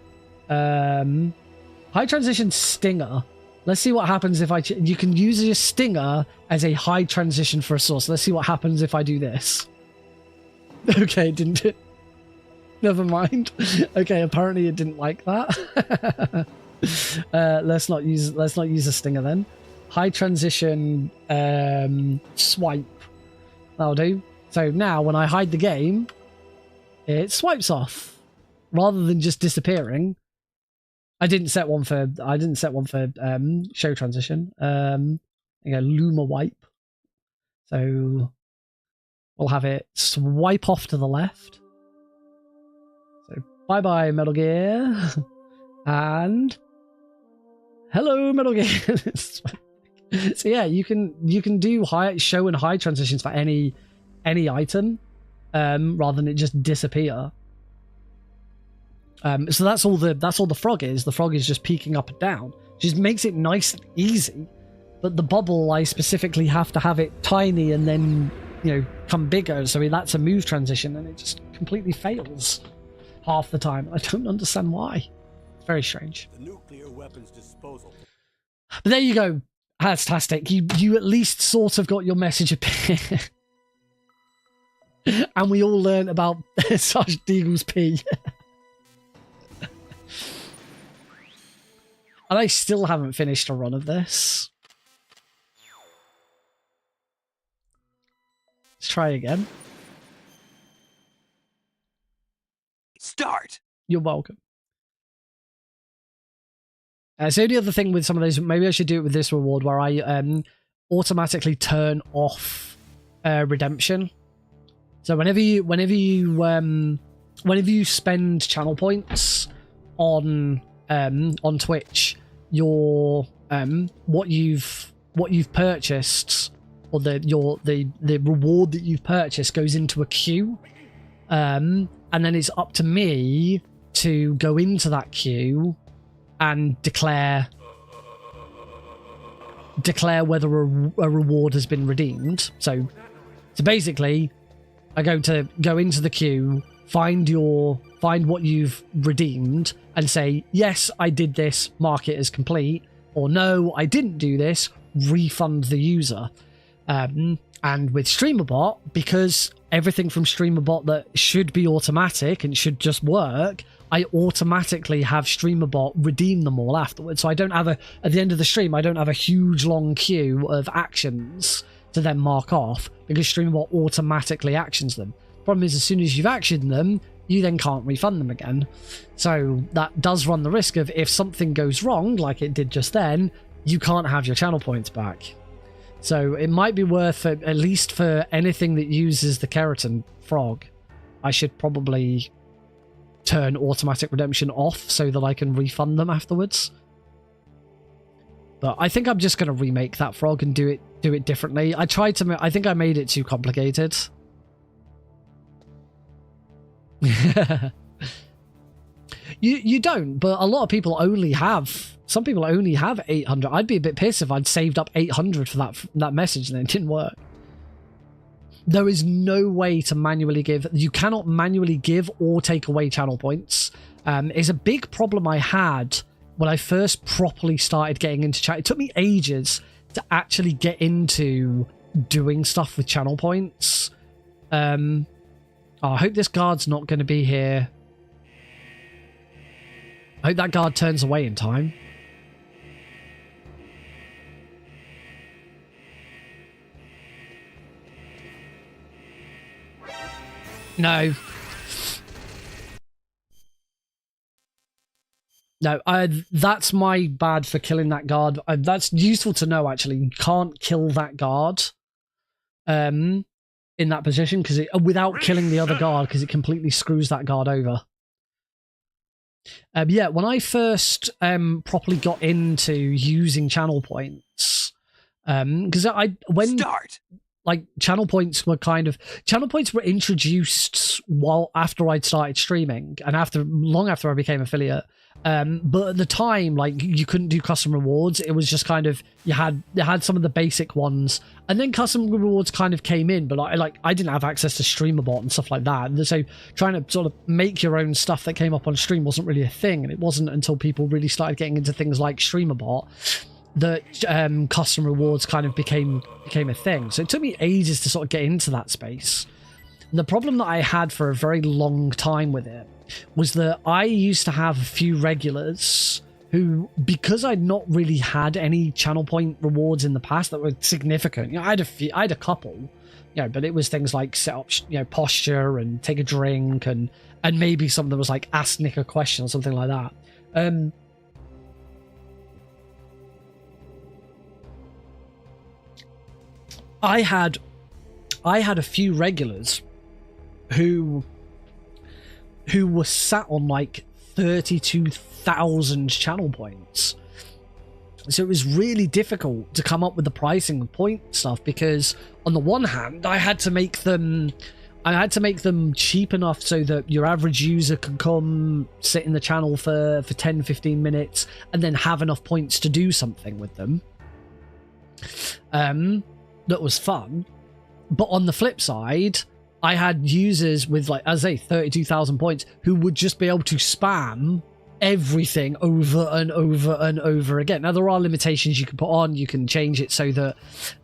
High transition stinger. Let's see what happens if you can use your stinger as a high transition for a source. Let's see what happens if I do this. Okay, didn't it? Never mind. Okay, apparently it didn't like that. Let's not use a stinger then. High transition swipe. That'll do. So now when I hide the game, it swipes off rather than just disappearing. I didn't set one for show transition. Luma wipe. So we'll have it swipe off to the left. So bye bye Metal Gear, and hello Metal Gear. So yeah, you can do show and hide transitions for any item, rather than it just disappear. So that's all the frog is. The frog is just peeking up and down. Just makes it nice and easy. But the bubble, I specifically have to have it tiny and then, come bigger. So that's a move transition, and it just completely fails half the time. I don't understand why. It's very strange. The nuclear weapons disposal. But there you go. Fantastic. You at least sort of got your message appear. And we all learned about Sergeant Deagle's pee. And I still haven't finished a run of this. Let's try again. Start! You're welcome. So the other thing with some of those, maybe I should do it with this reward where I automatically turn off redemption. So whenever you spend channel points on Twitch, your what you've purchased, or the reward that you've purchased goes into a queue, and then it's up to me to go into that queue and declare whether a reward has been redeemed. So basically, I go into the queue, find what you've redeemed, and say, yes, I did this, mark it as complete, or no, I didn't do this, refund the user. And with StreamerBot, because everything from StreamerBot that should be automatic and should just work, I automatically have StreamerBot redeem them all afterwards. So I don't have at the end of the stream, I don't have a huge long queue of actions to then mark off, because StreamerBot automatically actions them. Problem is, as soon as you've actioned them, you then can't refund them again. So that does run the risk of, if something goes wrong, like it did just then, you can't have your channel points back. So it might be worth, at least for anything that uses the keratin frog, I should probably turn automatic redemption off so that I can refund them afterwards. But I think I'm just going to remake that frog and do it differently. I think I made it too complicated. You don't, but a lot of people only have, some people only have 800. I'd be a bit pissed if I'd saved up 800 for that message and it didn't work. There is no way to manually give. You cannot manually give or take away channel points. It's a big problem I had when I first properly started getting into chat. It took me ages to actually get into doing stuff with channel points. I hope this guard's not going to be here. I hope that guard turns away in time. No. No, that's my bad for killing that guard. That's useful to know, actually. You can't kill that guard in that position without killing the other guard, because it completely screws that guard over. Yeah, when I first properly got into using channel points, because channel points were introduced after I'd started streaming and long after I became affiliate. But at the time, you couldn't do custom rewards. It was just kind of, you had some of the basic ones, and then custom rewards kind of came in, but I didn't have access to StreamerBot and stuff like that. And so trying to sort of make your own stuff that came up on stream wasn't really a thing. And it wasn't until people really started getting into things like StreamerBot that custom rewards kind of became a thing. So it took me ages to sort of get into that space. And the problem that I had for a very long time with it was that I used to have a few regulars who, because I'd not really had any channel point rewards in the past that were significant, I had a couple, but it was things like set up, posture and take a drink, and maybe something that was like ask Nick a question or something like that. I had a few regulars who were sat on 32,000 channel points. So it was really difficult to come up with the pricing and point stuff, because on the one hand, I had to make them cheap enough so that your average user can come sit in the channel for 10-15 minutes and then have enough points to do something with them. That was fun. But on the flip side, I had users with, 32,000 points who would just be able to spam everything over and over and over again. Now, there are limitations you can put on. You can change it so that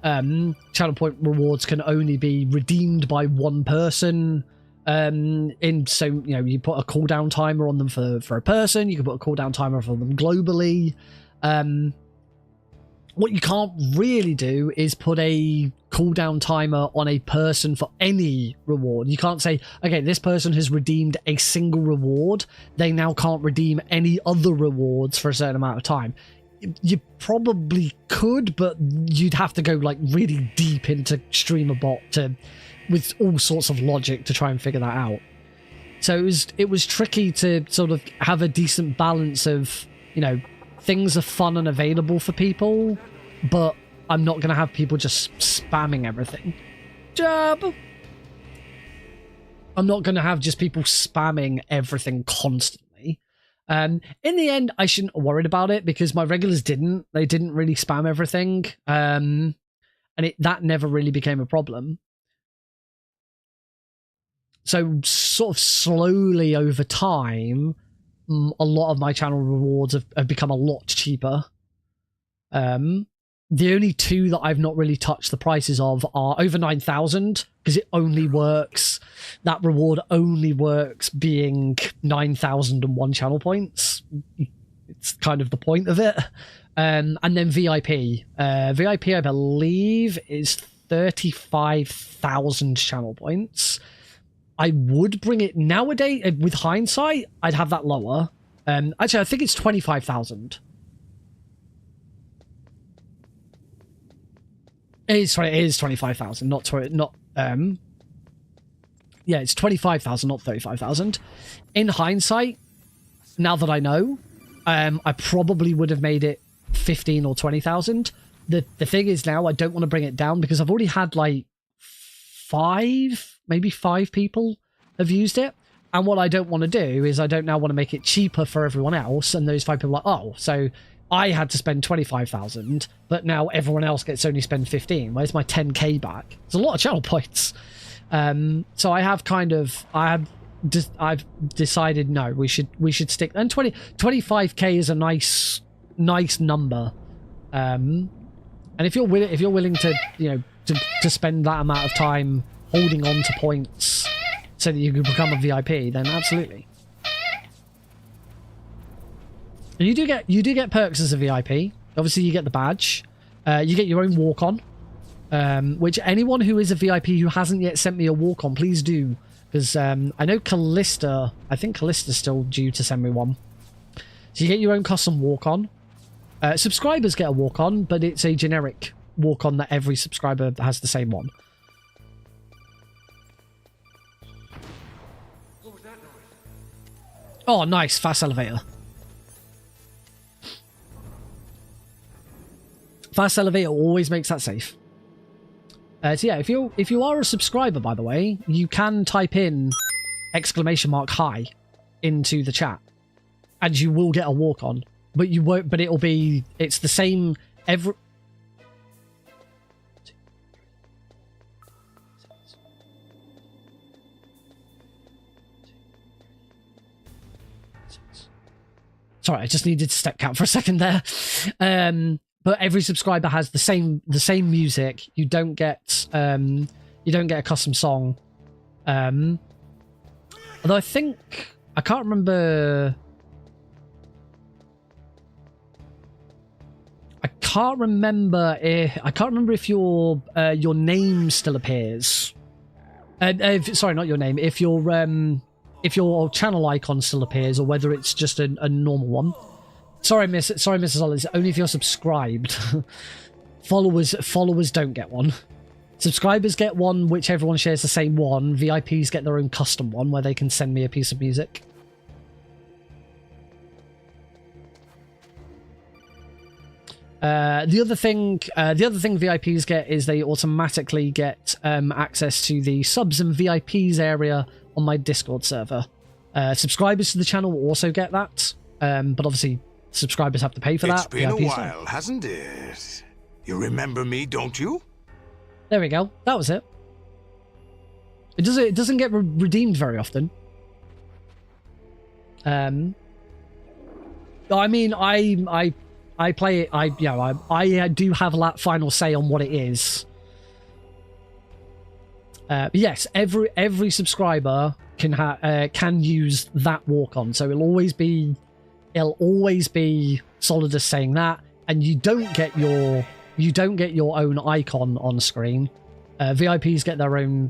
channel point rewards can only be redeemed by one person. You put a cooldown timer on them for a person. You can put a cooldown timer for them globally. What you can't really do is put a cooldown timer on a person for any reward. You can't say, okay, this person has redeemed a single reward, they now can't redeem any other rewards for a certain amount of time. You probably could, but you'd have to go really deep into StreamerBot with all sorts of logic to try and figure that out. So it was tricky to sort of have a decent balance of, things are fun and available for people, but I'm not going to have people just spamming everything. Job! I'm not going to have just people spamming everything constantly. In the end, I shouldn't have worried about it, because my regulars didn't. They didn't really spam everything. And that never really became a problem. So sort of slowly over time, a lot of my channel rewards have become a lot cheaper. The only two that I've not really touched the prices of are over 9,000, because it only works, that reward only works being 9,001 channel points. It's kind of the point of it. And then VIP. VIP, I believe, is 35,000 channel points. I would bring it nowadays. With hindsight, I'd have that lower. Actually, I think it's 25,000. It is 25,000, yeah, it's 25,000, not 35,000. In hindsight, now that I know, I probably would have made it 15 or 20,000. The thing is now I don't want to bring it down because I've already had like maybe five people have used it. And what I don't want to do is I don't now want to make it cheaper for everyone else. And those 5 people are like, oh, so I had to spend 25,000, but now everyone else gets only spend 15. Where's my 10k back? It's a lot of channel points. So I have I've decided no, we should stick. And 25k is a nice number. And if you're willing to, you know, to spend that amount of time holding on to points so that you can become a VIP, then absolutely. And you do get perks as a VIP. Obviously, you get the badge. You get your own walk-on, which anyone who is a VIP who hasn't yet sent me a walk-on, please do. Because I know I think Callista's still due to send me one. So you get your own custom walk-on. Subscribers get a walk-on, but it's a generic walk-on that every subscriber has the same one. What was that noise? Oh, nice. Fast elevator. Fast elevator always makes that safe. So yeah, if you are a subscriber, by the way, you can type in !hi into the chat, and you will get a walk on. But you won't. But it's the same every. Sorry, I just needed to step count for a second there. But every subscriber has the same music. You don't get a custom song. Although I can't remember. I can't remember if your name still appears. Sorry, not your name. If your channel icon still appears, or whether it's just a normal one. Sorry, Mrs. Olives. Only if you're subscribed. Followers don't get one. Subscribers get one, which everyone shares the same one. VIPs get their own custom one, where they can send me a piece of music. The other thing VIPs get is they automatically get access to the subs and VIPs area on my Discord server. Subscribers to the channel will also get that, but obviously subscribers have to pay for that. It's been VIPs a while, hasn't it? You remember me, don't you? There we go. That was it. It doesn't get redeemed very often. I mean, I play it. I do have a final say on what it is. Yes, every subscriber can use that walk on, so it'll always be Solidus saying that, and you don't get your own icon on screen. VIPs get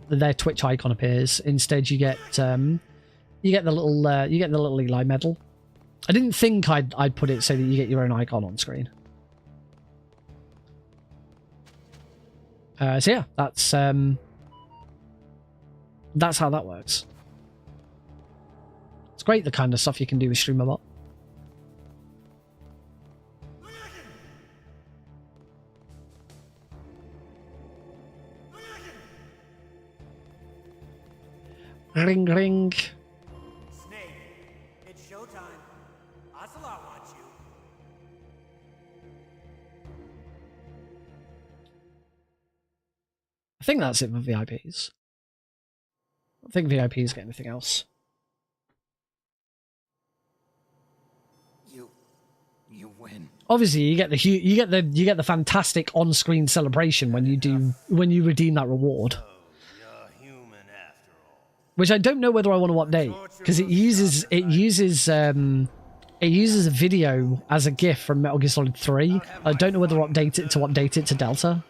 their Twitch icon appears. Instead, you get the little Eli medal. I didn't think I'd put it so that you get your own icon on screen. So yeah, that's how that works. It's great, the kind of stuff you can do with StreamerBot. Ring ring. Snake, it's showtime. Ocelot wants you. I think that's it for VIPs. I don't think VIPs get anything else. You win. Obviously, you get the fantastic on-screen celebration when you redeem that reward. Which I don't know whether I want to update, because it uses a video as a GIF from Metal Gear Solid 3. I don't know whether to update it to Delta.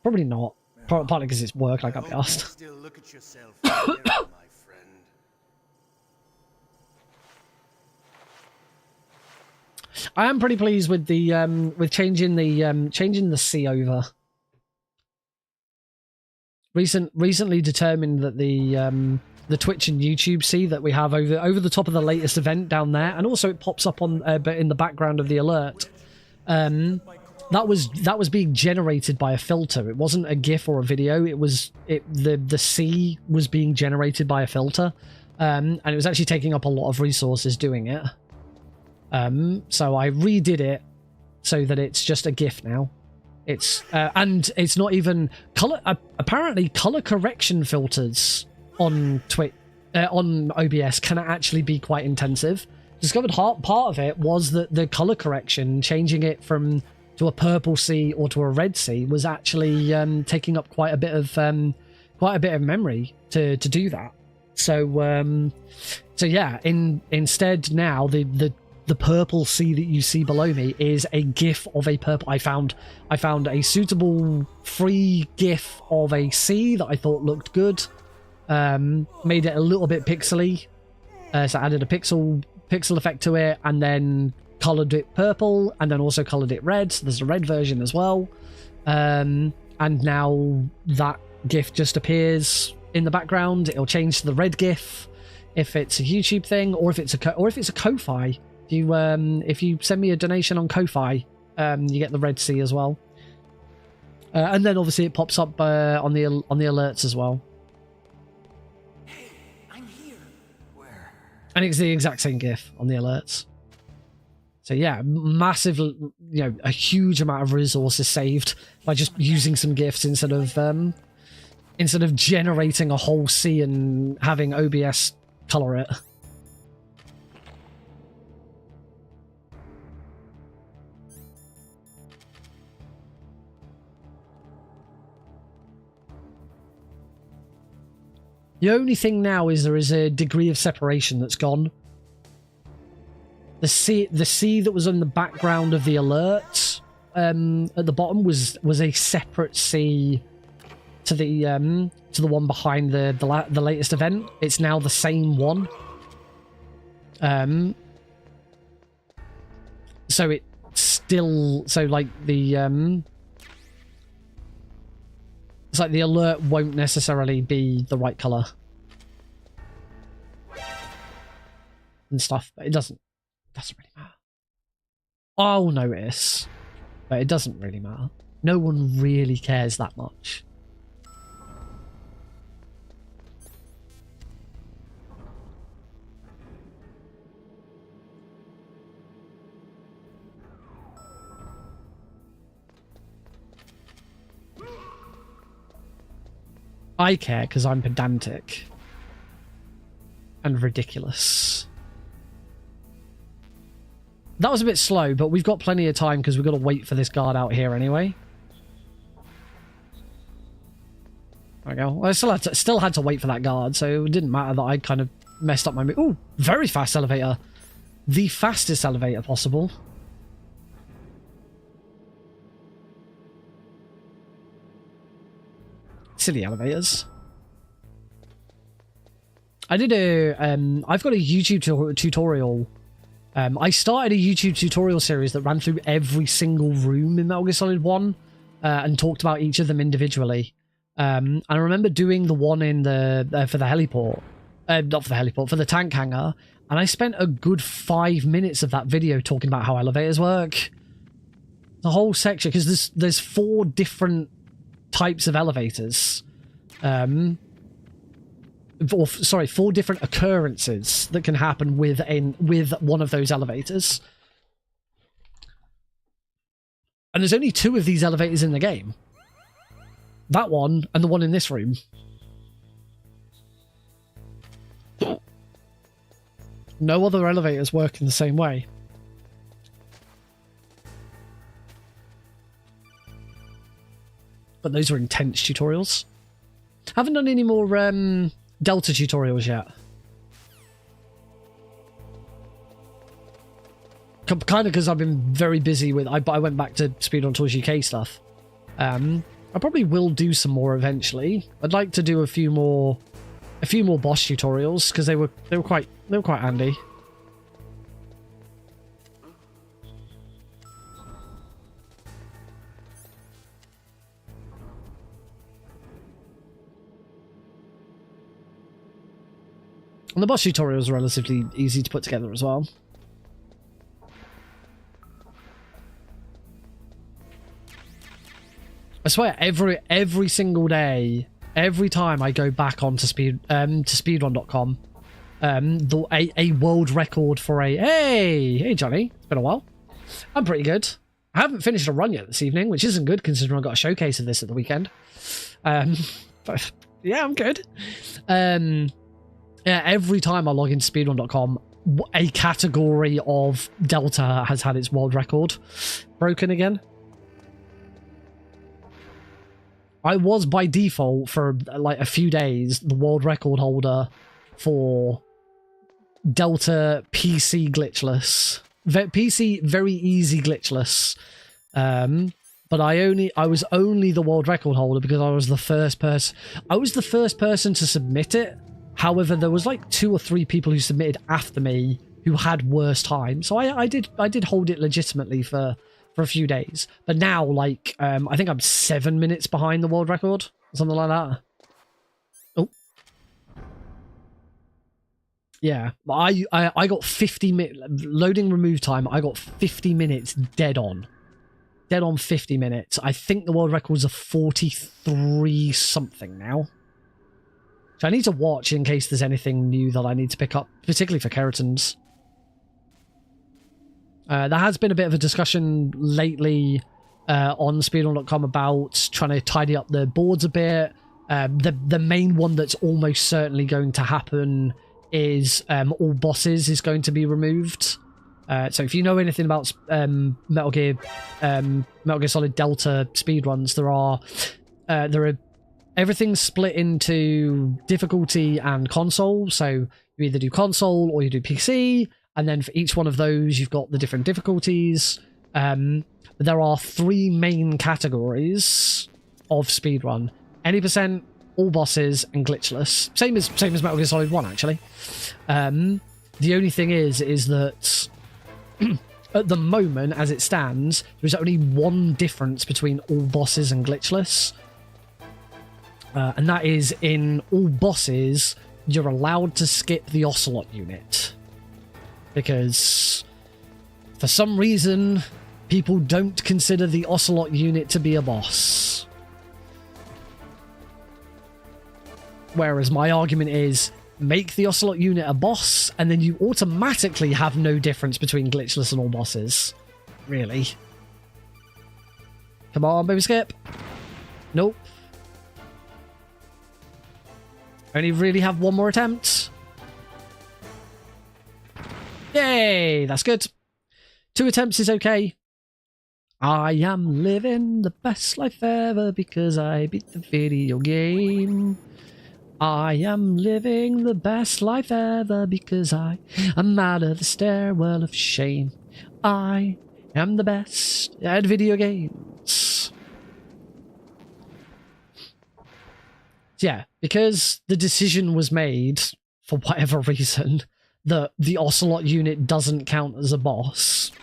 Probably not. Partly because it's work, I can't be asked. Still look at yourself in the mirror, my friend. I am pretty pleased with the changing the C over. Recently determined that the Twitch and YouTube C that we have over the top of the latest event down there, and also it pops up on but in the background of the alert, That was being generated by a filter. It wasn't a GIF or a video. The C was being generated by a filter, and it was actually taking up a lot of resources doing it. So I redid it so that it's just a GIF now. It's and it's not even color. Apparently, color correction filters on on OBS can actually be quite intensive. Discovered part of it was that the color correction, changing it to a purple sea or to a red sea, was actually taking up quite a bit of memory to do that. So yeah, instead now the purple sea that you see below me is a GIF of a purple. I found a suitable free GIF of a sea that I thought looked good. Made it a little bit pixely, so I added a pixel effect to it, and then colored it purple, and then also colored it red. So there's a red version as well, and now that GIF just appears in the background. It'll change to the red GIF if it's a YouTube thing, or if it's a Ko-fi. If you send me a donation on Ko-fi, you get the red sea as well, and then obviously it pops up on the alerts as well. Hey, I'm here. Where? And it's the exact same GIF on the alerts. So yeah, massive, a huge amount of resources saved by just using some GIFs instead of generating a whole sea and having OBS color it. The only thing now is there is a degree of separation that's gone. The sea that was in the background of the alert at the bottom was a separate sea to the one behind the latest event. It's now the same one. So it still like the it's like the alert won't necessarily be the right color and stuff, but it doesn't really matter. I'll notice, but it doesn't really matter. No one really cares that much. I care because I'm pedantic and ridiculous. That was a bit slow, but we've got plenty of time because we've got to wait for this guard out here anyway. There we go. Well, I still had to wait for that guard, so it didn't matter that I kind of messed up my move. Ooh, very fast elevator. The fastest elevator possible. Silly elevators. I've got a YouTube tutorial. I started a YouTube tutorial series that ran through every single room in Metal Gear Solid 1 and talked about each of them individually. And I remember doing the one in for the heliport. Not for the heliport, for the tank hangar. And I spent a good 5 minutes of that video talking about how elevators work. The whole section, because there's 4 different types of elevators. 4 different occurrences that can happen with one of those elevators. And there's only 2 of these elevators in the game. That one and the one in this room. No other elevators work in the same way. But those were intense tutorials. Haven't done any more Delta tutorials yet. Kind of because I've been very busy with... I went back to Speed on Tours UK stuff. I probably will do some more eventually. I'd like to do a few more boss tutorials because they were quite handy. And the boss tutorials are relatively easy to put together as well. I swear, every single day, every time I go back onto speedrun.com, a world record for hey Johnny, it's been a while. I'm pretty good. I haven't finished a run yet this evening, which isn't good considering I got a showcase of this at the weekend. But yeah, I'm good. Yeah, every time I log into speedrun.com, a category of Delta has had its world record broken again. I was by default for like a few days the world record holder for Delta PC glitchless. PC very easy glitchless. But I was only the world record holder because I was the first person to submit it. However, there was like 2 or 3 people who submitted after me who had worse time. So I did hold it legitimately for a few days. But now, like, I think I'm 7 minutes behind the world record, something like that. Oh, yeah. I got 50 minutes loading remove time. I got 50 minutes dead on 50 minutes. I think the world records are 43 something now. So I need to watch in case there's anything new that I need to pick up, particularly for keratins. There has been a bit of a discussion lately on speedrun.com about trying to tidy up the boards a bit. The main one that's almost certainly going to happen is all bosses is going to be removed. So if you know anything about Metal Gear Solid Delta speedruns, there are everything's split into difficulty and console. So you either do console or you do PC, and then for each one of those, you've got the different difficulties. There are 3 main categories of speedrun: any percent, all bosses, and glitchless. Same as Metal Gear Solid 1, actually. The only thing is that at the moment, as it stands, there's only one difference between all bosses and glitchless. And that is in all bosses, you're allowed to skip the Ocelot unit. Because for some reason, people don't consider the Ocelot unit to be a boss. Whereas my argument is, make the Ocelot unit a boss, and then you automatically have no difference between glitchless and all bosses. Really. Come on, baby skip. Nope. Only really have one more attempt. Yay, that's good. 2 attempts is okay. I am living the best life ever because I beat the video game. I am living the best life ever because I am out of the stairwell of shame. I am the best at video games. Yeah, because the decision was made, for whatever reason, that the Ocelot unit doesn't count as a boss.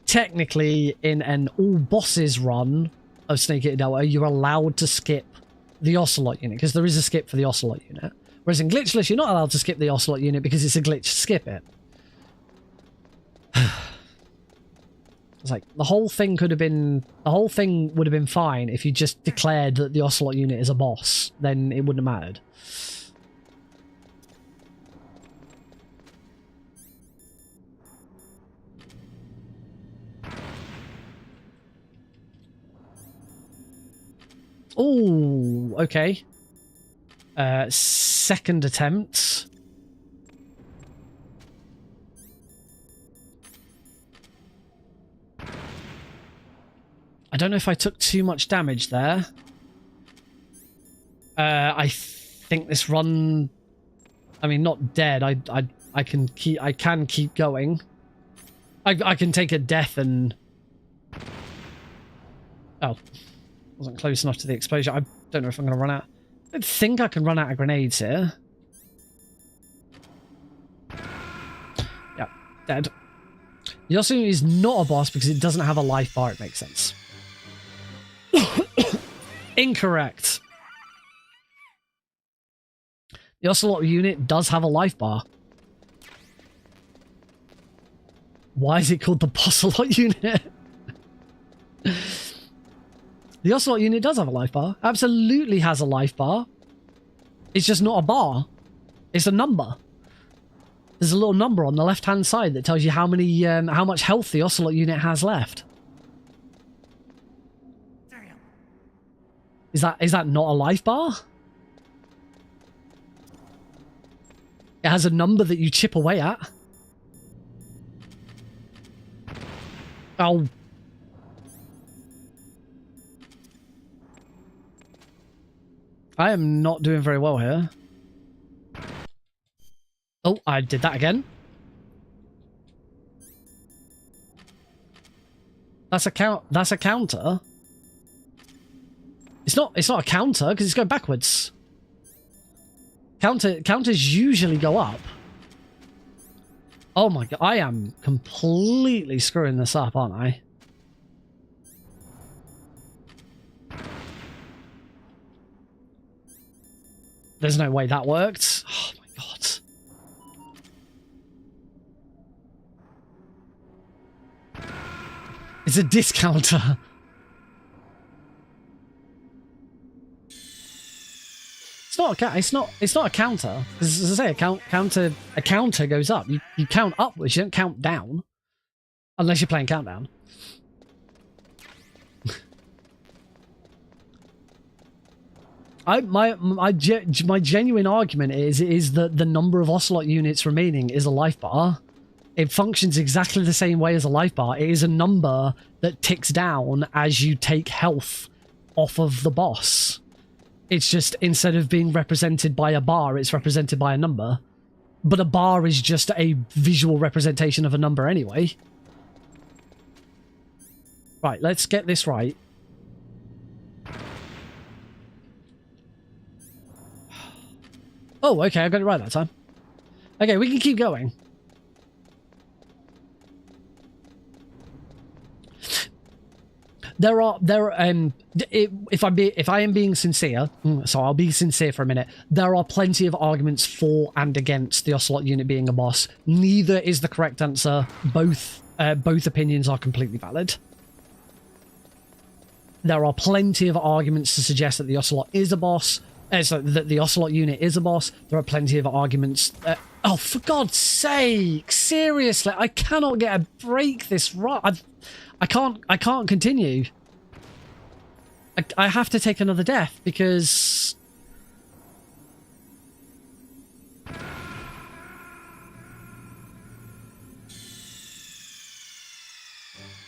Technically, in an all bosses run of Snake Eater Delta, you're allowed to skip the Ocelot unit, because there is a skip for the Ocelot unit. Whereas in Glitchless, you're not allowed to skip the Ocelot unit because it's a glitch to skip it. It's like, the whole thing would have been fine if you just declared that the Ocelot unit is a boss. Then it wouldn't have mattered. Oh, okay. Second attempt. I don't know if I took too much damage there. I think this run, I mean, not dead. I can keep going. I can take a death and... Oh, wasn't close enough to the exposure. I don't know if I'm going to run out. I don't think I can run out of grenades here. Yeah, dead. Yosu is not a boss because it doesn't have a life bar. It makes sense. Incorrect. The Ocelot unit does have a life bar. Why is it called the Bosselot unit? The Ocelot unit does have a life bar. Absolutely has a life bar. It's just not a bar. It's a number. There's a little number on the left-hand side that tells you how much health the Ocelot unit has left. Is that not a life bar? It has a number that you chip away at. Oh. I am not doing very well here. Oh, I did that again. That's a counter. It's not a counter because it's going backwards. Counters usually go up. Oh my god, I am completely screwing this up, aren't I? There's no way that worked. Oh my god. It's a discounter. It's not a counter. As I say, a counter goes up. You count upwards, you don't count down. Unless you're playing countdown. My genuine argument is that the number of Ocelot units remaining is a life bar. It functions exactly the same way as a life bar. It is a number that ticks down as you take health off of the boss. It's just, instead of being represented by a bar, it's represented by a number. But a bar is just a visual representation of a number anyway. Right, let's get this right. Oh, okay, I got it right that time. Okay, we can keep going. If I am being sincere, so I'll be sincere for a minute. There are plenty of arguments for and against the Ocelot unit being a boss. Neither is the correct answer. Both opinions are completely valid. There are plenty of arguments to suggest that the Ocelot is a boss. So that the Ocelot unit is a boss. There are plenty of arguments. Oh, for God's sake! Seriously, I cannot get a break this right. I can't continue. I have to take another death because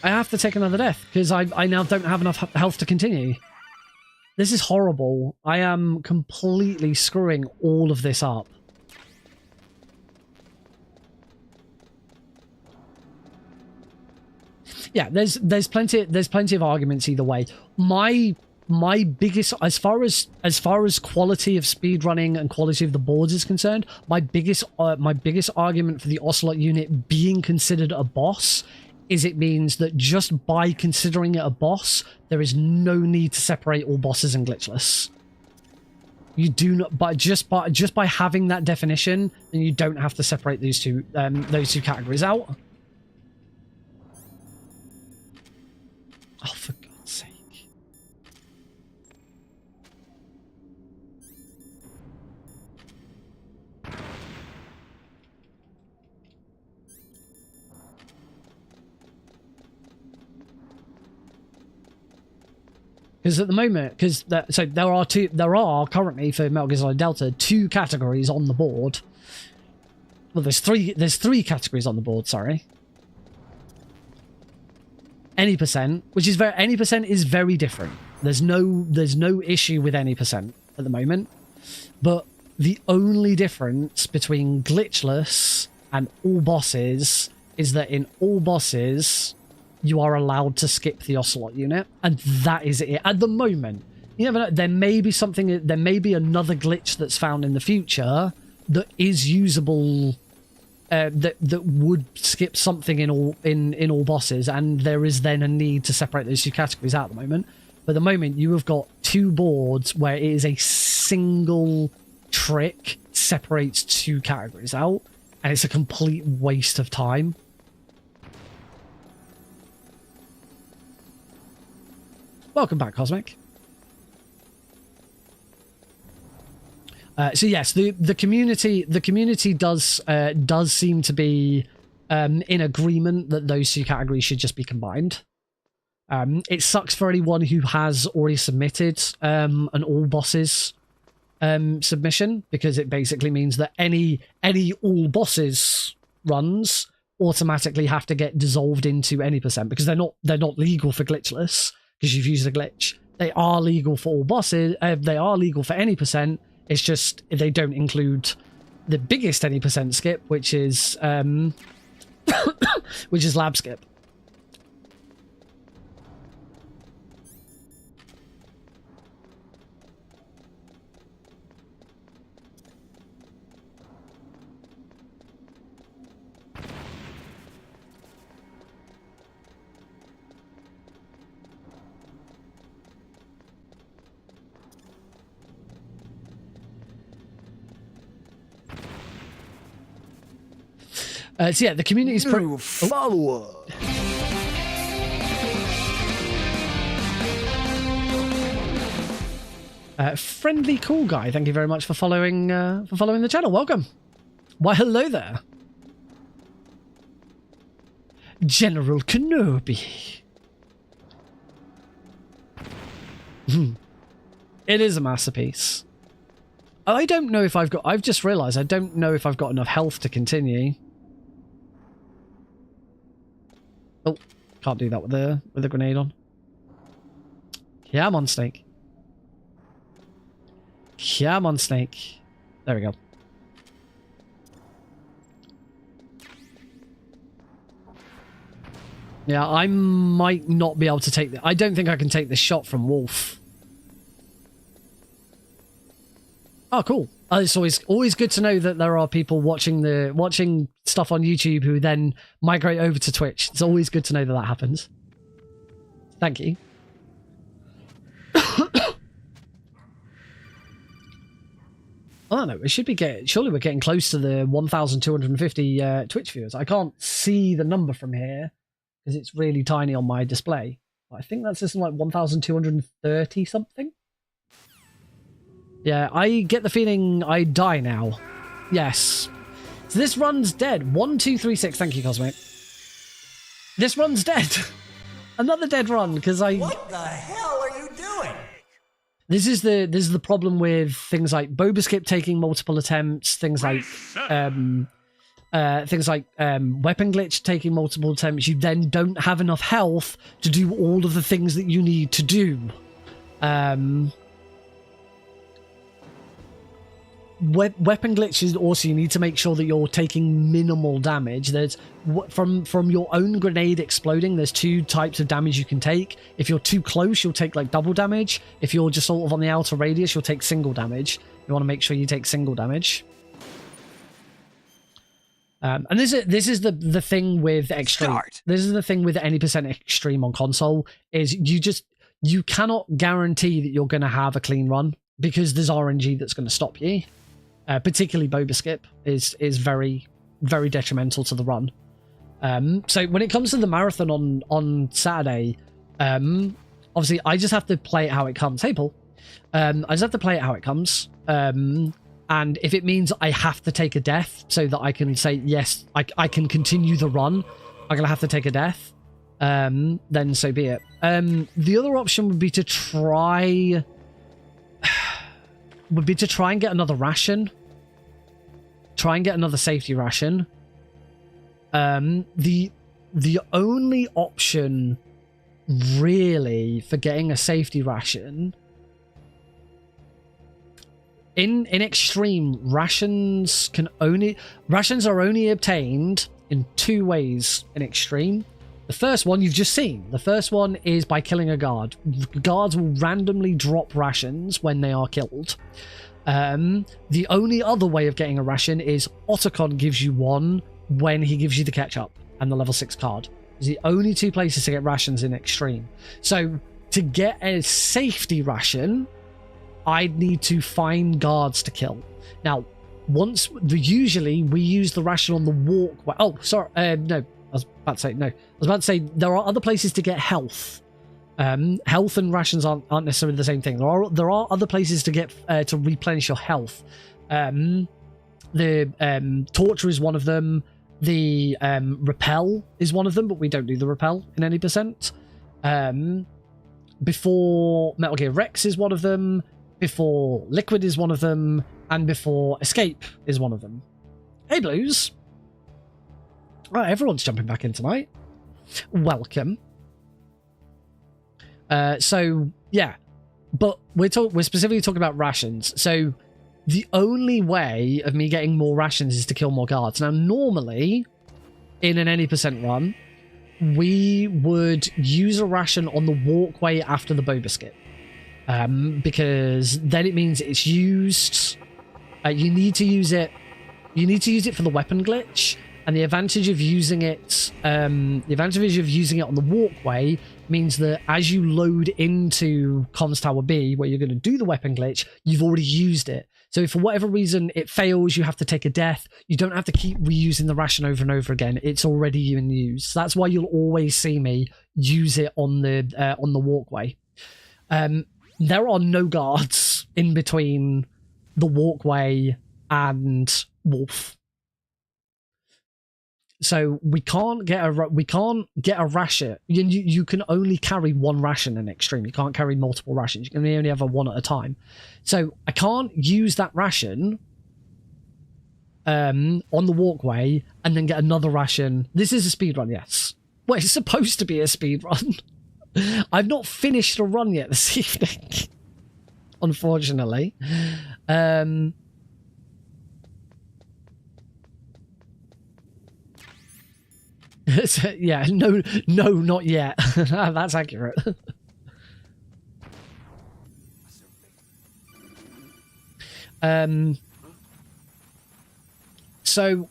I have to take another death because I now don't have enough health to continue. This is horrible. I am completely screwing all of this up. Yeah, there's plenty of arguments either way. My biggest, as far as quality of speedrunning and quality of the boards is concerned, my biggest argument for the Ocelot unit being considered a boss is it means that just by considering it a boss, there is no need to separate all bosses and glitchless. You do not, but just by having that definition, then you don't have to separate those two categories out. Oh, for God's sake. Because at the moment, so there are currently for Metal Gear Solid Delta 2 categories on the board. Well, there's three categories on the board, sorry. Any percent, which is any percent is very different. There's no issue with any percent at the moment, but the only difference between glitchless and all bosses is that in all bosses you are allowed to skip the Ocelot unit, and that is it at the moment. You never know, there may be another glitch that's found in the future that is usable. That would skip something in all bosses, and there is then a need to separate those two categories out at the moment. But at the moment, you have got two boards where it is a single trick separates two categories out, and it's a complete waste of time. Welcome back, Cosmic. So yes, the community does seem to be in agreement that those two categories should just be combined. It sucks for anyone who has already submitted an all bosses submission, because it basically means that any all bosses runs automatically have to get dissolved into any percent, because they're not legal for glitchless because you've used a glitch. They are legal for all bosses. They are legal for any percent. It's just they don't include the biggest any percent skip, which is which is lab skip. So yeah, the community's follower. Friendly cool guy. Thank you very much for following the channel. Welcome. Why, hello there, General Kenobi. It is a masterpiece. I don't know if I've just realized I don't know if I've got enough health to continue. Oh, can't do that with the grenade on. Yeah, I'm on Snake. Yeah, I'm on Snake. There we go. Yeah, I might not be able to take I don't think I can take the shot from Wolf. Oh, cool. It's always good to know that there are people watching stuff on YouTube who then migrate over to Twitch. It's always good to know that happens. Thank you. I don't know. Surely we're getting close to the 1,250 Twitch viewers. I can't see the number from here because it's really tiny on my display. But I think that's just like 1,230 something. Yeah, I get the feeling I die now. Yes. So this run's dead. 1, 2, 3, 6. Thank you, Cosmic. This run's dead. Another dead run because What the hell are you doing? This is the problem with things like Boba Skip taking multiple attempts. Things like weapon glitch taking multiple attempts. You then don't have enough health to do all of the things that you need to do. Weapon glitches also, you need to make sure that you're taking minimal damage. There's from your own grenade exploding, there's 2 types of damage you can take. If you're too close, you'll take like double damage. If you're just sort of on the outer radius, you'll take single damage. You want to make sure you take single damage. And this is the thing with extreme. This is the thing with any percent extreme on console is you cannot guarantee that you're going to have a clean run because there's RNG that's going to stop you. Particularly Boba Skip is very, very detrimental to the run. So when it comes to the marathon on Saturday, obviously I just have to play it how it comes. Hey, Paul. I just have to play it how it comes. And if it means I have to take a death so that I can say, yes, I can continue the run, I'm going to have to take a death, then so be it. The other option would be to try... and get another ration. Try and get another safety ration. The only option really for getting a safety ration in extreme, rations are only obtained in 2 ways in extreme. The first one you've just seen. The first one is by killing a guard. Guards will randomly drop rations when they are killed. The only other way of getting a ration is Otacon gives you one when he gives you the ketchup and the level 6 card. It's the only 2 places to get rations in extreme. So to get a safety ration, I'd need to find guards to kill. Now, usually we use the ration on the walkway. Oh, sorry. No, I was about to say no. I was about to say there are other places to get health. Health and rations aren't necessarily the same thing. There are other places to get to replenish your health. The torture is one of them. The repel is one of them, but we don't do the repel in any percent. Before Metal Gear Rex is one of them. Before Liquid is one of them, and before Escape is one of them. Hey, Blues. Right, everyone's jumping back in tonight. Welcome. So yeah, but we're specifically talking about rations. So the only way of me getting more rations is to kill more guards. Now, normally in an any percent run, we would use a ration on the walkway after the boba skip. Because then it means it's used. You need to use it for the weapon glitch, and the advantage of using it, on the walkway means that as you load into Comms Tower B, where you're going to do the weapon glitch, you've already used it. So if for whatever reason it fails, you have to take a death. You don't have to keep reusing the ration over and over again. It's already in use. So that's why you'll always see me use it on the walkway. There are no guards in between the walkway and Wolf, so we can't get a ration. You can only carry one ration in Extreme. You can't carry multiple rations. You can only have one at a time. So I can't use that ration on the walkway and then get another ration. This is a speed run, yes. Well, it's supposed to be a speed run. I've not finished a run yet this evening, unfortunately. Yeah, no, not yet. That's accurate. So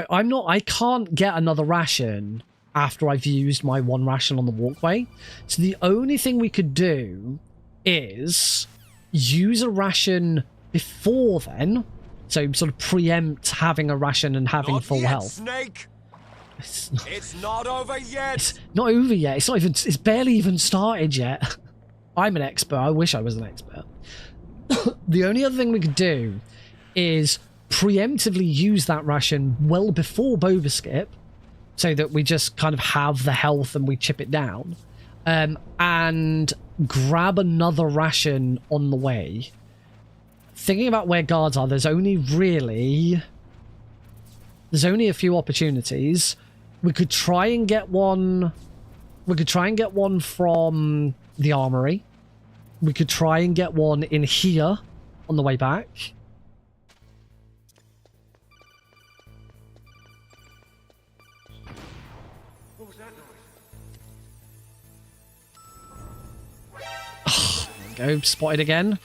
I can't get another ration after I've used my one ration on the walkway. So the only thing we could do is use a ration before then. So sort of preempt having a ration and having not full yet, health. Snake. It's not over yet. It's not over yet. It's not even. It's barely even started yet. I'm an expert. I wish I was an expert. The only other thing we could do is preemptively use that ration well before boba skip, so that we just kind of have the health and we chip it down, and grab another ration on the way. Thinking about where guards are, there's only a few opportunities. We could try and get one. We could try and get one from the armory. We could try and get one in here on the way back. What was that noise? There we go, spotted again.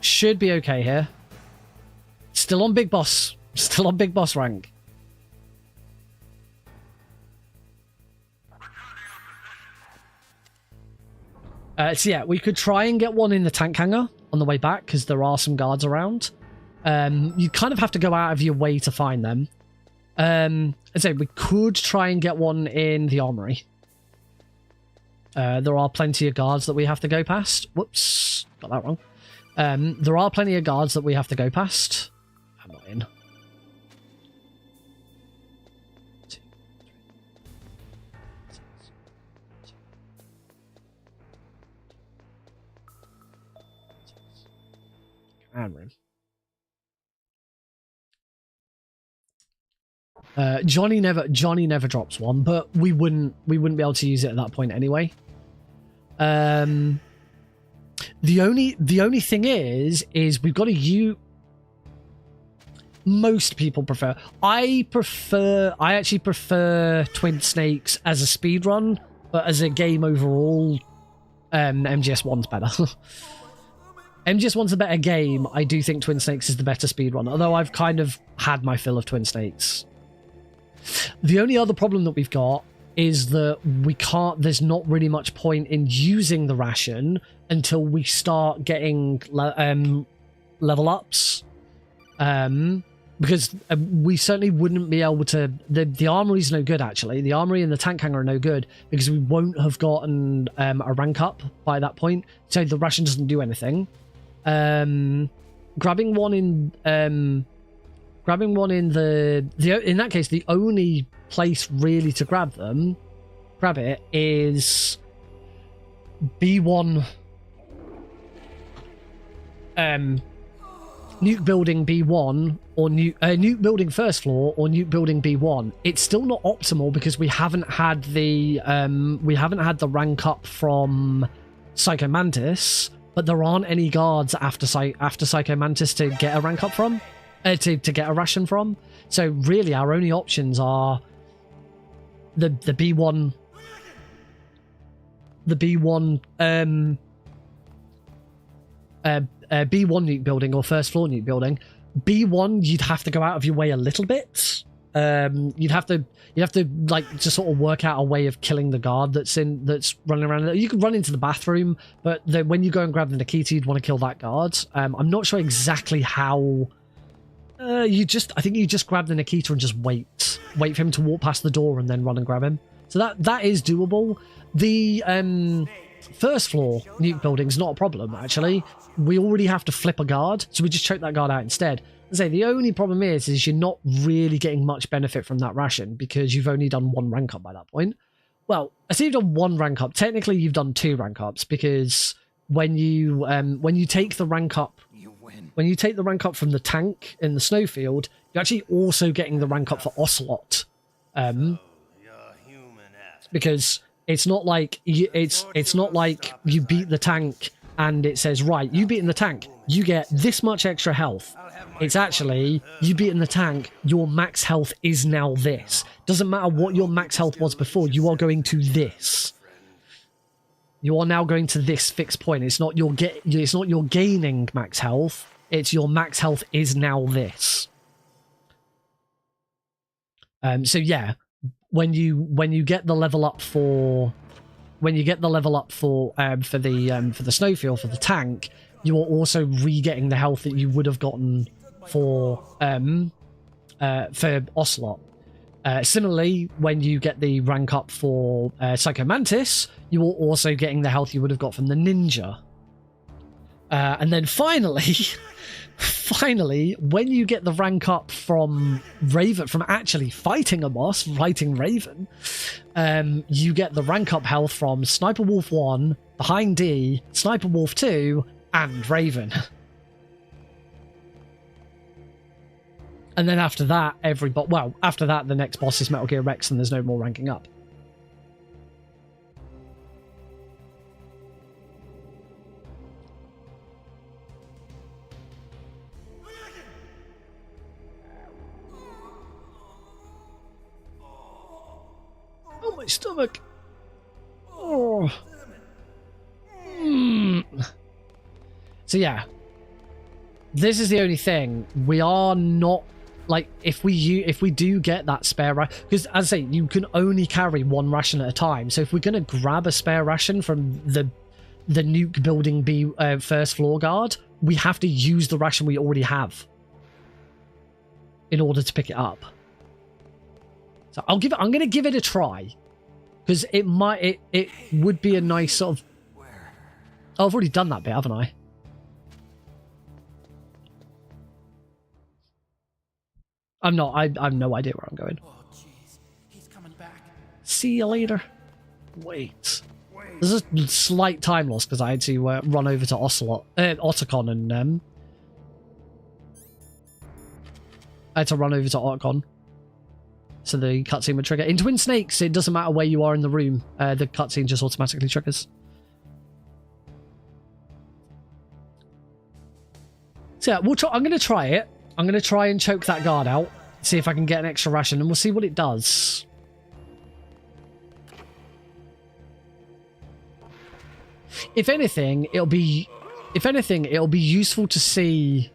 Should be okay here. Still on Big Boss. Still on Big Boss rank. So yeah, we could try and get one in the tank hangar on the way back, because there are some guards around. You kind of have to go out of your way to find them. I'd say we could try and get one in the armory. There are plenty of guards that we have to go past. Whoops, got that wrong. There are plenty of guards that we have to go past. I'm not in. Command room. Johnny never drops one, but we wouldn't be able to use it at that point anyway. The only thing is we've got to use. Most people prefer. I actually prefer Twin Snakes as a speed run, but as a game overall, MGS1's better. MGS1's a better game. I do think Twin Snakes is the better speed run, although I've kind of had my fill of Twin Snakes. The only other problem that we've got is that we can't, there's not really much point in using the ration until we start getting level ups. Because we certainly wouldn't be able to, the armory's no good actually. The armory and the tank hangar are no good because we won't have gotten a rank up by that point. So the ration doesn't do anything. Grabbing one in in that case, the only place really to grab it is B1 nuke building B1 or nuke building first floor or nuke building B1. It's still not optimal because we haven't had the rank up from Psycho Mantis, but there aren't any guards after Psycho Mantis to get a rank up from, to get a ration from. So really, our only options are the B1 nuke building or first floor nuke building. B1, you'd have to go out of your way a little bit. You'd have to like just sort of work out a way of killing the guard that's running around. You could run into the bathroom, but when you go and grab the Nikita, you'd want to kill that guard. I'm not sure exactly how. I think you just grab the Nikita and just wait for him to walk past the door and then run and grab him. So that is doable. The first floor nuke building's not a problem actually. We already have to flip a guard, so we just choke that guard out instead. I say the only problem is you're not really getting much benefit from that ration because you've only done one rank up by that point. Well, I say you've done one rank up. Technically, you've done two rank ups because when you take the rank up, from the tank in the snowfield, you're actually also getting the rank up for Ocelot. Because it's not like you beat the tank and it says, right, you beaten the tank, you get this much extra health. It's actually, you beaten the tank, your max health is now this. Doesn't matter what your max health was before, you are going to this. You are now going to this fixed point. It's not you're gaining max health, it's your max health is now this. So yeah, when you get the level up for the snowfield for the tank, you are also re-getting the health that you would have gotten for Ocelot. Similarly, when you get the rank up for Psycho Mantis, you are also getting the health you would have got from the Ninja. And then finally, when you get the rank up from Raven, from actually fighting a boss, fighting Raven, you get the rank up health from Sniper Wolf 1, Behind D, Sniper Wolf 2, and Raven. And then after that, the next boss is Metal Gear Rex and there's no more ranking up. Oh, my stomach. Oh. So yeah, this is the only thing. We are not, like, if we do get that spare ration, because as I say, you can only carry one ration at a time. So if we're going to grab a spare ration from the nuke building B first floor guard, we have to use the ration we already have in order to pick it up. So I'm going to give it a try, because it would be a nice sort of. Oh, I've already done that bit, haven't I? I'm not. I have no idea where I'm going. Oh, jeez. He's coming back. See you later. Wait. There's a slight time loss because I had to run over to Otacon and I had to run over to Otacon. So the cutscene would trigger. In Twin Snakes, it doesn't matter where you are in the room. The cutscene just automatically triggers. So yeah, I'm going to try it. I'm going to try and choke that guard out. See if I can get an extra ration, and we'll see what it does. If anything, it'll be useful to see.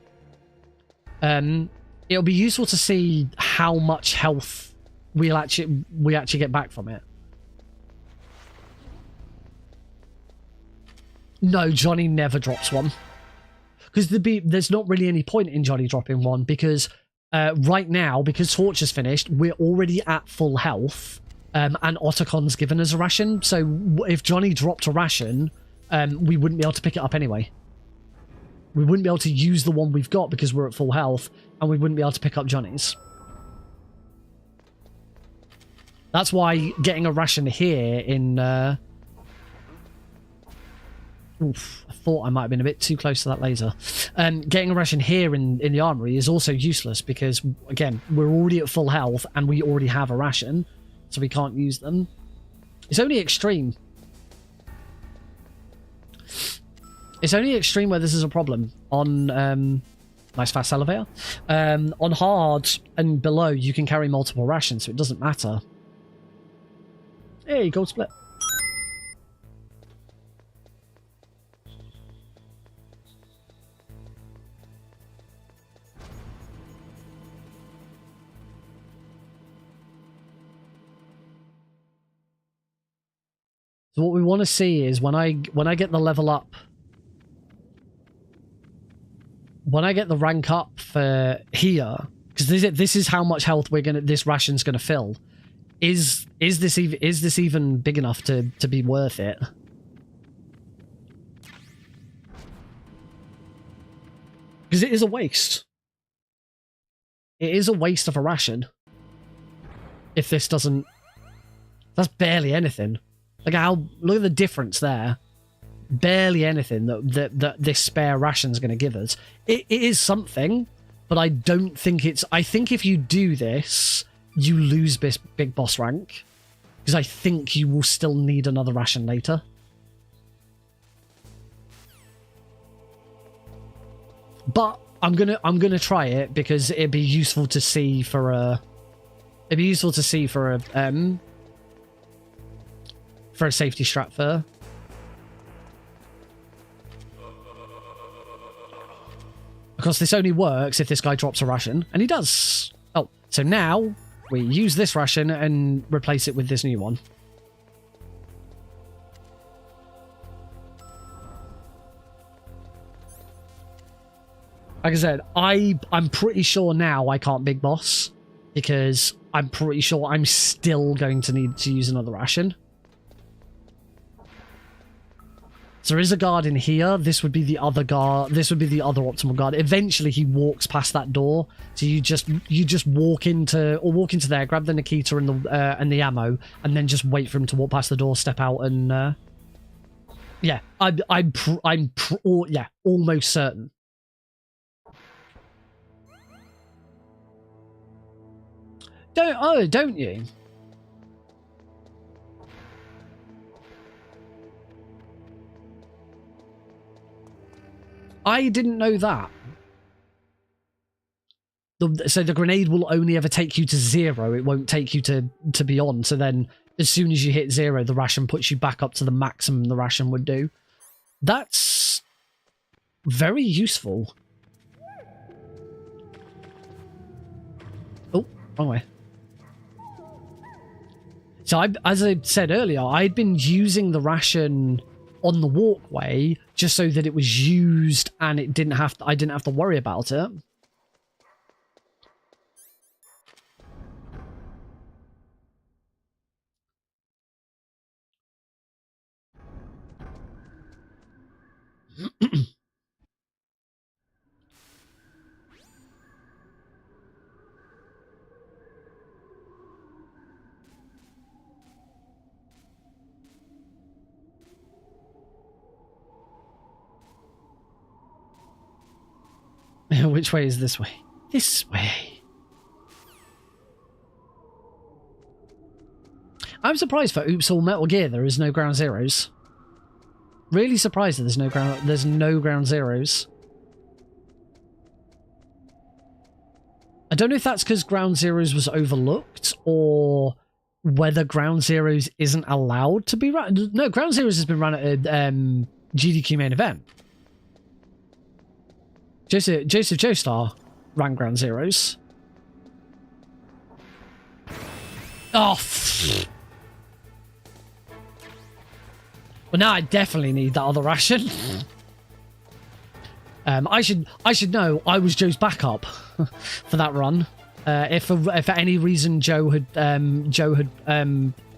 It'll be useful to see how much health we actually get back from it. No, Johnny never drops one. Because there's not really any point in Johnny dropping one, because right now, because Torture's finished, we're already at full health, and Ottocon's given us a ration, so if Johnny dropped a ration, we wouldn't be able to pick it up anyway. We wouldn't be able to use the one we've got because we're at full health, and we wouldn't be able to pick up Johnny's. That's why getting a ration here in... Oof, I thought I might have been a bit too close to that laser. Getting a ration here in the armory is also useless because, again, we're already at full health and we already have a ration, so we can't use them. It's only extreme. It's only extreme where this is a problem. On, nice fast elevator. On hard and below, you can carry multiple rations, so it doesn't matter. Hey, gold split. So what we want to see is when I get the level up, when I get the rank up for here, because this is how much health this ration's gonna fill. Is this even big enough to be worth it? Because it is a waste. It is a waste of a ration. If this doesn't, that's barely anything. Look at the difference there. Barely anything that this spare ration's going to give us. It is something, but I don't think it's... I think if you do this, you lose big boss rank. Because I think you will still need another ration later. But I'm gonna try it because it'd be useful to see for a... It'd be useful to see for a safety strap fur. Because this only works if this guy drops a ration, and he does. Oh, so now we use this ration and replace it with this new one. Like I said, I'm pretty sure now I can't big boss, because I'm pretty sure I'm still going to need to use another ration. So there is a guard in here. This would be the other guard. This would be the other optimal guard. Eventually, he walks past that door. So you just walk into there, grab the Nikita and the ammo, and then just wait for him to walk past the door, step out, and yeah, I'm almost certain. Don't you? I didn't know that. So the grenade will only ever take you to 0. It won't take you to beyond. So then as soon as you hit 0, the ration puts you back up to the maximum the ration would do. That's very useful. Oh, wrong way. So as I said earlier, I'd been using the ration on the walkway just so that it was used and I didn't have to worry about it. Which way is this way? This way. I'm surprised for Oops All Metal Gear there is no ground zeros. Really surprised that there's no ground zeros. I don't know if that's because ground zeros was overlooked or whether ground zeros isn't allowed to be run. No, ground zeros has been run at a GDQ main event. Joseph Joestar ran ground zeros. Oh, Well, now I definitely need that other ration. I should know I was Joe's backup for that run. If for any reason Joe had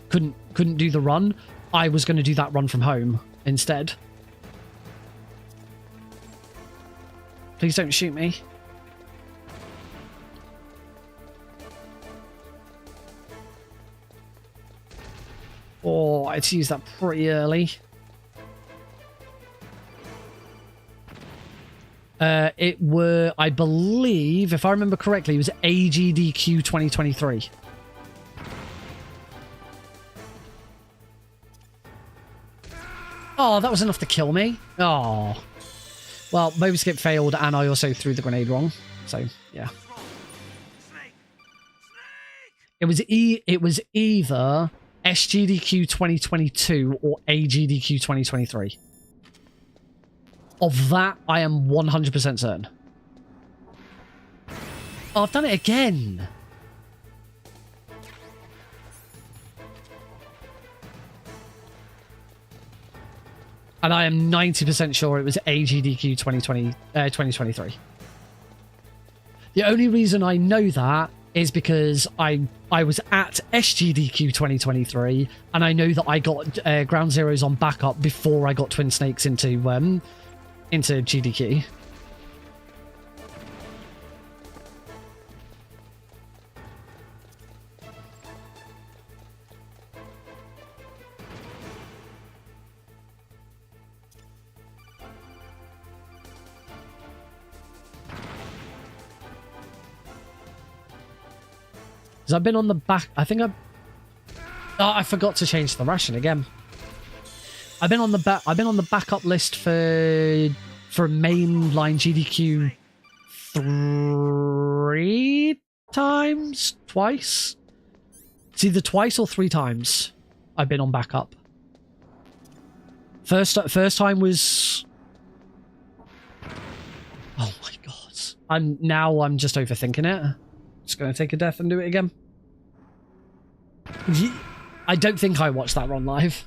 couldn't do the run, I was going to do that run from home instead. Please don't shoot me. Oh, I had to use that pretty early. It were, I believe, if I remember correctly, it was GDQ 2023. Oh, that was enough to kill me. Oh. Well, Moby Skip failed, and I also threw the grenade wrong. So, yeah. It was either SGDQ 2022 or AGDQ 2023. Of that, I am 100% certain. Oh, I've done it again. And I am 90% sure it was AGDQ 2023. The only reason I know that is because I was at SGDQ 2023, and I know that I got Ground Zeroes on backup before I got Twin Snakes into GDQ. Because I've been on the back. I think I forgot to change the ration again. I've been on the backup list for mainline GDQ twice. It's either twice or 3 times I've been on backup. First time was, oh my god. I'm just overthinking it. Just gonna take a death and do it again. I don't think I watched that run live.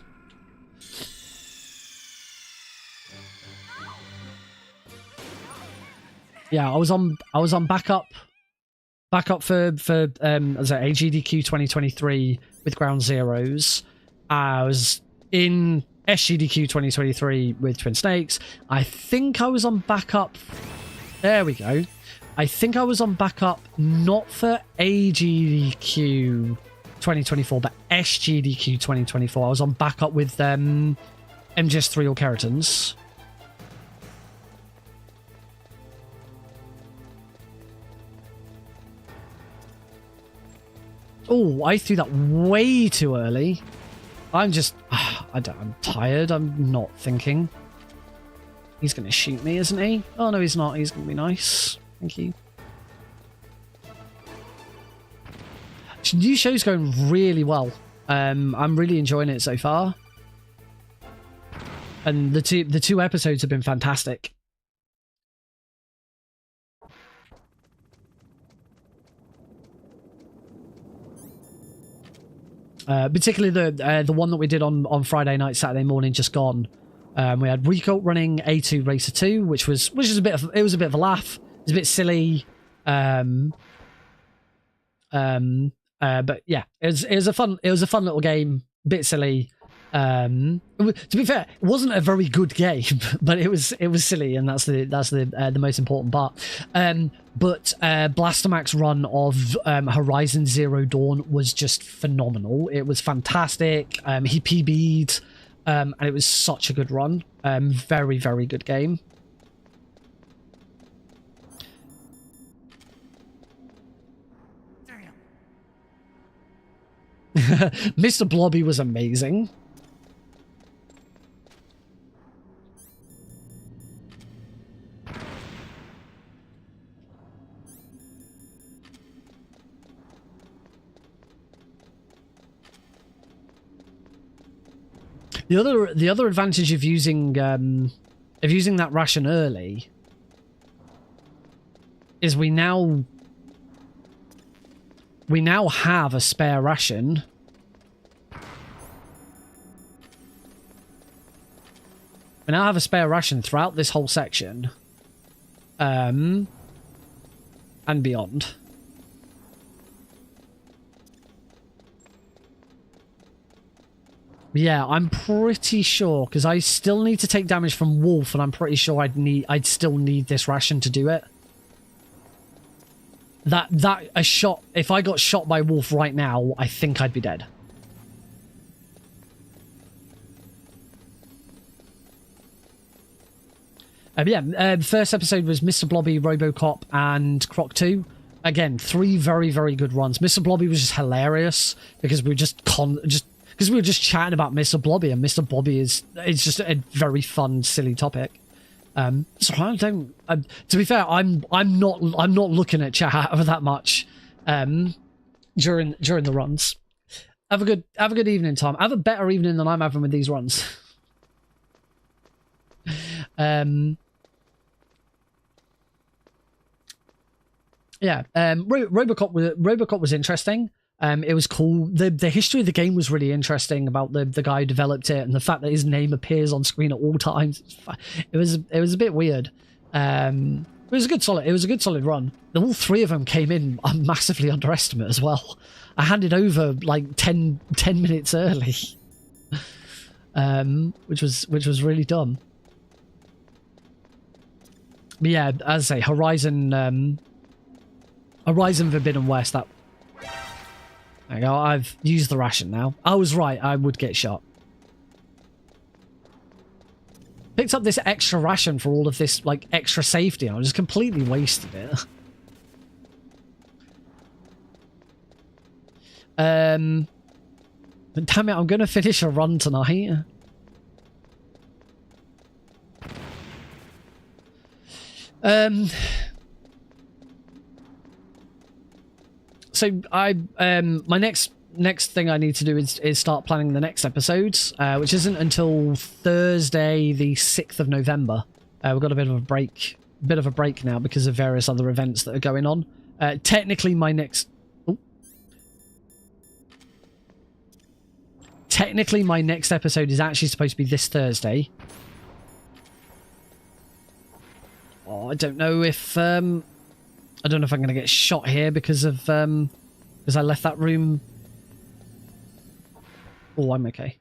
Yeah, I was on backup for as a GDQ 2023 with Ground Zeroes. I was in SGDQ 2023 with Twin Snakes. I think I was on backup. There we go. I think I was on backup not for AGDQ 2024, but SGDQ 2024. I was on backup with MGS3 or Keratons. Oh, I threw that way too early. I'm tired. I'm not thinking. He's going to shoot me, isn't he? Oh, no, he's not. He's going to be nice. Thank you. The new show's going really well. I'm really enjoying it so far. And the two episodes have been fantastic. Particularly the one that we did on Friday night, Saturday morning, just gone. We had Recult running A2 Racer 2, which was a bit of a laugh. It was a bit silly. But yeah, it was a fun little game, a bit silly. To be fair, it wasn't a very good game, but it was silly, and that's the most important part. But Blastomax's run of Horizon Zero Dawn was just phenomenal. It was fantastic. He PB'd, and it was such a good run. Very, very good game. Mr. Blobby was amazing. The other advantage of using that ration early is we now have a spare ration We now have a spare ration throughout this whole section. And beyond. Yeah, I'm pretty sure, because I still need to take damage from Wolf, and I'm pretty sure I'd still need this ration to do it. If I got shot by Wolf right now, I think I'd be dead. The first episode was Mr. Blobby, Robocop, and Croc 2. Again, 3 very, very good runs. Mr. Blobby was just hilarious because we were just chatting about Mr. Blobby, and Mr. Blobby is just a very fun, silly topic. So I don't. To be fair, I'm not looking at chat that much during the runs. Have a good evening, Tom. Have a better evening than I'm having with these runs. Robocop was interesting. It was cool. The history of the game was really interesting about the guy who developed it, and the fact that his name appears on screen at all times. It was a bit weird. It was a good solid run. All 3 of them came in massively underestimate as well. I handed over like 10 minutes early, which was really dumb. But yeah, as I say, Horizon Forbidden West. There you go. I've used the ration now. I was right. I would get shot. Picked up this extra ration for all of this, like, extra safety. I just completely wasted it. But damn it, I'm going to finish a run tonight. So my next thing I need to do is start planning the next episodes, which isn't until Thursday, the 6th of November. We've got a bit of a break now because of various other events that are going on. Technically, my next episode is actually supposed to be this Thursday. Oh, I don't know if I'm going to get shot here because I left that room. Oh, I'm okay.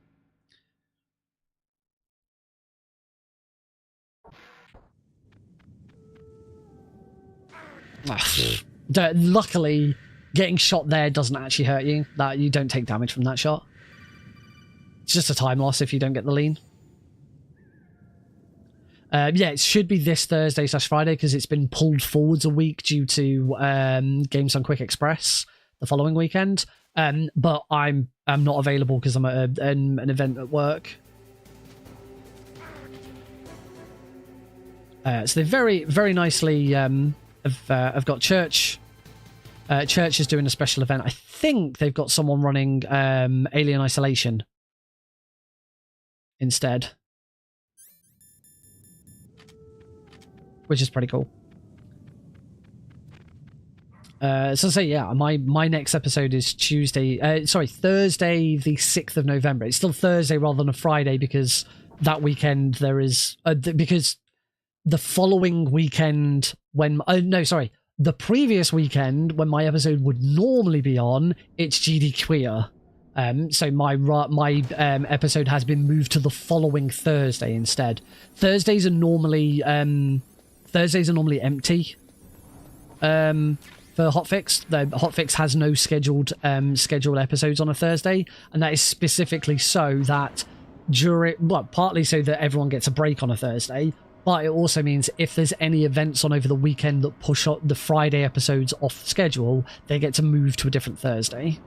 Luckily, getting shot there doesn't actually hurt you. That you don't take damage from that shot. It's just a time loss if you don't get the lean. Yeah, it should be this Thursday/Friday because it's been pulled forwards a week due to Games on Quick Express the following weekend. But I'm not available because I'm at an event at work. So they very, very nicely have got Church. Church is doing a special event. I think they've got someone running Alien Isolation instead, which is pretty cool. So yeah, my next episode is Thursday, the 6th of November. It's still Thursday rather than a Friday because that weekend there is because the following weekend the previous weekend when my episode would normally be on, it's GDQ. So my episode has been moved to the following Thursday instead. Thursdays are normally empty. For Hotfix, Hotfix has no scheduled episodes on a Thursday, and that is specifically so that partly so that everyone gets a break on a Thursday, but it also means if there's any events on over the weekend that push the Friday episodes off schedule, they get to move to a different Thursday.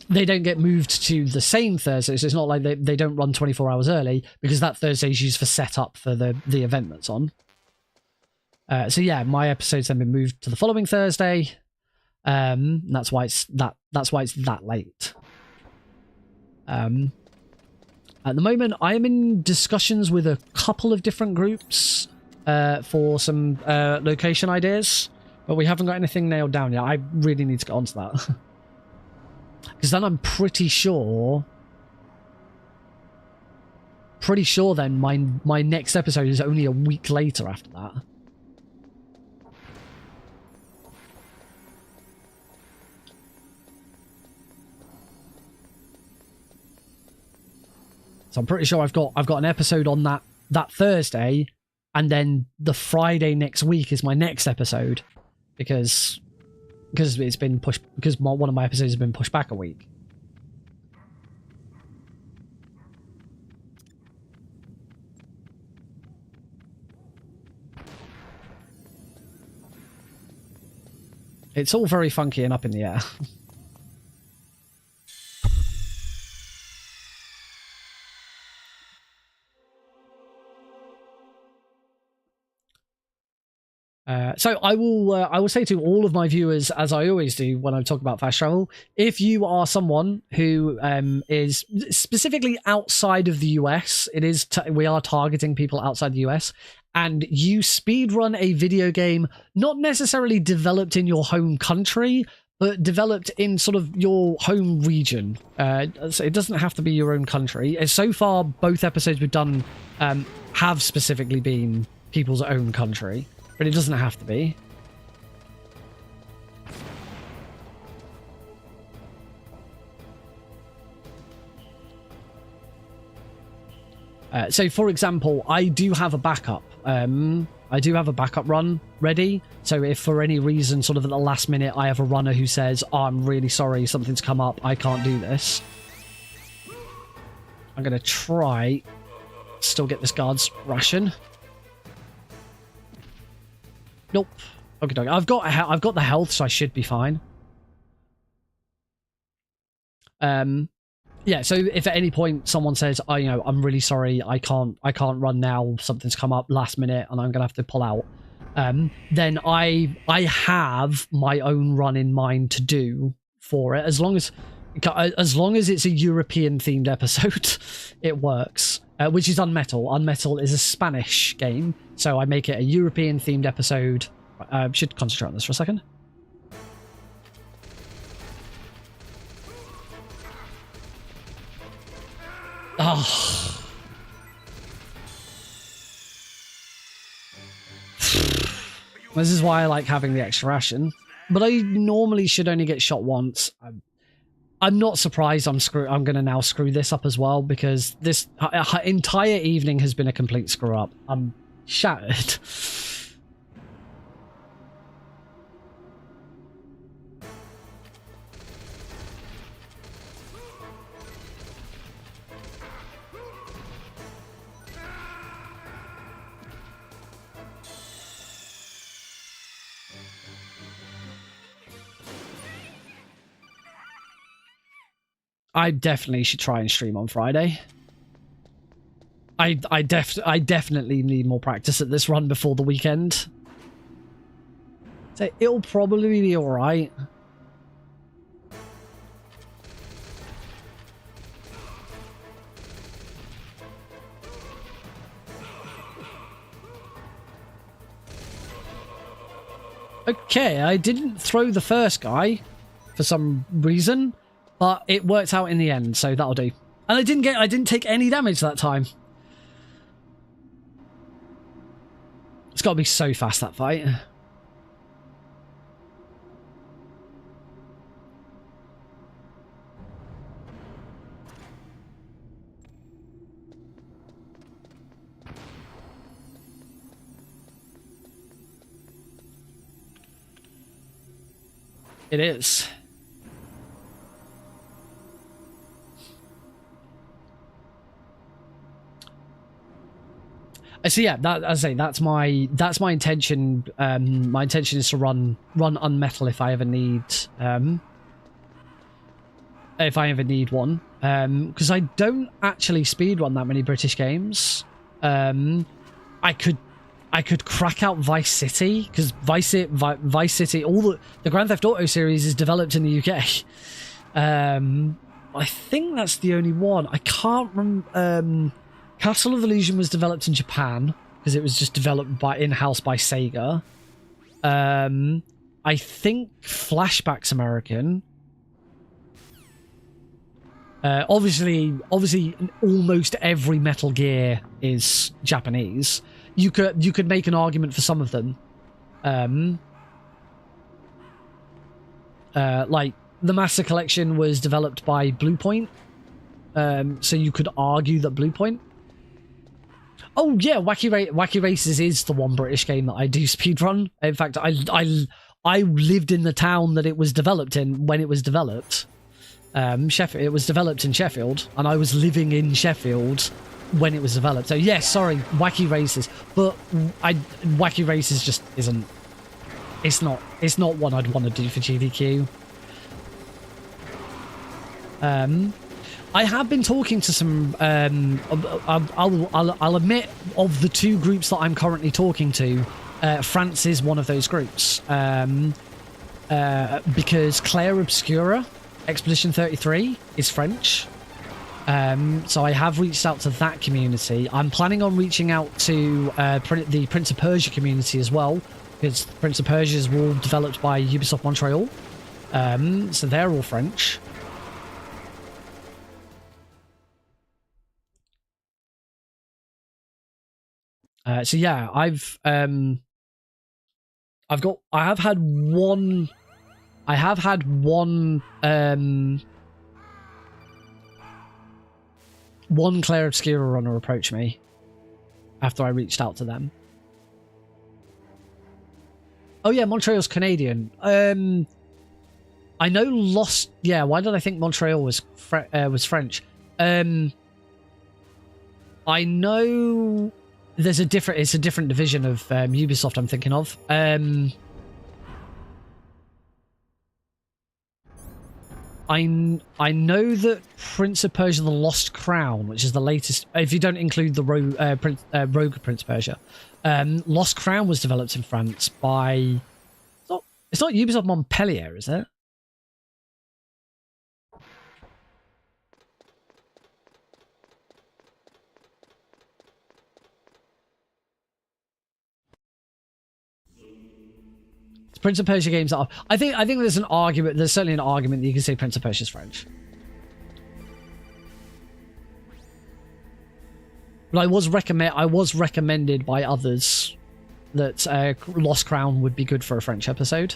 They don't get moved to the same Thursday, so it's not like they don't run 24 hours early, because that Thursday is used for setup for the event that's on. So yeah, my episode's then been moved to the following Thursday. That's why it's that late. At the moment, I am in discussions with a couple of different groups for some location ideas, but we haven't got anything nailed down yet. I really need to get onto that. Because then I'm pretty sure then my next episode is only a week later after that. So I'm pretty sure I've got an episode on that Thursday, and then the Friday next week is my next episode, because it's been pushed, because one of my episodes has been pushed back a week. It's all very funky and up in the air. So I will say to all of my viewers, as I always do when I talk about fast travel, if you are someone who is specifically outside of the US, we are targeting people outside the US, and you speedrun a video game not necessarily developed in your home country, but developed in sort of your home region. So it doesn't have to be your own country. So far, both episodes we've done have specifically been people's own country. But it doesn't have to be. So, for example, I do have a backup. I do have a backup run ready. So if for any reason, sort of at the last minute, I have a runner who says, "Oh, I'm really sorry, something's come up, I can't do this," I'm going to try still get this guard's ration. Nope. Okay, I've got the health, so I should be fine. Yeah. So if at any point someone says, "Oh, you know, I'm really sorry, I can't run now. Something's come up last minute, and I'm gonna have to pull out," then I have my own run in mind to do for it. As long as it's a European themed episode, it works. Which is Unmetal. Unmetal is a Spanish game, so I make it a European themed episode. Should concentrate on this for a second. Oh. This is why I like having the extra ration. But I normally should only get shot once. I'm not surprised I'm going to now screw this up as well, because this entire evening has been a complete screw up. I'm shattered. I definitely should try and stream on Friday. I definitely need more practice at this run before the weekend. So it'll probably be alright. Okay, I didn't throw the first guy for some reason, but it worked out in the end, so that'll do. And I didn't take any damage that time. It's got to be so fast, that fight. It is. So yeah, that's my intention. My intention is to run Unmetal if I ever need one. Because I don't actually speedrun that many British games. I could crack out Vice City, because Vice City, all the Grand Theft Auto series is developed in the UK. I think that's the only one. I can't remember. Castle of Illusion was developed in Japan, because it was just developed in-house by Sega. I think Flashback's American. Obviously, almost every Metal Gear is Japanese. You could make an argument for some of them. Like the Master Collection was developed by Bluepoint, so you could argue that Bluepoint. Oh yeah, Wacky Races is the one British game that I do speedrun. In fact, I lived in the town that it was developed in when it was developed. Sheffield. It was developed in Sheffield, and I was living in Sheffield when it was developed. So yes, sorry, Wacky Races, but Wacky Races just isn't. It's not what I'd want to do for GDQ. I have been talking to some. I'll admit, of the two groups that I'm currently talking to, France is one of those groups. Because Claire Obscura, Expedition 33, is French. So I have reached out to that community. I'm planning on reaching out to the Prince of Persia community as well, because Prince of Persia is all developed by Ubisoft Montreal. So they're all French. So yeah, I have had one Claire Obscura runner approach me after I reached out to them. Oh yeah, Montreal's Canadian. I know Lost. Yeah, why did I think Montreal was French? I know there's a different. It's a different division of Ubisoft. I'm thinking of. I know that Prince of Persia: The Lost Crown, which is the latest, if you don't include the Rogue Prince of Persia, Lost Crown was developed in France by. It's not Ubisoft Montpellier, is it? Prince of Persia games are. I think there's an argument. There's certainly an argument that you can say Prince of Persia is French. But I was recommended by others that Lost Crown would be good for a French episode.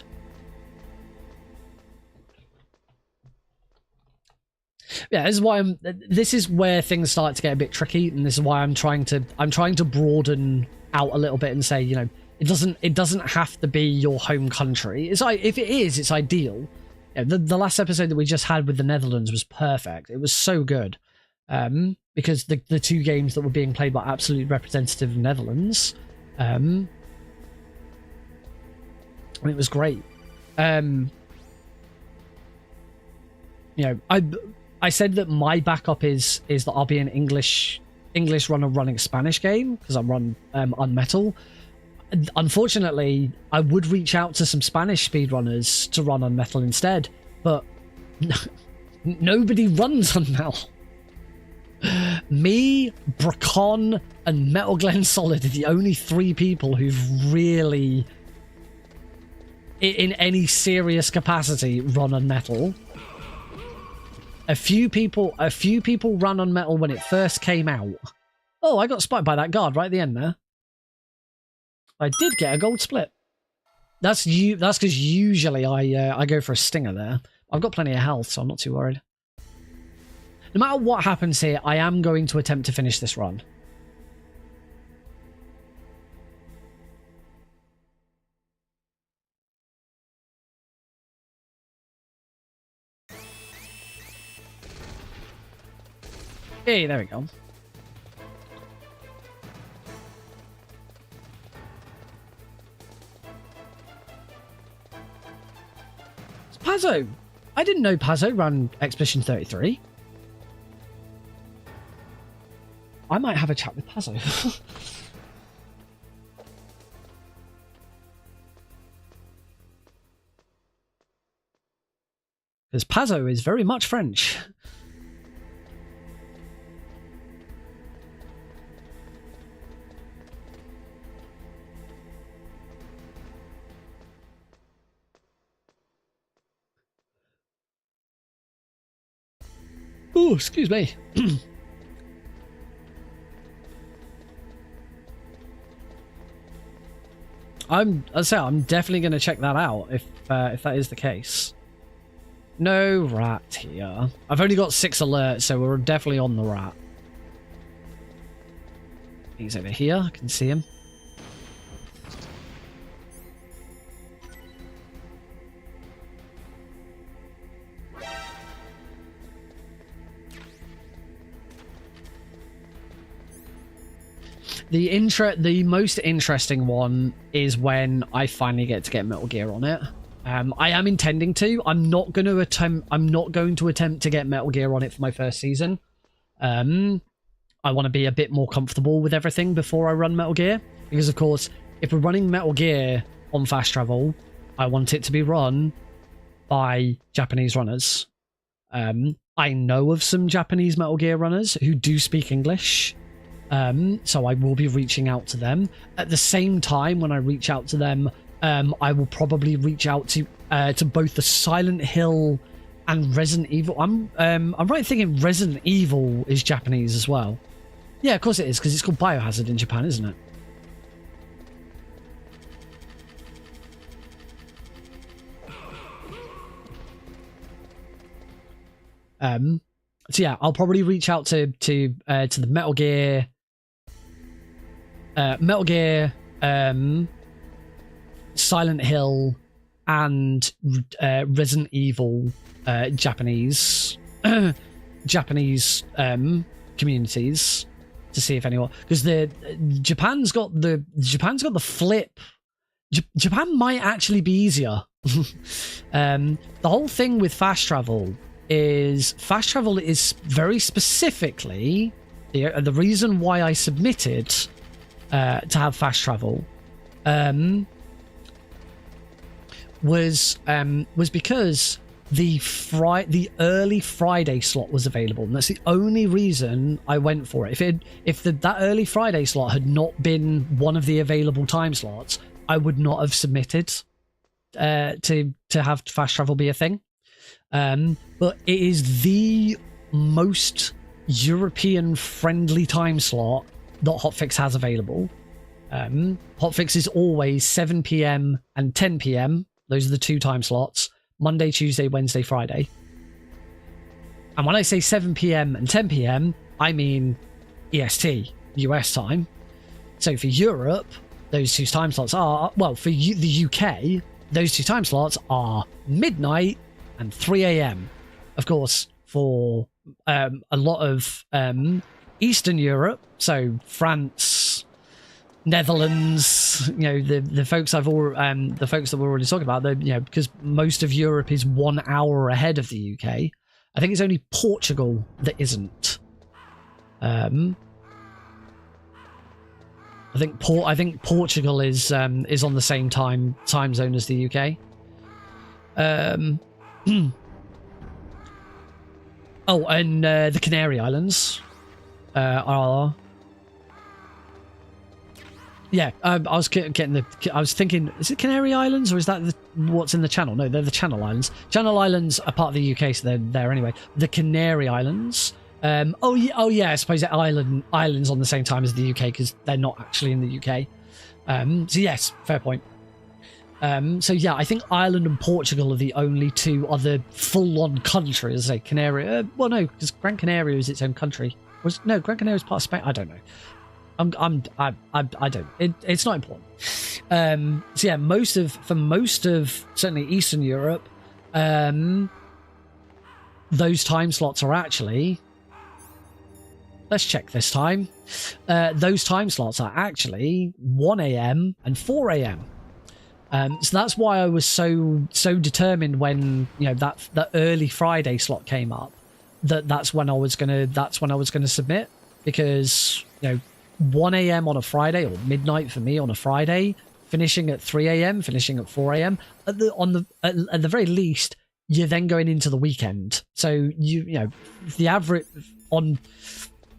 Yeah, this is why this is where things start to get a bit tricky, and this is why I'm trying to broaden out a little bit and say, you know, it doesn't have to be your home country. It's like, if it is, it's ideal. Yeah, the last episode that we just had with the Netherlands was perfect. It was so good, because the two games that were being played were absolutely representative of Netherlands. And it was great. You know, I said that my backup is that I'll be an English runner running a Spanish game because I run Unmetal. Unfortunately, I would reach out to some Spanish speedrunners to run Unmetal instead, but nobody runs Unmetal. Me, Bracon, and Metal Glen Solid are the only three people who've really, in any serious capacity, run Unmetal. A few people run Unmetal when it first came out. Oh, I got spotted by that guard right at the end there. I did get a gold split. That's because usually I go for a stinger there. I've got plenty of health, so I'm not too worried. No matter what happens here, I am going to attempt to finish this run. Hey, there we go. It's Pazzo. I didn't know Pazzo ran Expedition 33. I might have a chat with Pazzo. Because Pazzo is very much French. Oh, excuse me. I'm definitely going to check that out if that is the case. No rat here. I've only got 6 alerts, so we're definitely on the rat. He's over here. I can see him. The most interesting one is when I finally get to get Metal Gear on it. I am intending to. I'm not going to attempt to get Metal Gear on it for my first season. I want to be a bit more comfortable with everything before I run Metal Gear, because of course, if we're running Metal Gear on fast travel, I want it to be run by Japanese runners. I know of some Japanese Metal Gear runners who do speak English. So I will be reaching out to them. At the same time, when I reach out to them, I will probably reach out to both the Silent Hill and Resident Evil. I'm right thinking Resident Evil is Japanese as well. Yeah, of course it is, because it's called Biohazard in Japan, isn't it? So yeah, I'll probably reach out to the Metal Gear. Silent Hill, and Resident Evil Japanese communities to see if anyone, because Japan's got the flip. Japan might actually be easier. The whole thing with fast travel is very specifically the reason why I submitted to have fast travel was because the early Friday slot was available, and that's the only reason I went for it. If that early Friday slot had not been one of the available time slots, I would not have submitted to have fast travel be a thing. But it is the most European friendly time slot that Hotfix has available. Hotfix is always 7 p.m. and 10 p.m. Those are the 2 time slots. Monday, Tuesday, Wednesday, Friday. And when I say 7 p.m. and 10 p.m., I mean EST, US time. So for Europe, those 2 time slots are, well, for the UK, those 2 time slots are midnight and 3 a.m. Of course, for a lot of Eastern Europe, so France, Netherlands, the folks the folks that we're already talking about, because most of Europe is 1 hour ahead of the UK. I think it's only Portugal that isn't. I think Portugal is on the same time zone as the UK. Oh, and the Canary Islands are. Yeah, I was thinking, is it Canary Islands or is that what's in the Channel? No, they're the Channel Islands. Channel Islands are part of the UK, so they're there anyway. The Canary Islands. Oh yeah. I suppose they're islands on the same time as the UK because they're not actually in the UK. So yes, fair point. So yeah, I think Ireland and Portugal are the only 2 other full-on countries. Say Canary. Well, no, because Gran Canaria is its own country. Gran Canaria is part of Spain. I don't know. I don't. It's not important. So yeah, for most of certainly Eastern Europe, those time slots are actually. Let's check this time. Those time slots are actually 1 a.m. and 4 a.m. So that's why I was so determined when that early Friday slot came up. That's when I was gonna submit, because 1 a.m. on a Friday, or midnight for me on a Friday, finishing at 3 a.m., finishing at 4 a.m. At the very least, you're then going into the weekend. So the average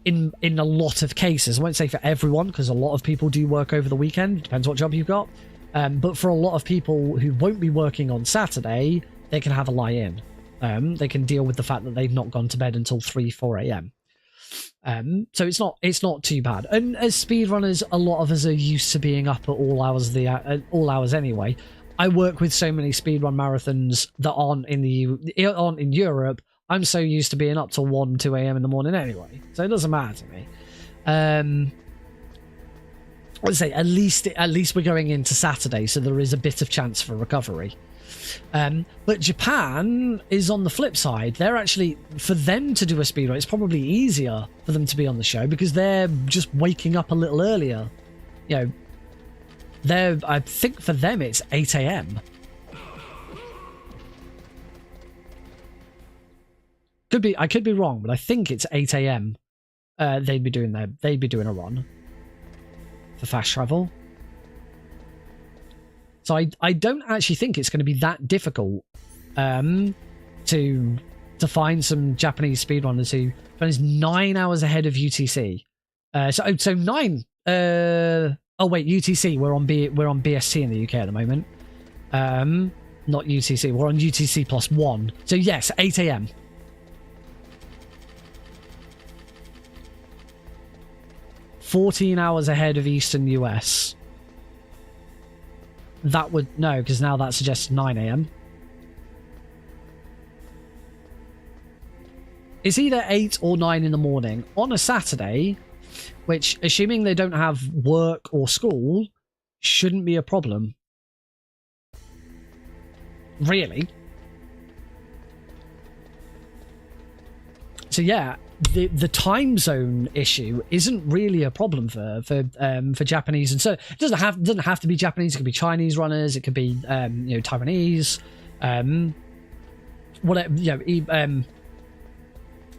in a lot of cases, I won't say for everyone, because a lot of people do work over the weekend. It depends what job you've got. But for a lot of people who won't be working on Saturday, they can have a lie-in. They can deal with the fact that they've not gone to bed until 3-4 a.m. So it's not too bad. And as speedrunners, a lot of us are used to being up at all hours anyway. I work with so many speedrun marathons that aren't in Europe. I'm so used to being up till 1-2 a.m. in the morning anyway, so it doesn't matter to me. Let's say at least we're going into Saturday, so there is a bit of chance for recovery. But Japan is on the flip side. They're actually, for them to do a speedrun, it's probably easier for them to be on the show because they're just waking up a little earlier. You know, I think for them it's 8 a.m. I could be wrong, but I think it's 8 a.m. They'd be doing a run for fast travel. So I don't actually think it's going to be that difficult to find some Japanese speedrunners who is 9 hours ahead of UTC. So 9. Oh wait, UTC. We're on BST in the UK at the moment. Not UTC. We're on UTC +1. So yes, 8 a.m. $14 hours ahead of Eastern US. That would no, because now that suggests 9 a.m. It's either 8 or 9 in the morning on a Saturday, which, assuming they don't have work or school, shouldn't be a problem. Really. So yeah, the time zone issue isn't really a problem for Japanese, and so it doesn't have to be Japanese. It could be Chinese runners. It could be Taiwanese, whatever.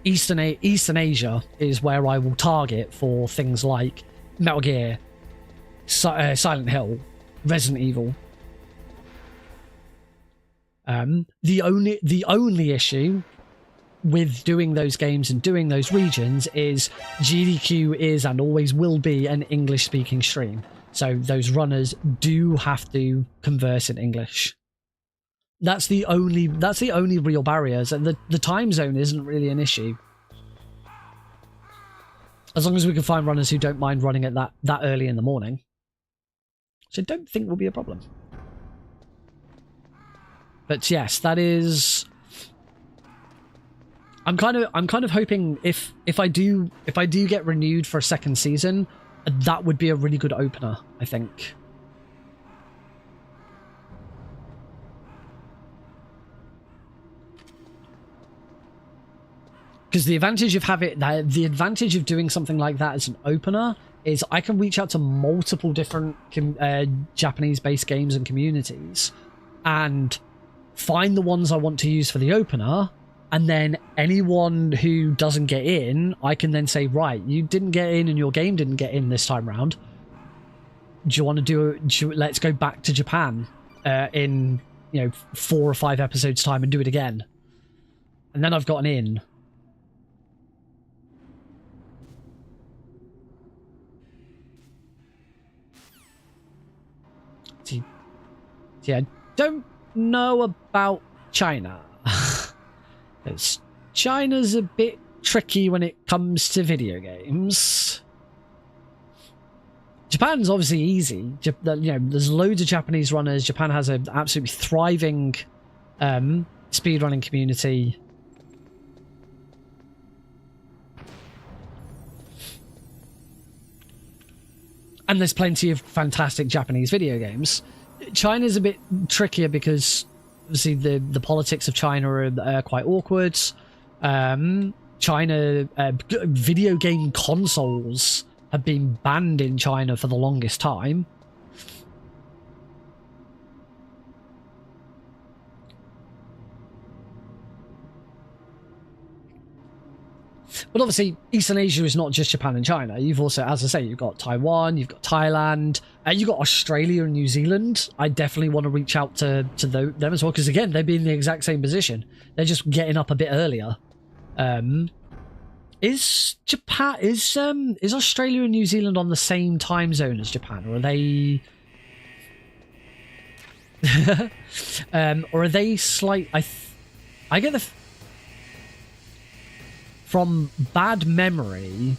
Eastern Asia is where I will target for things like Metal Gear, Silent Hill, Resident Evil. The only issue with doing those games and doing those regions is GDQ is and always will be an English-speaking stream. So those runners do have to converse in English. That's the only real barriers, and the time zone isn't really an issue. As long as we can find runners who don't mind running at that early in the morning. So I don't think will be a problem. But yes, that is. I'm kind of hoping if I do get renewed for a second season, that would be a really good opener, I think. Because the advantage of doing something like that as an opener is I can reach out to multiple different Japanese-based games and communities and find the ones I want to use for the opener. And then anyone who doesn't get in, I can then say, right, you didn't get in and your game didn't get in this time round. Do you want to let's go back to Japan in 4 or 5 episodes time and do it again. And then I've got an in. See, I don't know about China. China's a bit tricky when it comes to video games. Japan's obviously easy. There's loads of Japanese runners. Japan has an absolutely thriving speedrunning community. And there's plenty of fantastic Japanese video games. China's a bit trickier because obviously the politics of China are quite awkward. China video game consoles have been banned in China for the longest time. But obviously, Eastern Asia is not just Japan and China. You've also, as I say, you've got Taiwan, you've got Thailand, you've got Australia and New Zealand. I definitely want to reach out to them as well, because again, they'd be in the exact same position. They're just getting up a bit earlier. Is Australia and New Zealand on the same time zone as Japan, or are they? Or are they slight? I get the from bad memory.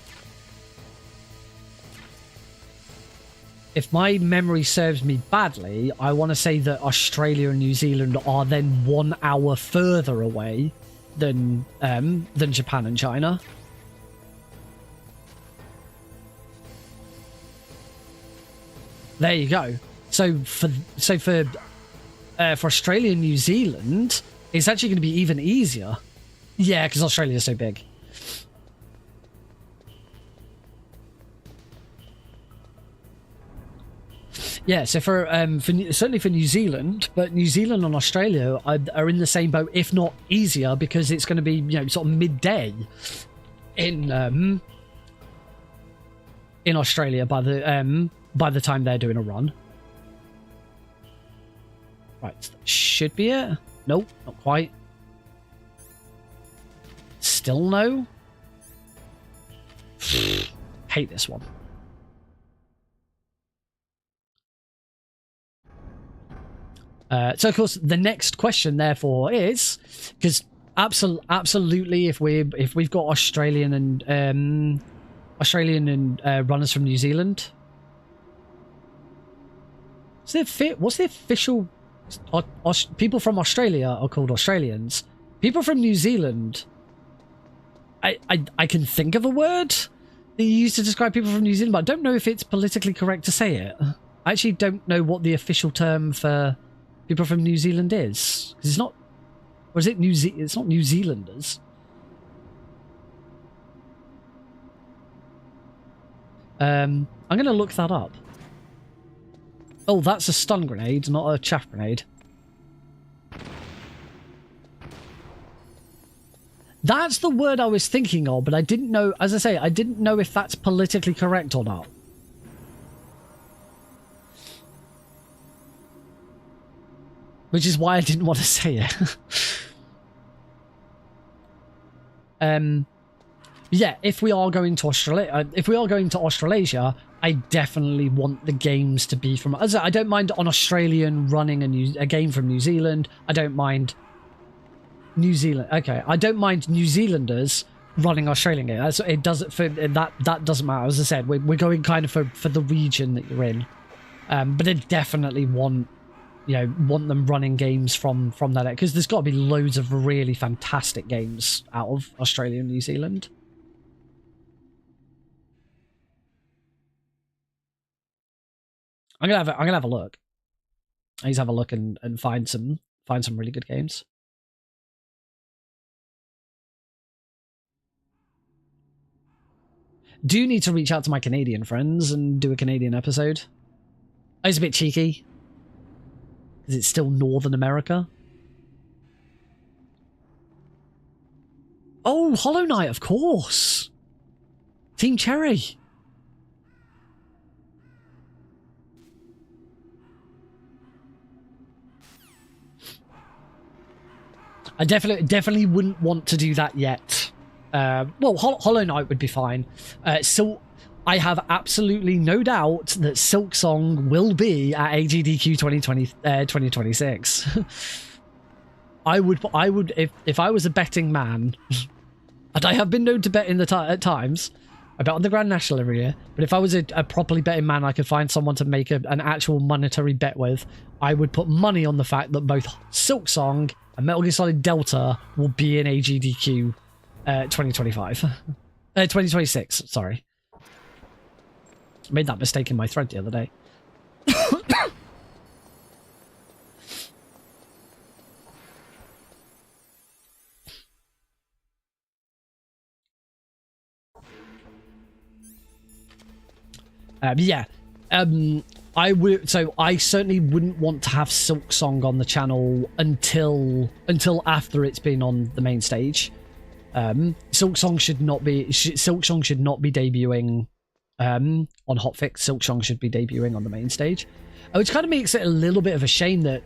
If my memory serves me badly, I want to say that Australia and New Zealand are then 1 hour further away than Japan and China. There you go. So for Australia and New Zealand, it's actually going to be even easier. Yeah, because Australia is so big. Yeah, so for certainly for New Zealand, but New Zealand and Australia are in the same boat, if not easier, because it's going to be, you know, sort of midday in Australia by the time they're doing a run. Right, that should be it. Nope, not quite. Still no. Hate this one. So of course the next question therefore is, because absolutely if we've got Australian and runners from New Zealand, what's the official people from Australia are called Australians. People from New Zealand, I can think of a word that you use to describe people from New Zealand, but I don't know if it's politically correct to say it. I actually don't know what the official term for people from New Zealand is, because it's not, or is it it's not New Zealanders. I'm going to look that up. Oh, that's a stun grenade, not a chaff grenade. That's the word I was thinking of, but I didn't know, as I say, I didn't know if that's politically correct or not. Which is why I didn't want to say it. Yeah, if we are going to Australasia, I definitely want the games to be from. As I don't mind an Australian running a game from New Zealand. I don't mind New Zealand. Okay, I don't mind New Zealanders running Australian games. It doesn't for that doesn't matter. As I said, we're going kind of for the region that you're in. But I definitely want, you know, want them running games from that, because there's got to be loads of really fantastic games out of Australia and New Zealand. I'm gonna have a look. I need to have a look and find some really good games. Do need to reach out to my Canadian friends and do a Canadian episode. It's a bit cheeky, because it's still Northern America. Oh, Hollow Knight, of course. Team Cherry. I definitely wouldn't want to do that yet. Well, Hollow Knight would be fine. So I have absolutely no doubt that Silksong will be at AGDQ 2026. I would if I was a betting man, and I have been known to bet in at times. I bet on the Grand National every year, but if I was a properly betting man, I could find someone to make an actual monetary bet with. I would put money on the fact that both Silksong and Metal Gear Solid Delta will be in AGDQ 2026, sorry. I made that mistake in my thread the other day. Yeah. I certainly wouldn't want to have Silksong on the channel until after it's been on the main stage. Silksong should not be debuting on Hotfix. Silksong should be debuting on the main stage, which kind of makes it a little bit of a shame that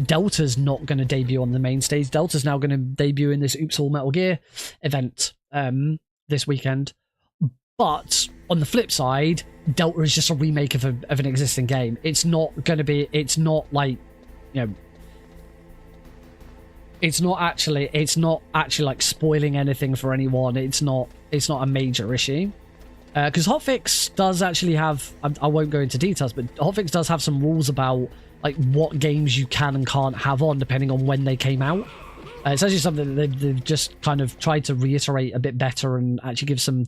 Delta's not going to debut on the main stage. Delta's now going to debut in this Oops All Metal Gear event this weekend. But on the flip side, Delta is just a remake of an existing game. It's not going to be. It's not like, you know. it's not actually like spoiling anything for anyone. It's not a major issue. Because Hotfix does actually have, I won't go into details, but Hotfix does have some rules about like what games you can and can't have on depending on when they came out. It's actually something that they've just kind of tried to reiterate a bit better and actually give some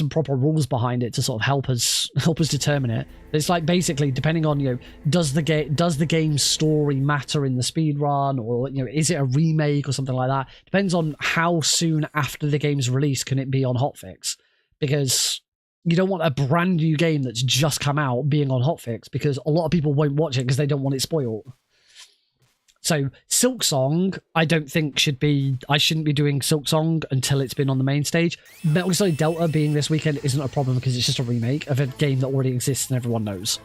proper rules behind it to sort of help us determine it. It's like basically depending on, you know, does the game's story matter in the speed run, or, you know, is it a remake or something like that? Depends on how soon after the game's release can it be on Hotfix, because you don't want a brand new game that's just come out being on Hotfix, because a lot of people won't watch it because they don't want it spoiled. So Silksong, I don't think I shouldn't be doing Silksong until it's been on the main stage. Metal Gear Solid Delta being this weekend isn't a problem because it's just a remake of a game that already exists and everyone knows.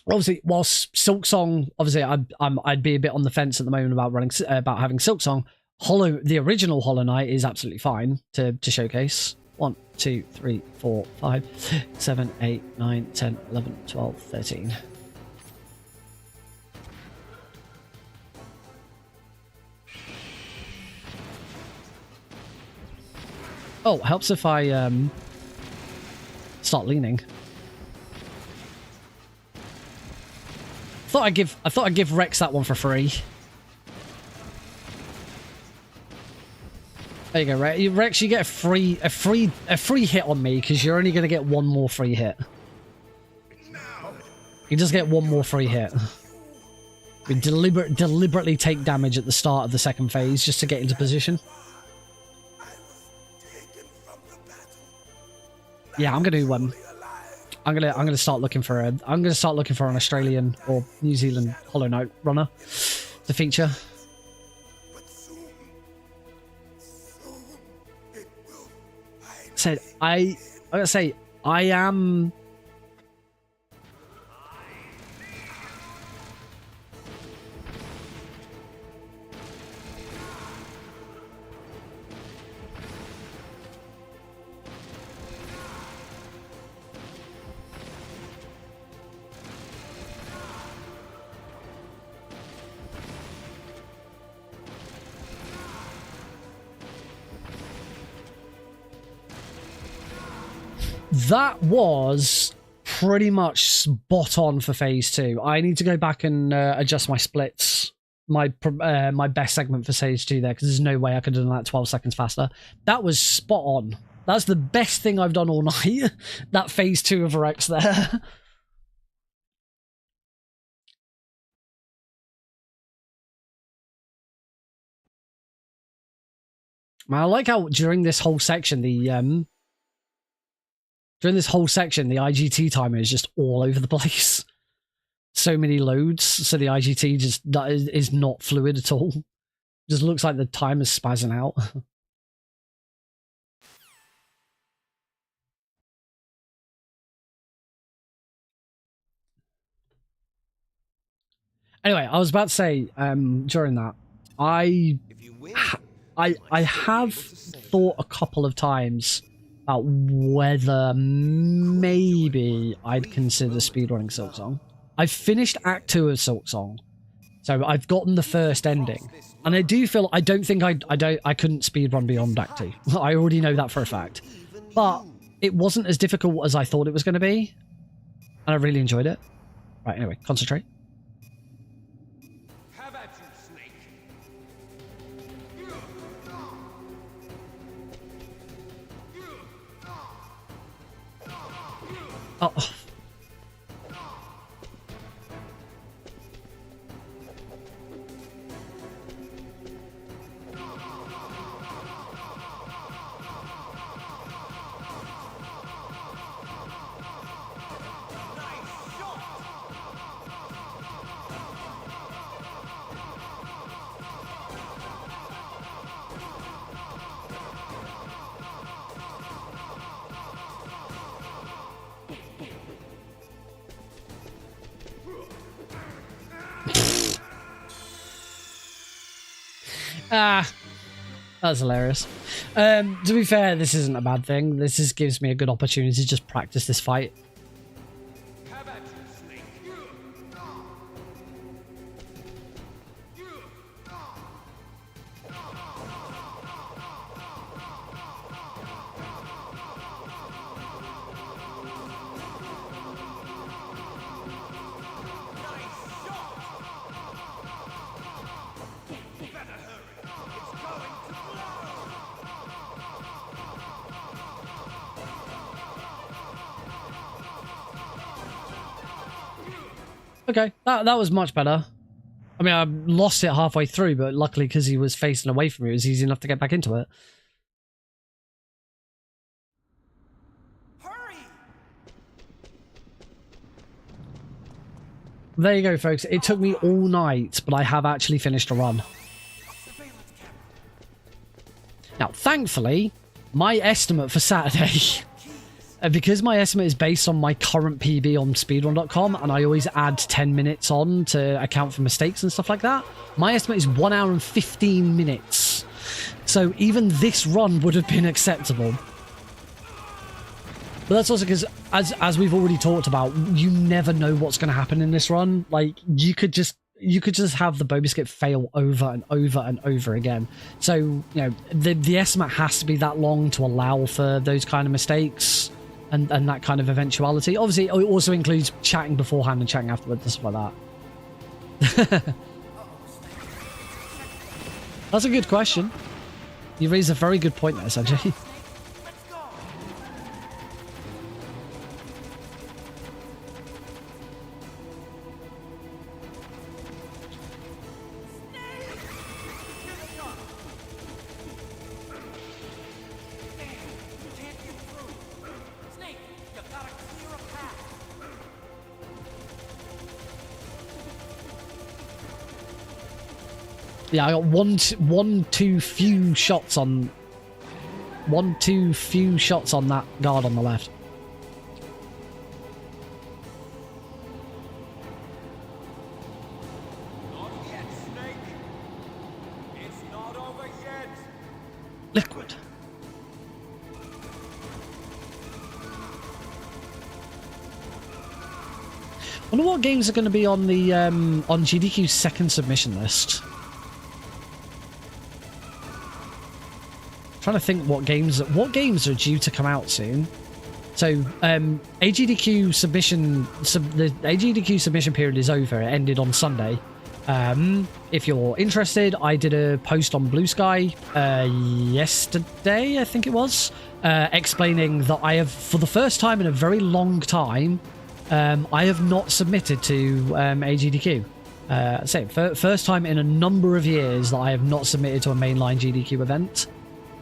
Obviously, whilst Silksong, obviously, I'd be a bit on the fence at the moment about having Silksong. The original Hollow Knight is absolutely fine to showcase. 1, 2, 3, 4, 5, 7, 8, 9, 10, 11, 12, 13. Oh, helps if I start leaning. I thought I'd give Rex that one for free. There you go, Rex. You get a free hit on me because you're only going to get one more free hit. You just get one more free hit. We deliberately take damage at the start of the second phase just to get into position. Yeah, I'm gonna start looking for an Australian or New Zealand Hollow Knight runner to feature. I gotta say, I am. That was pretty much spot on for phase 2. I need to go back and adjust my splits, my best segment for phase 2 there, because there's no way I could have done that 12 seconds faster. That was spot on. That's the best thing I've done all night. That phase 2 of Rex there. Man, I like how during this whole section the IGT timer is just all over the place. So many loads, so the IGT just is not fluid at all. Just looks like the timer's spazzing out. Anyway, I was about to say, during that, I have thought a couple of times about whether maybe I'd consider speedrunning Silksong. I've finished Act 2 of Silksong, so I've gotten the first ending, and I don't think I couldn't speedrun beyond Act 2. I already know that for a fact, but it wasn't as difficult as I thought it was going to be, and I really enjoyed it. Right, anyway, concentrate. Oh. That's hilarious. To be fair, this isn't a bad thing. This just gives me a good opportunity to just practice this fight. Okay, that was much better. I mean, I lost it halfway through, but luckily because he was facing away from me, it was easy enough to get back into it. Hurry! There you go, folks. It took me all night, but I have actually finished a run. Now, thankfully, my estimate for Saturday... because my estimate is based on my current PB on speedrun.com, and I always add 10 minutes on to account for mistakes and stuff like that, my estimate is 1 hour and 15 minutes. So even this run would have been acceptable. But that's also because, as we've already talked about, you never know what's going to happen in this run. Like, you could just have the Boba Skip fail over and over and over again. So, you know, the estimate has to be that long to allow for those kind of mistakes. And that kind of eventuality. Obviously, it also includes chatting beforehand and chatting afterwards and stuff like that. That's a good question. You raise a very good point there, Sanjay. Yeah, I got one too few shots on that guard on the left. Not yet, Snake. It's not over yet. Liquid. I wonder what games are going to be on the on GDQ's second submission list. Trying to think what games are due to come out soon. So AGDQ submission the AGDQ submission period is over. It ended on Sunday. If you're interested, I did a post on Blue Sky yesterday, I think it was, explaining that I have, for the first time in a very long time, I have not submitted to AGDQ. First time in a number of years that I have not submitted to a mainline GDQ event.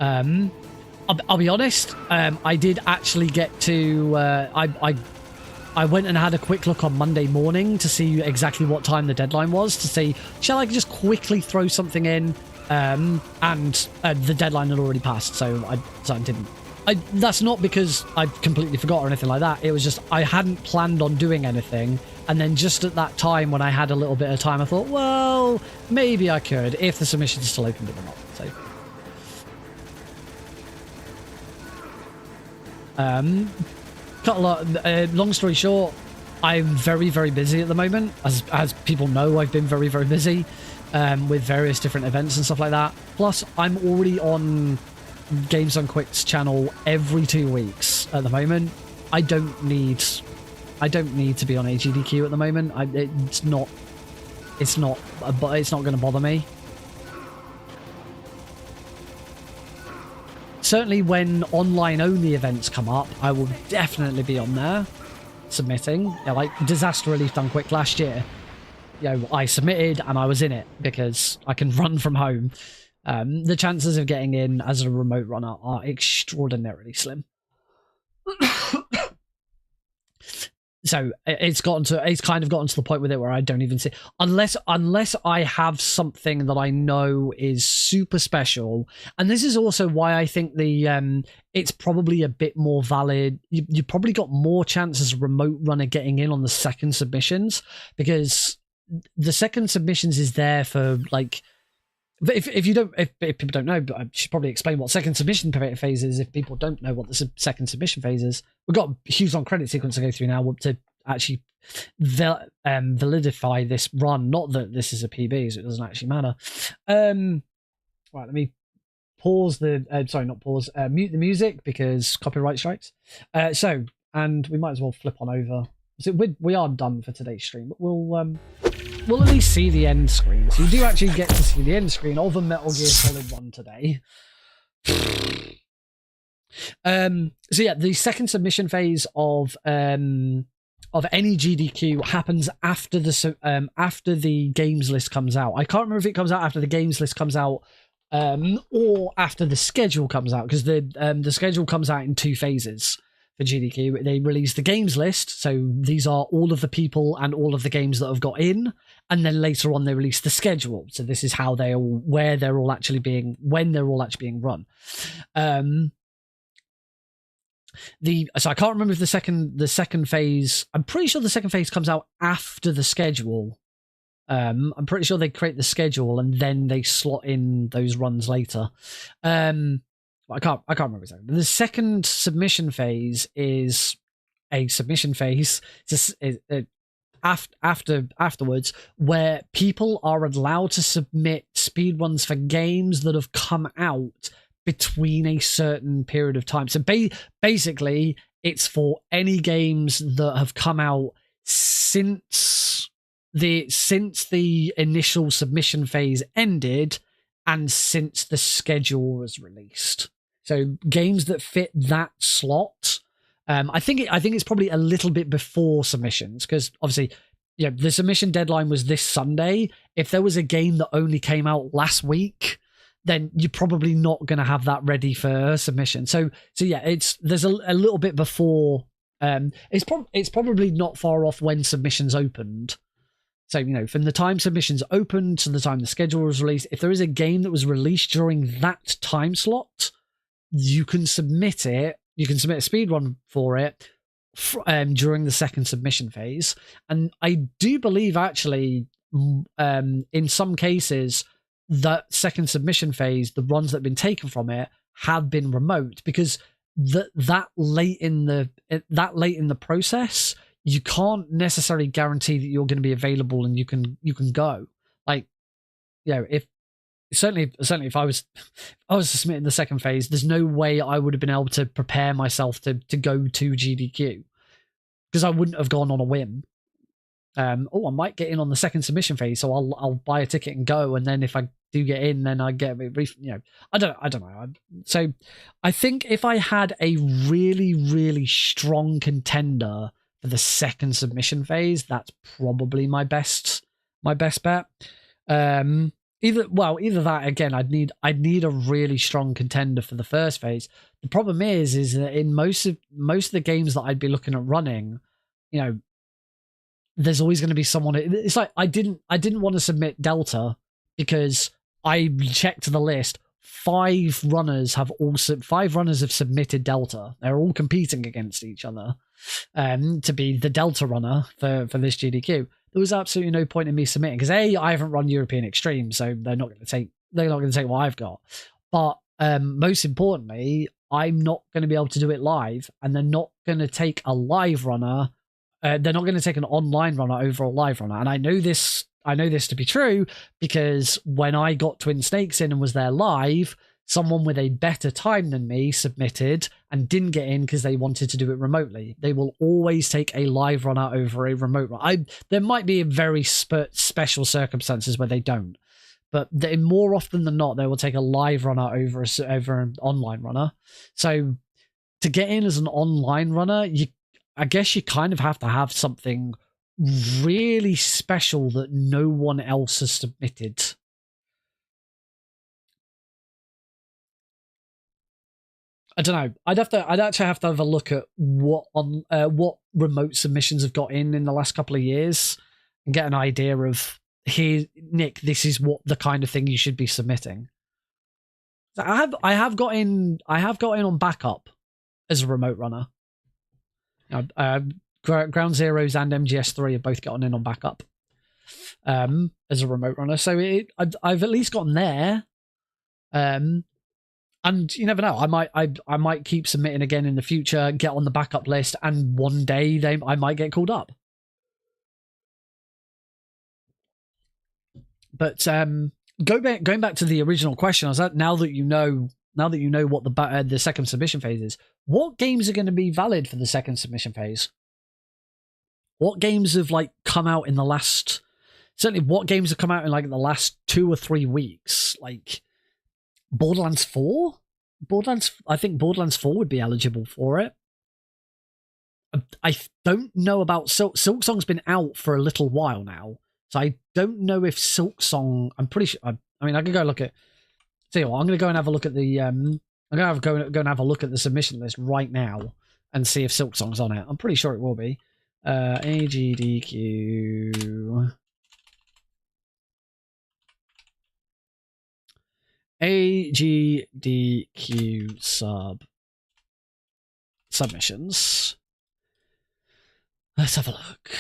I'll be honest, I did actually get to I went and had a quick look on Monday morning to see exactly what time the deadline was, to see, shall I just quickly throw something in, and the deadline had already passed, so I didn't. That's not because I completely forgot or anything like that. It was just I hadn't planned on doing anything, and then just at that time when I had a little bit of time, I thought, well, maybe I could if the submission's still open or not. So long story short, I'm very, very busy at the moment. As people know, I've been very, very busy with various different events and stuff like that. Plus, I'm already on Games on Quick's channel every 2 weeks at the moment. I don't need to be on AGDQ at the moment. It's not going to bother me. Certainly when online-only events come up, I will definitely be on there submitting. Yeah, like Disaster Relief done quick last year. You know, I submitted and I was in it because I can run from home. The chances of getting in as a remote runner are extraordinarily slim. So it's kind of gotten to the point with it where I don't even see, unless I have something that I know is super special. And this is also why I think it's probably a bit more valid. You probably got more chance as a remote runner getting in on the second submissions, because the second submissions is there for like. But if you don't, if people don't know, but I should probably explain what second submission phase is. If people don't know what the second submission phase is, we've got a huge long credit sequence to go through now to actually validify this run. Not that this is a PB, so it doesn't actually matter. Right, let me pause the. Sorry, not pause. Mute the music because copyright strikes. And we might as well flip on over. So we are done for today's stream, but we'll at least see the end screen. So you do actually get to see the end screen of a Metal Gear Solid 1 today. So yeah, the second submission phase of any GDQ happens after the games list comes out. I can't remember if it comes out after the games list comes out or after the schedule comes out, because the schedule comes out in 2 phases. For GDQ, they release the games list, so these are all of the people and all of the games that have got in, and then later on they release the schedule. So this is how when they're all actually being run. So I can't remember if the second phase. I'm pretty sure the second phase comes out after the schedule. I'm pretty sure they create the schedule and then they slot in those runs later. I can't remember exactly. The second submission phase is a submission phase afterwards, where people are allowed to submit speedruns for games that have come out between a certain period of time. So basically, it's for any games that have come out since the initial submission phase ended and since the schedule was released. So games that fit that slot, I think it's probably a little bit before submissions, because obviously, the submission deadline was this Sunday. If there was a game that only came out last week, then you're probably not going to have that ready for submission. So yeah, there's a little bit before. It's probably not far off when submissions opened. So, from the time submissions opened to the time the schedule was released, if there is a game that was released during that time slot, you can submit it. You can submit a speedrun for it during the second submission phase. And I do believe, actually, in some cases, that second submission phase, the runs that have been taken from it have been remote, because that late in the process, you can't necessarily guarantee that you're going to be available and you can go. Like, if certainly if I was submitting the second phase, there's no way I would have been able to prepare myself to go to GDQ, because I wouldn't have gone on a whim. I might get in on the second submission phase, so I'll buy a ticket and go, and then if I do get in, then I get a bit, I don't know. So I think if I had a really, really strong contender for the second submission phase, that's probably my best bet. Either that, again, I'd need a really strong contender for the first phase. The problem is that in most of the games that I'd be looking at running, there's always going to be someone. It's like I didn't want to submit Delta because I checked the list. 5 runners have submitted Delta. They're all competing against each other to be the Delta runner for this GDQ. There was absolutely no point in me submitting, because I haven't run European Extreme, so they're not going to take what I've got. But most importantly, I'm not going to be able to do it live, and they're not going to take a live runner. They're not going to take an online runner over a live runner, and I know this to be true because when I got Twin Snakes in and was there live, someone with a better time than me submitted and didn't get in because they wanted to do it remotely. They will always take a live runner over a remote runner. There might be very special circumstances where they don't, but more often than not, they will take a live runner over an online runner. So to get in as an online runner, I guess you kind of have to have something really special that no one else has submitted. I don't know. I'd actually have to have a look at what remote submissions have got in the last couple of years and get an idea of, here, Nick, this is what the kind of thing you should be submitting. I have got in on backup as a remote runner. Ground Zeroes and MGS3 have both gotten in on backup. as a remote runner. So I've at least gotten there. And you never know. I might keep submitting again in the future, get on the backup list, and one day I might get called up. But going back to the original question, I was like, now that you know what the second submission phase is, what games are going to be valid for the second submission phase? What games have come out in the last? Certainly, what games have come out in the last 2 or 3 weeks? Like Borderlands 4. I think Borderlands 4 would be eligible for it. I don't know about Silksong's been out for a little while now. So I don't know if Silksong. I'm pretty sure. I mean, I can go look at. See what? I'm going to go and have a look at the. I'm going to go and have a look at the submission list right now and see if Silksong's on it. I'm pretty sure it will be. AGDQ. AGDQ submissions. Let's have a look.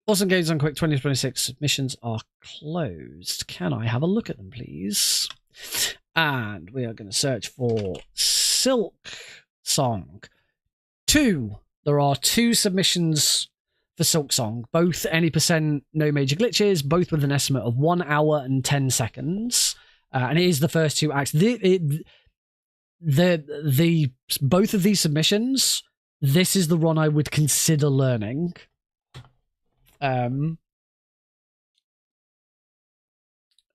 Awesome Games on Quick 2026 submissions are closed. Can I have a look at them, please? And we are going to search for Silk Song 2. There are 2 submissions for Silk Song, both any percent, no major glitches, both with an estimate of 1 hour and 10 seconds. And it is the first 2 acts. The both of these submissions, this is the one I would consider learning. The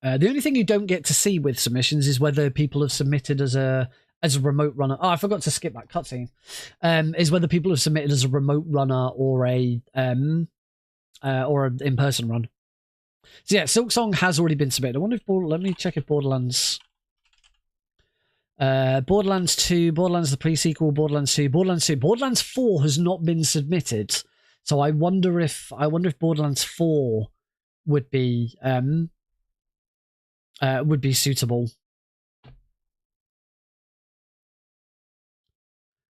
only thing you don't get to see with submissions is whether people have submitted as a remote runner. Oh, I forgot to skip that cutscene. Is whether people have submitted as a remote runner or an in-person run. So yeah, Silk Song has already been submitted. I wonder if let me check if Borderlands 2, Borderlands the pre-sequel, Borderlands 2, Borderlands 4 has not been submitted. So I wonder if Borderlands 4 would be suitable.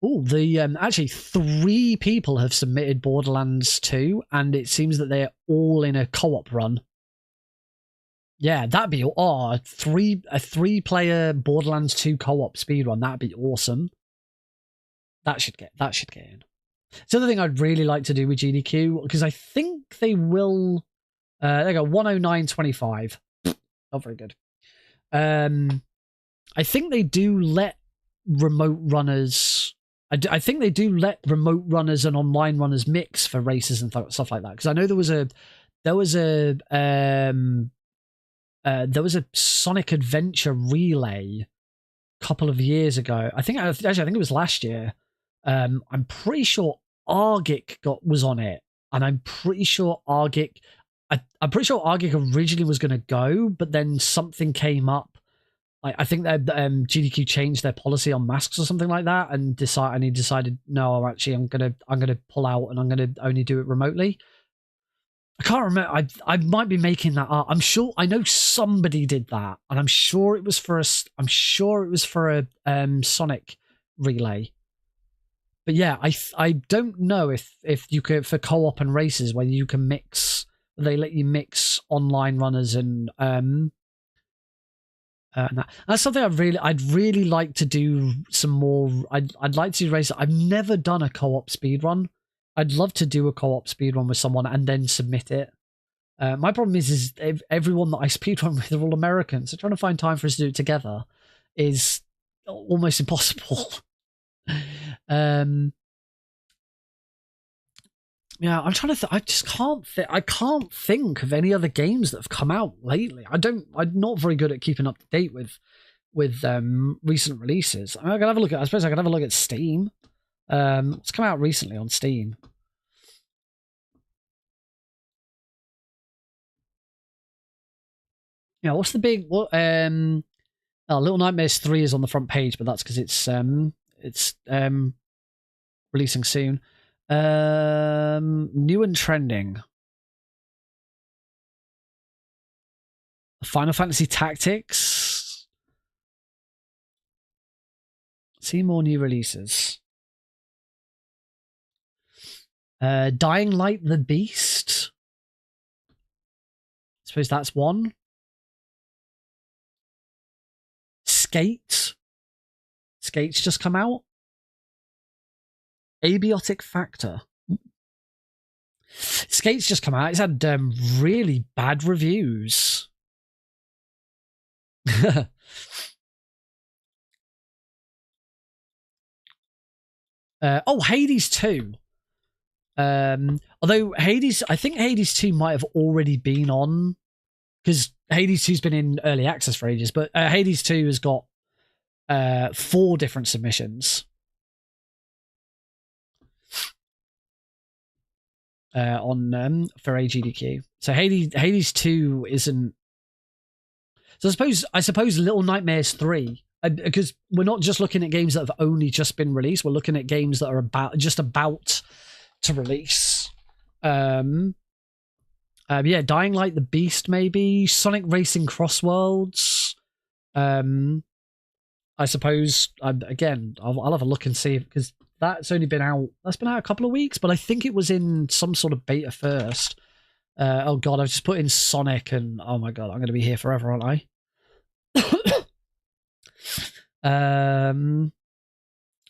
Oh, the actually 3 people have submitted Borderlands 2, and it seems that they're all in a co-op run. Yeah, that'd be a 3-player Borderlands 2 co-op speedrun. That'd be awesome. That should get in. It's the other thing I'd really like to do with GDQ, because I think they will. They go 109.25. Not very good. I think they do let remote runners. I think they do let remote runners and online runners mix for races and stuff like that. Because I know there was a Sonic Adventure relay a couple of years ago. I think it was last year. I'm pretty sure Argic was on it, and I'm pretty sure Argic originally was going to go, but then something came up. I think that GDQ changed their policy on masks or something like that, and he decided, no, actually, I'm gonna pull out and I'm gonna only do it remotely. I can't remember. I might be making that up. I'm sure. I know somebody did that, and I'm sure it was for a Sonic relay. But yeah, I don't know if you could, for co-op and races, whether you can mix. They let you mix online runners and that's something I'd really like to do some more. I'd like to do races. I've never done a co-op speedrun. I'd love to do a co-op speedrun with someone and then submit it. My problem is everyone that I speedrun with are all Americans, so trying to find time for us to do it together is almost impossible. Yeah, I'm trying to. I just can't. I can't think of any other games that have come out lately. I'm not very good at keeping up to date with recent releases. I can have a look at. I suppose I can have a look at Steam. What's come out recently on Steam? Yeah, what's the big Little Nightmares 3 is on the front page, but that's because it's releasing soon. New and trending. Final Fantasy Tactics. See more new releases. Dying Light the Beast. I suppose that's one. Skate. Skate's just come out. Abiotic Factor. Skate's just come out. It's had really bad reviews. Hades 2. Although I think Hades 2 might have already been on, because Hades 2's been in early access for ages, but Hades 2 has got 4 different submissions on for GDQ. So Hades 2 isn't. So I suppose Little Nightmares 3, because we're not just looking at games that have only just been released. We're looking at games that are about to release. Dying Light the Beast, maybe Sonic Racing Crossworlds. I suppose again I'll have a look and see, because that's only been out. That's been out a couple of weeks, but I think it was in some sort of beta first. Oh god, I've just put in Sonic, and oh my god, I'm going to be here forever, aren't I?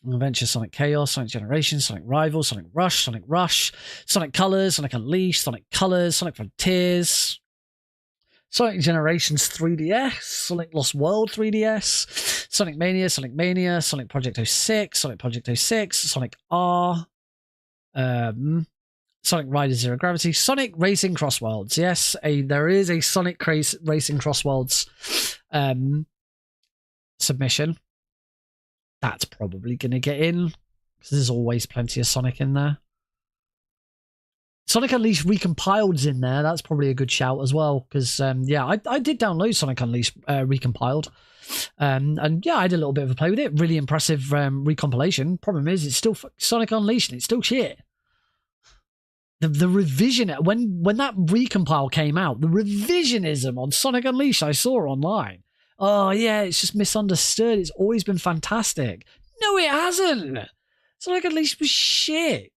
Adventure, Sonic Chaos, Sonic Generation, Sonic Rivals, Sonic Rush, Sonic Colors, Sonic Unleashed, Sonic Colors, Sonic Frontiers, Sonic Generations 3DS, Sonic Lost World 3DS, Sonic Mania, Sonic Project 06, Sonic Project 06, Sonic R, Sonic Riders Zero Gravity, Sonic Racing Crossworlds. Yes, there is a Sonic Racing Crossworlds submission. That's probably going to get in, because there's always plenty of Sonic in there. Sonic Unleashed Recompiled in there. That's probably a good shout as well, because I did download Sonic Unleashed Recompiled, and yeah, I had a little bit of a play with it. Really impressive recompilation. Problem is, it's still Sonic Unleashed, and it's still shit. The revision, when that recompile came out, the revisionism on Sonic Unleashed I saw online. Oh yeah, it's just misunderstood. It's always been fantastic. No, it hasn't. Sonic Unleashed was shit.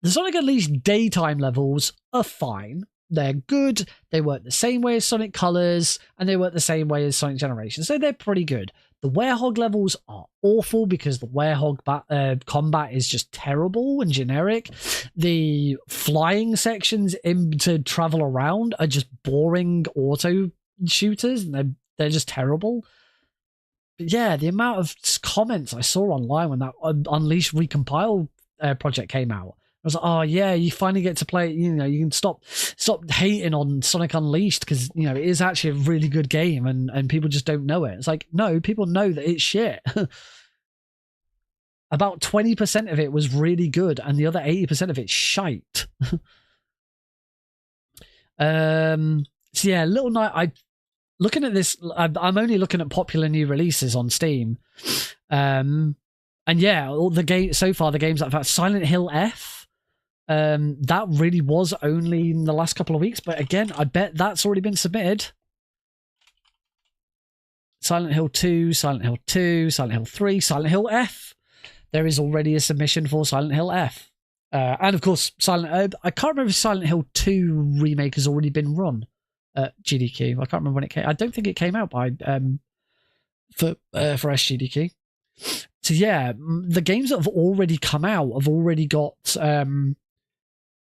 The Sonic Unleashed daytime levels are fine. They're good. They work the same way as Sonic Colors, and they work the same way as Sonic Generations, so they're pretty good. The Werehog levels are awful, because the Werehog combat is just terrible and generic. The flying sections to travel around are just boring auto shooters, and they're just terrible. But yeah, the amount of comments I saw online when that Unleashed Recompile project came out, I was like, oh yeah, you finally get to play. You can stop hating on Sonic Unleashed, because it is actually a really good game, and people just don't know it. It's like, no, people know that it's shit. About 20% of it was really good, and the other 80% of it's shite. So yeah, Little Night. Looking at this, I'm only looking at popular new releases on Steam, and yeah, all the games so far, the games that I've had, Silent Hill F. That really was only in the last couple of weeks, but again, I bet that's already been submitted. Silent Hill 2, Silent Hill 2, Silent Hill 3, Silent Hill F. There is already a submission for Silent Hill F. And of course, I can't remember if Silent Hill 2 remake has already been run at GDQ. I can't remember when it came. I don't think it came out for SGDQ. So yeah, the games that have already come out have already got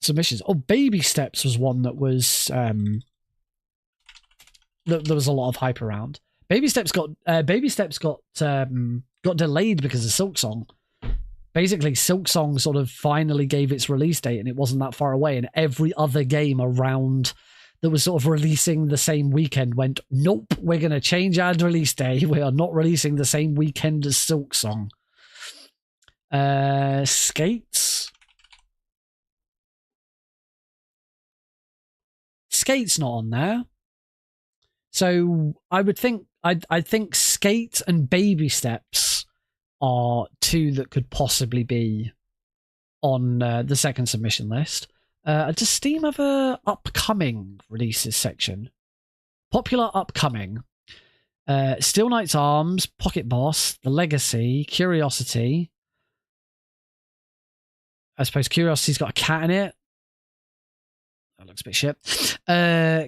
submissions. Oh, Baby Steps was one that was there was a lot of hype around. Baby Steps got delayed because of Silksong. Basically, Silksong sort of finally gave its release date, and it wasn't that far away, and every other game around that was sort of releasing the same weekend went, nope, we're going to change our release day. We are not releasing the same weekend as Silksong. Skates not on there. So I would think, I think Skate and Baby Steps are two that could possibly be on the second submission list. Does Steam have a upcoming releases section? Popular upcoming. Steel Knight's Arms, Pocket Boss, The Legacy, Curiosity. I suppose Curiosity's got a cat in it. That looks a bit shit.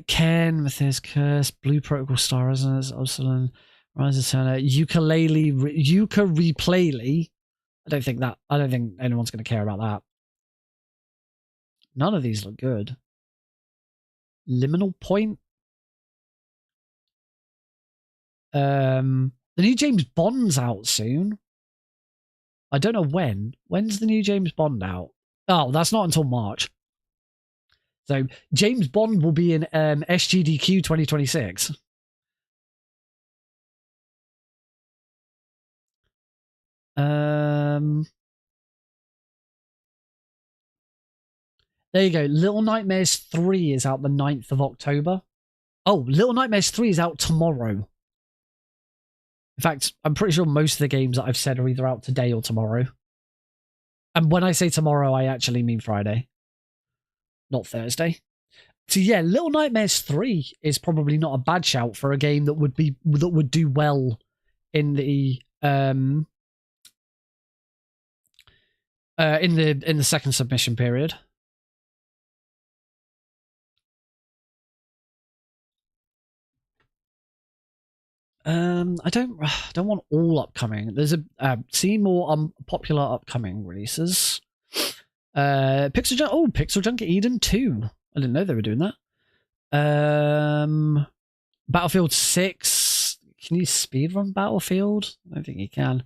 Ken, Matthias Curse, Blue Protocol, Star Resonance, Upsilon, Rise of Turner, Ukulele, Replayley. I don't think anyone's going to care about that. None of these look good. Liminal Point. The new James Bond's out soon. I don't know when. When's the new James Bond out? Oh, that's not until March. So James Bond will be in SGDQ 2026. There you go. Little Nightmares 3 is out the 9th of October. Oh, Little Nightmares 3 is out tomorrow. In fact, I'm pretty sure most of the games that I've said are either out today or tomorrow. And when I say tomorrow, I actually mean Friday, not Thursday. So yeah, Little Nightmares 3 is probably not a bad shout for a game that would do well in the second submission period. I don't want all upcoming. There's see more unpopular upcoming releases. Pixel Junket Eden 2. I didn't know they were doing that. Battlefield 6. Can you speedrun Battlefield? I don't think you can.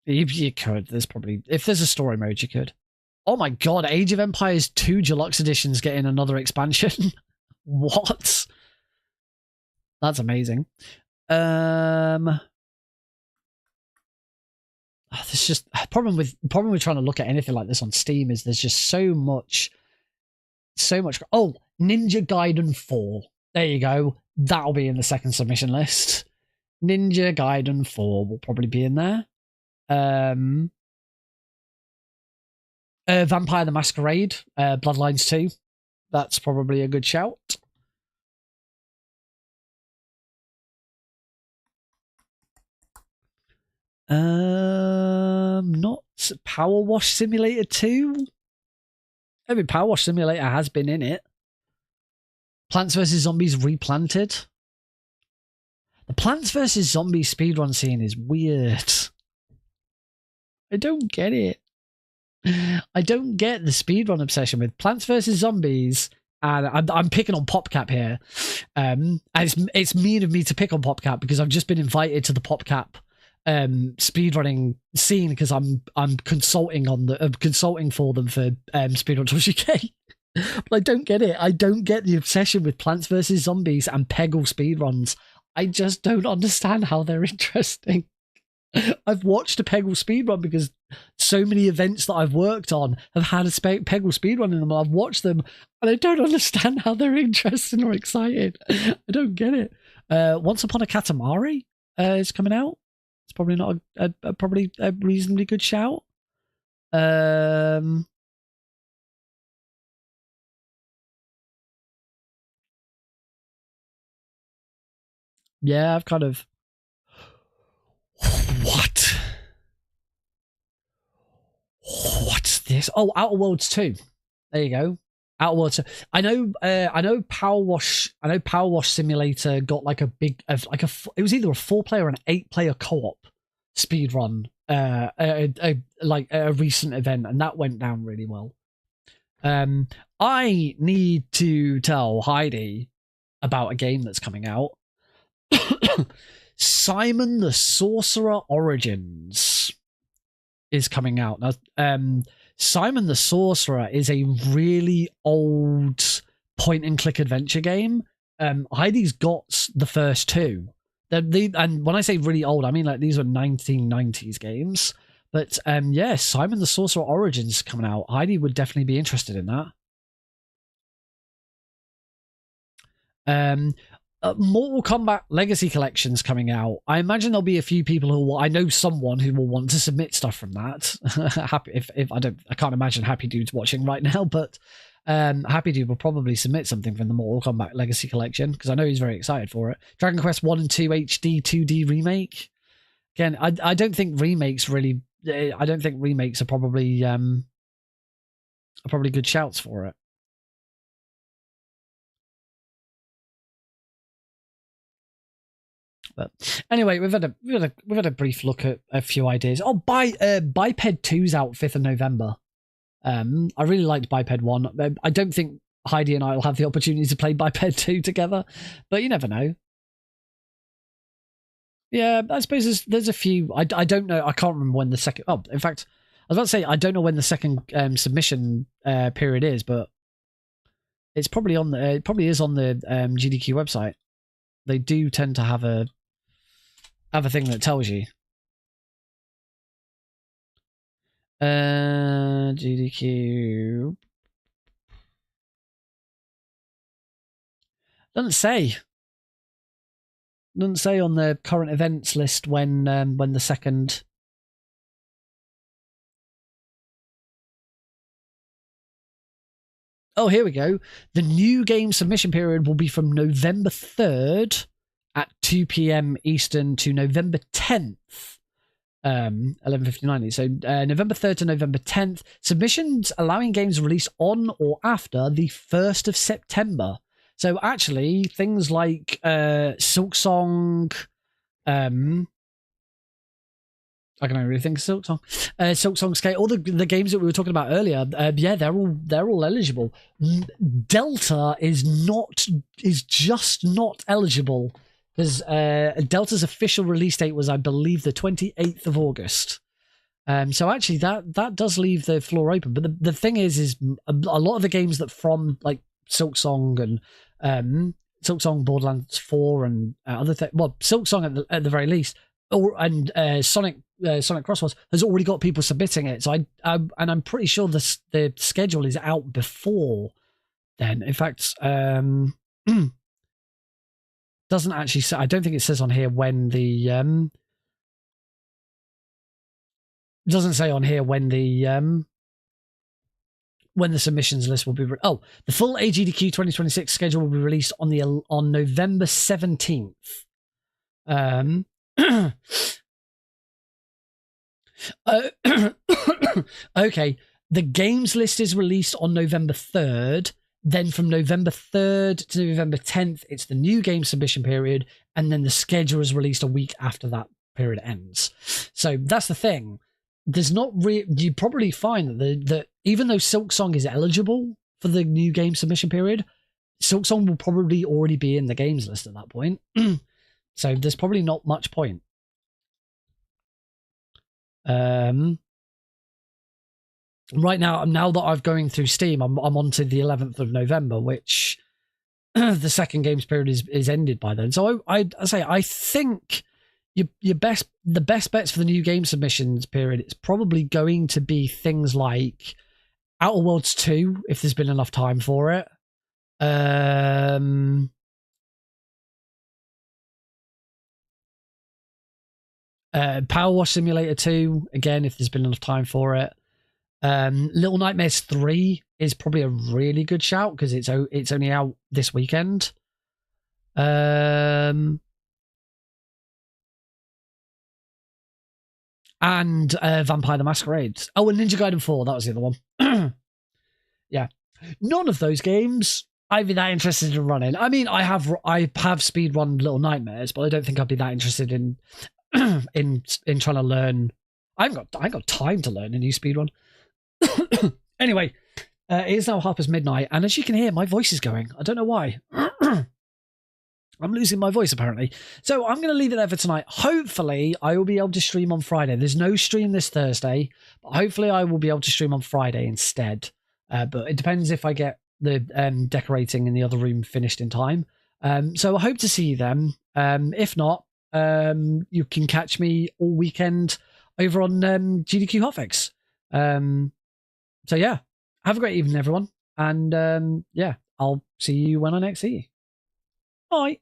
You could. There's probably, if there's a story mode, you could. Oh my god, Age of Empires 2 Deluxe Edition's getting another expansion. What? That's amazing. There's just problem with trying to look at anything like this on Steam is there's just so much. Oh, Ninja Gaiden 4. There you go. That'll be in the second submission list. Ninja Gaiden 4 will probably be in there. Vampire the Masquerade, Bloodlines 2. That's probably a good shout. Not Power Wash Simulator 2. I mean, Power Wash Simulator has been in it. Plants vs. Zombies Replanted. The Plants vs. Zombies speedrun scene is weird. I don't get it. I don't get the speedrun obsession with Plants vs. Zombies. And I'm picking on PopCap here. And it's mean of me to pick on PopCap because I've just been invited to the PopCap speedrunning scene because I'm consulting for them for Speedrun Tours UK. But I don't get it. I don't get the obsession with Plants vs. Zombies and Peggle speedruns. I just don't understand how they're interesting. I've watched a Peggle speedrun because so many events that I've worked on have had a Peggle speedrun in them. I've watched them and I don't understand how they're interesting or excited. I don't get it. Once Upon a Katamari is coming out. It's probably not probably a reasonably good shout. Yeah, I've kind of... What's this? Oh, Outer Worlds 2. There you go. Outer Worlds 2. I know Power Wash Simulator got like a big, it was either a 4-player or an 8-player co-op speedrun, like a recent event, and that went down really well. I need to tell Heidi about a game that's coming out. Simon the Sorcerer Origins is coming out now. Simon the Sorcerer is a really old point-and-click adventure game. Heidi's got the first two. And when I say really old, I mean like these were 1990s games. But yeah, Simon the Sorcerer Origins is coming out. Heidi would definitely be interested in that. Mortal Kombat Legacy Collection's coming out. I imagine there'll be a few people who will, I know someone who will want to submit stuff from that. Happy if I can't imagine Happy Dude's watching right now, but Happy Dude will probably submit something from the Mortal Kombat Legacy Collection because I know he's very excited for it. Dragon Quest 1 and 2 HD 2D remake. Again, I don't think remakes really I don't think remakes are probably good shouts for it. But anyway, we've had a brief look at a few ideas. Oh, Biped 2's out 5th of November. I really liked Biped 1. I don't think Heidi and I will have the opportunity to play Biped 2 together, but you never know. Yeah, I suppose there's a few. I don't know. I can't remember when the second. Oh, in fact, I was about to say I don't know when the second submission period is, but it's probably on the. It probably is on the GDQ website. They do tend to have a thing that tells you. GDQ doesn't say. Doesn't say on the current events list when the second. Oh, here we go. The new game submission period will be from November 3rd at 2 p.m. Eastern to November 10th, 11:59. So November 3rd to November 10th. Submissions allowing games released on or after the 1st of September. So actually, things like Silksong, I can only really think of Silksong Skate, all the games that we were talking about earlier. Yeah, they're all eligible. Delta is just not eligible because Delta's official release date was, I believe, the 28th of August. So actually, that does leave the floor open. But the thing is a lot of the games that from like Silksong and Silksong, Borderlands 4, and other things. Well, Silksong at the very least, and Sonic Crosswords has already got people submitting it. So I'm pretty sure the schedule is out before then. In fact, doesn't actually say. I don't think it says on here when the doesn't say on here when the submissions list will be. The full AGDQ 2026 schedule will be released on November 17th. Okay, the games list is released on November 3rd. Then from November 3rd to November 10th, it's the new game submission period, and then the schedule is released a week after that period ends. So that's the thing. There's not you probably find that even though Silksong is eligible for the new game submission period, Silksong will probably already be in the games list at that point. So there's probably not much point. Right now that I'm going through Steam, I'm on to the 11th of November, which the second games period is ended by then. So I think the best bets for the new game submissions period is probably going to be things like Outer Worlds 2, if there's been enough time for it. Power Wash Simulator 2, again, if there's been enough time for it. Little Nightmares 3 is probably a really good shout because it's only out this weekend. And Vampire the Masquerade. Oh, and Ninja Gaiden 4, that was the other one. Yeah. None of those games I'd be that interested in running. I mean, I have speedrun Little Nightmares, but I don't think I'd be that interested in in trying to learn. I ain't got time to learn a new speedrun. Anyway, it is now Harper's midnight, and as you can hear, my voice is going. I don't know why. I'm losing my voice, apparently. So I'm going to leave it there for tonight. Hopefully, I will be able to stream on Friday. There's no stream this Thursday, but hopefully I will be able to stream on Friday instead. But it depends if I get the decorating in the other room finished in time. So I hope to see you then. If not, you can catch me all weekend over on GDQ Hotfix. So yeah, have a great evening, everyone. And yeah, I'll see you when I next see you. Bye.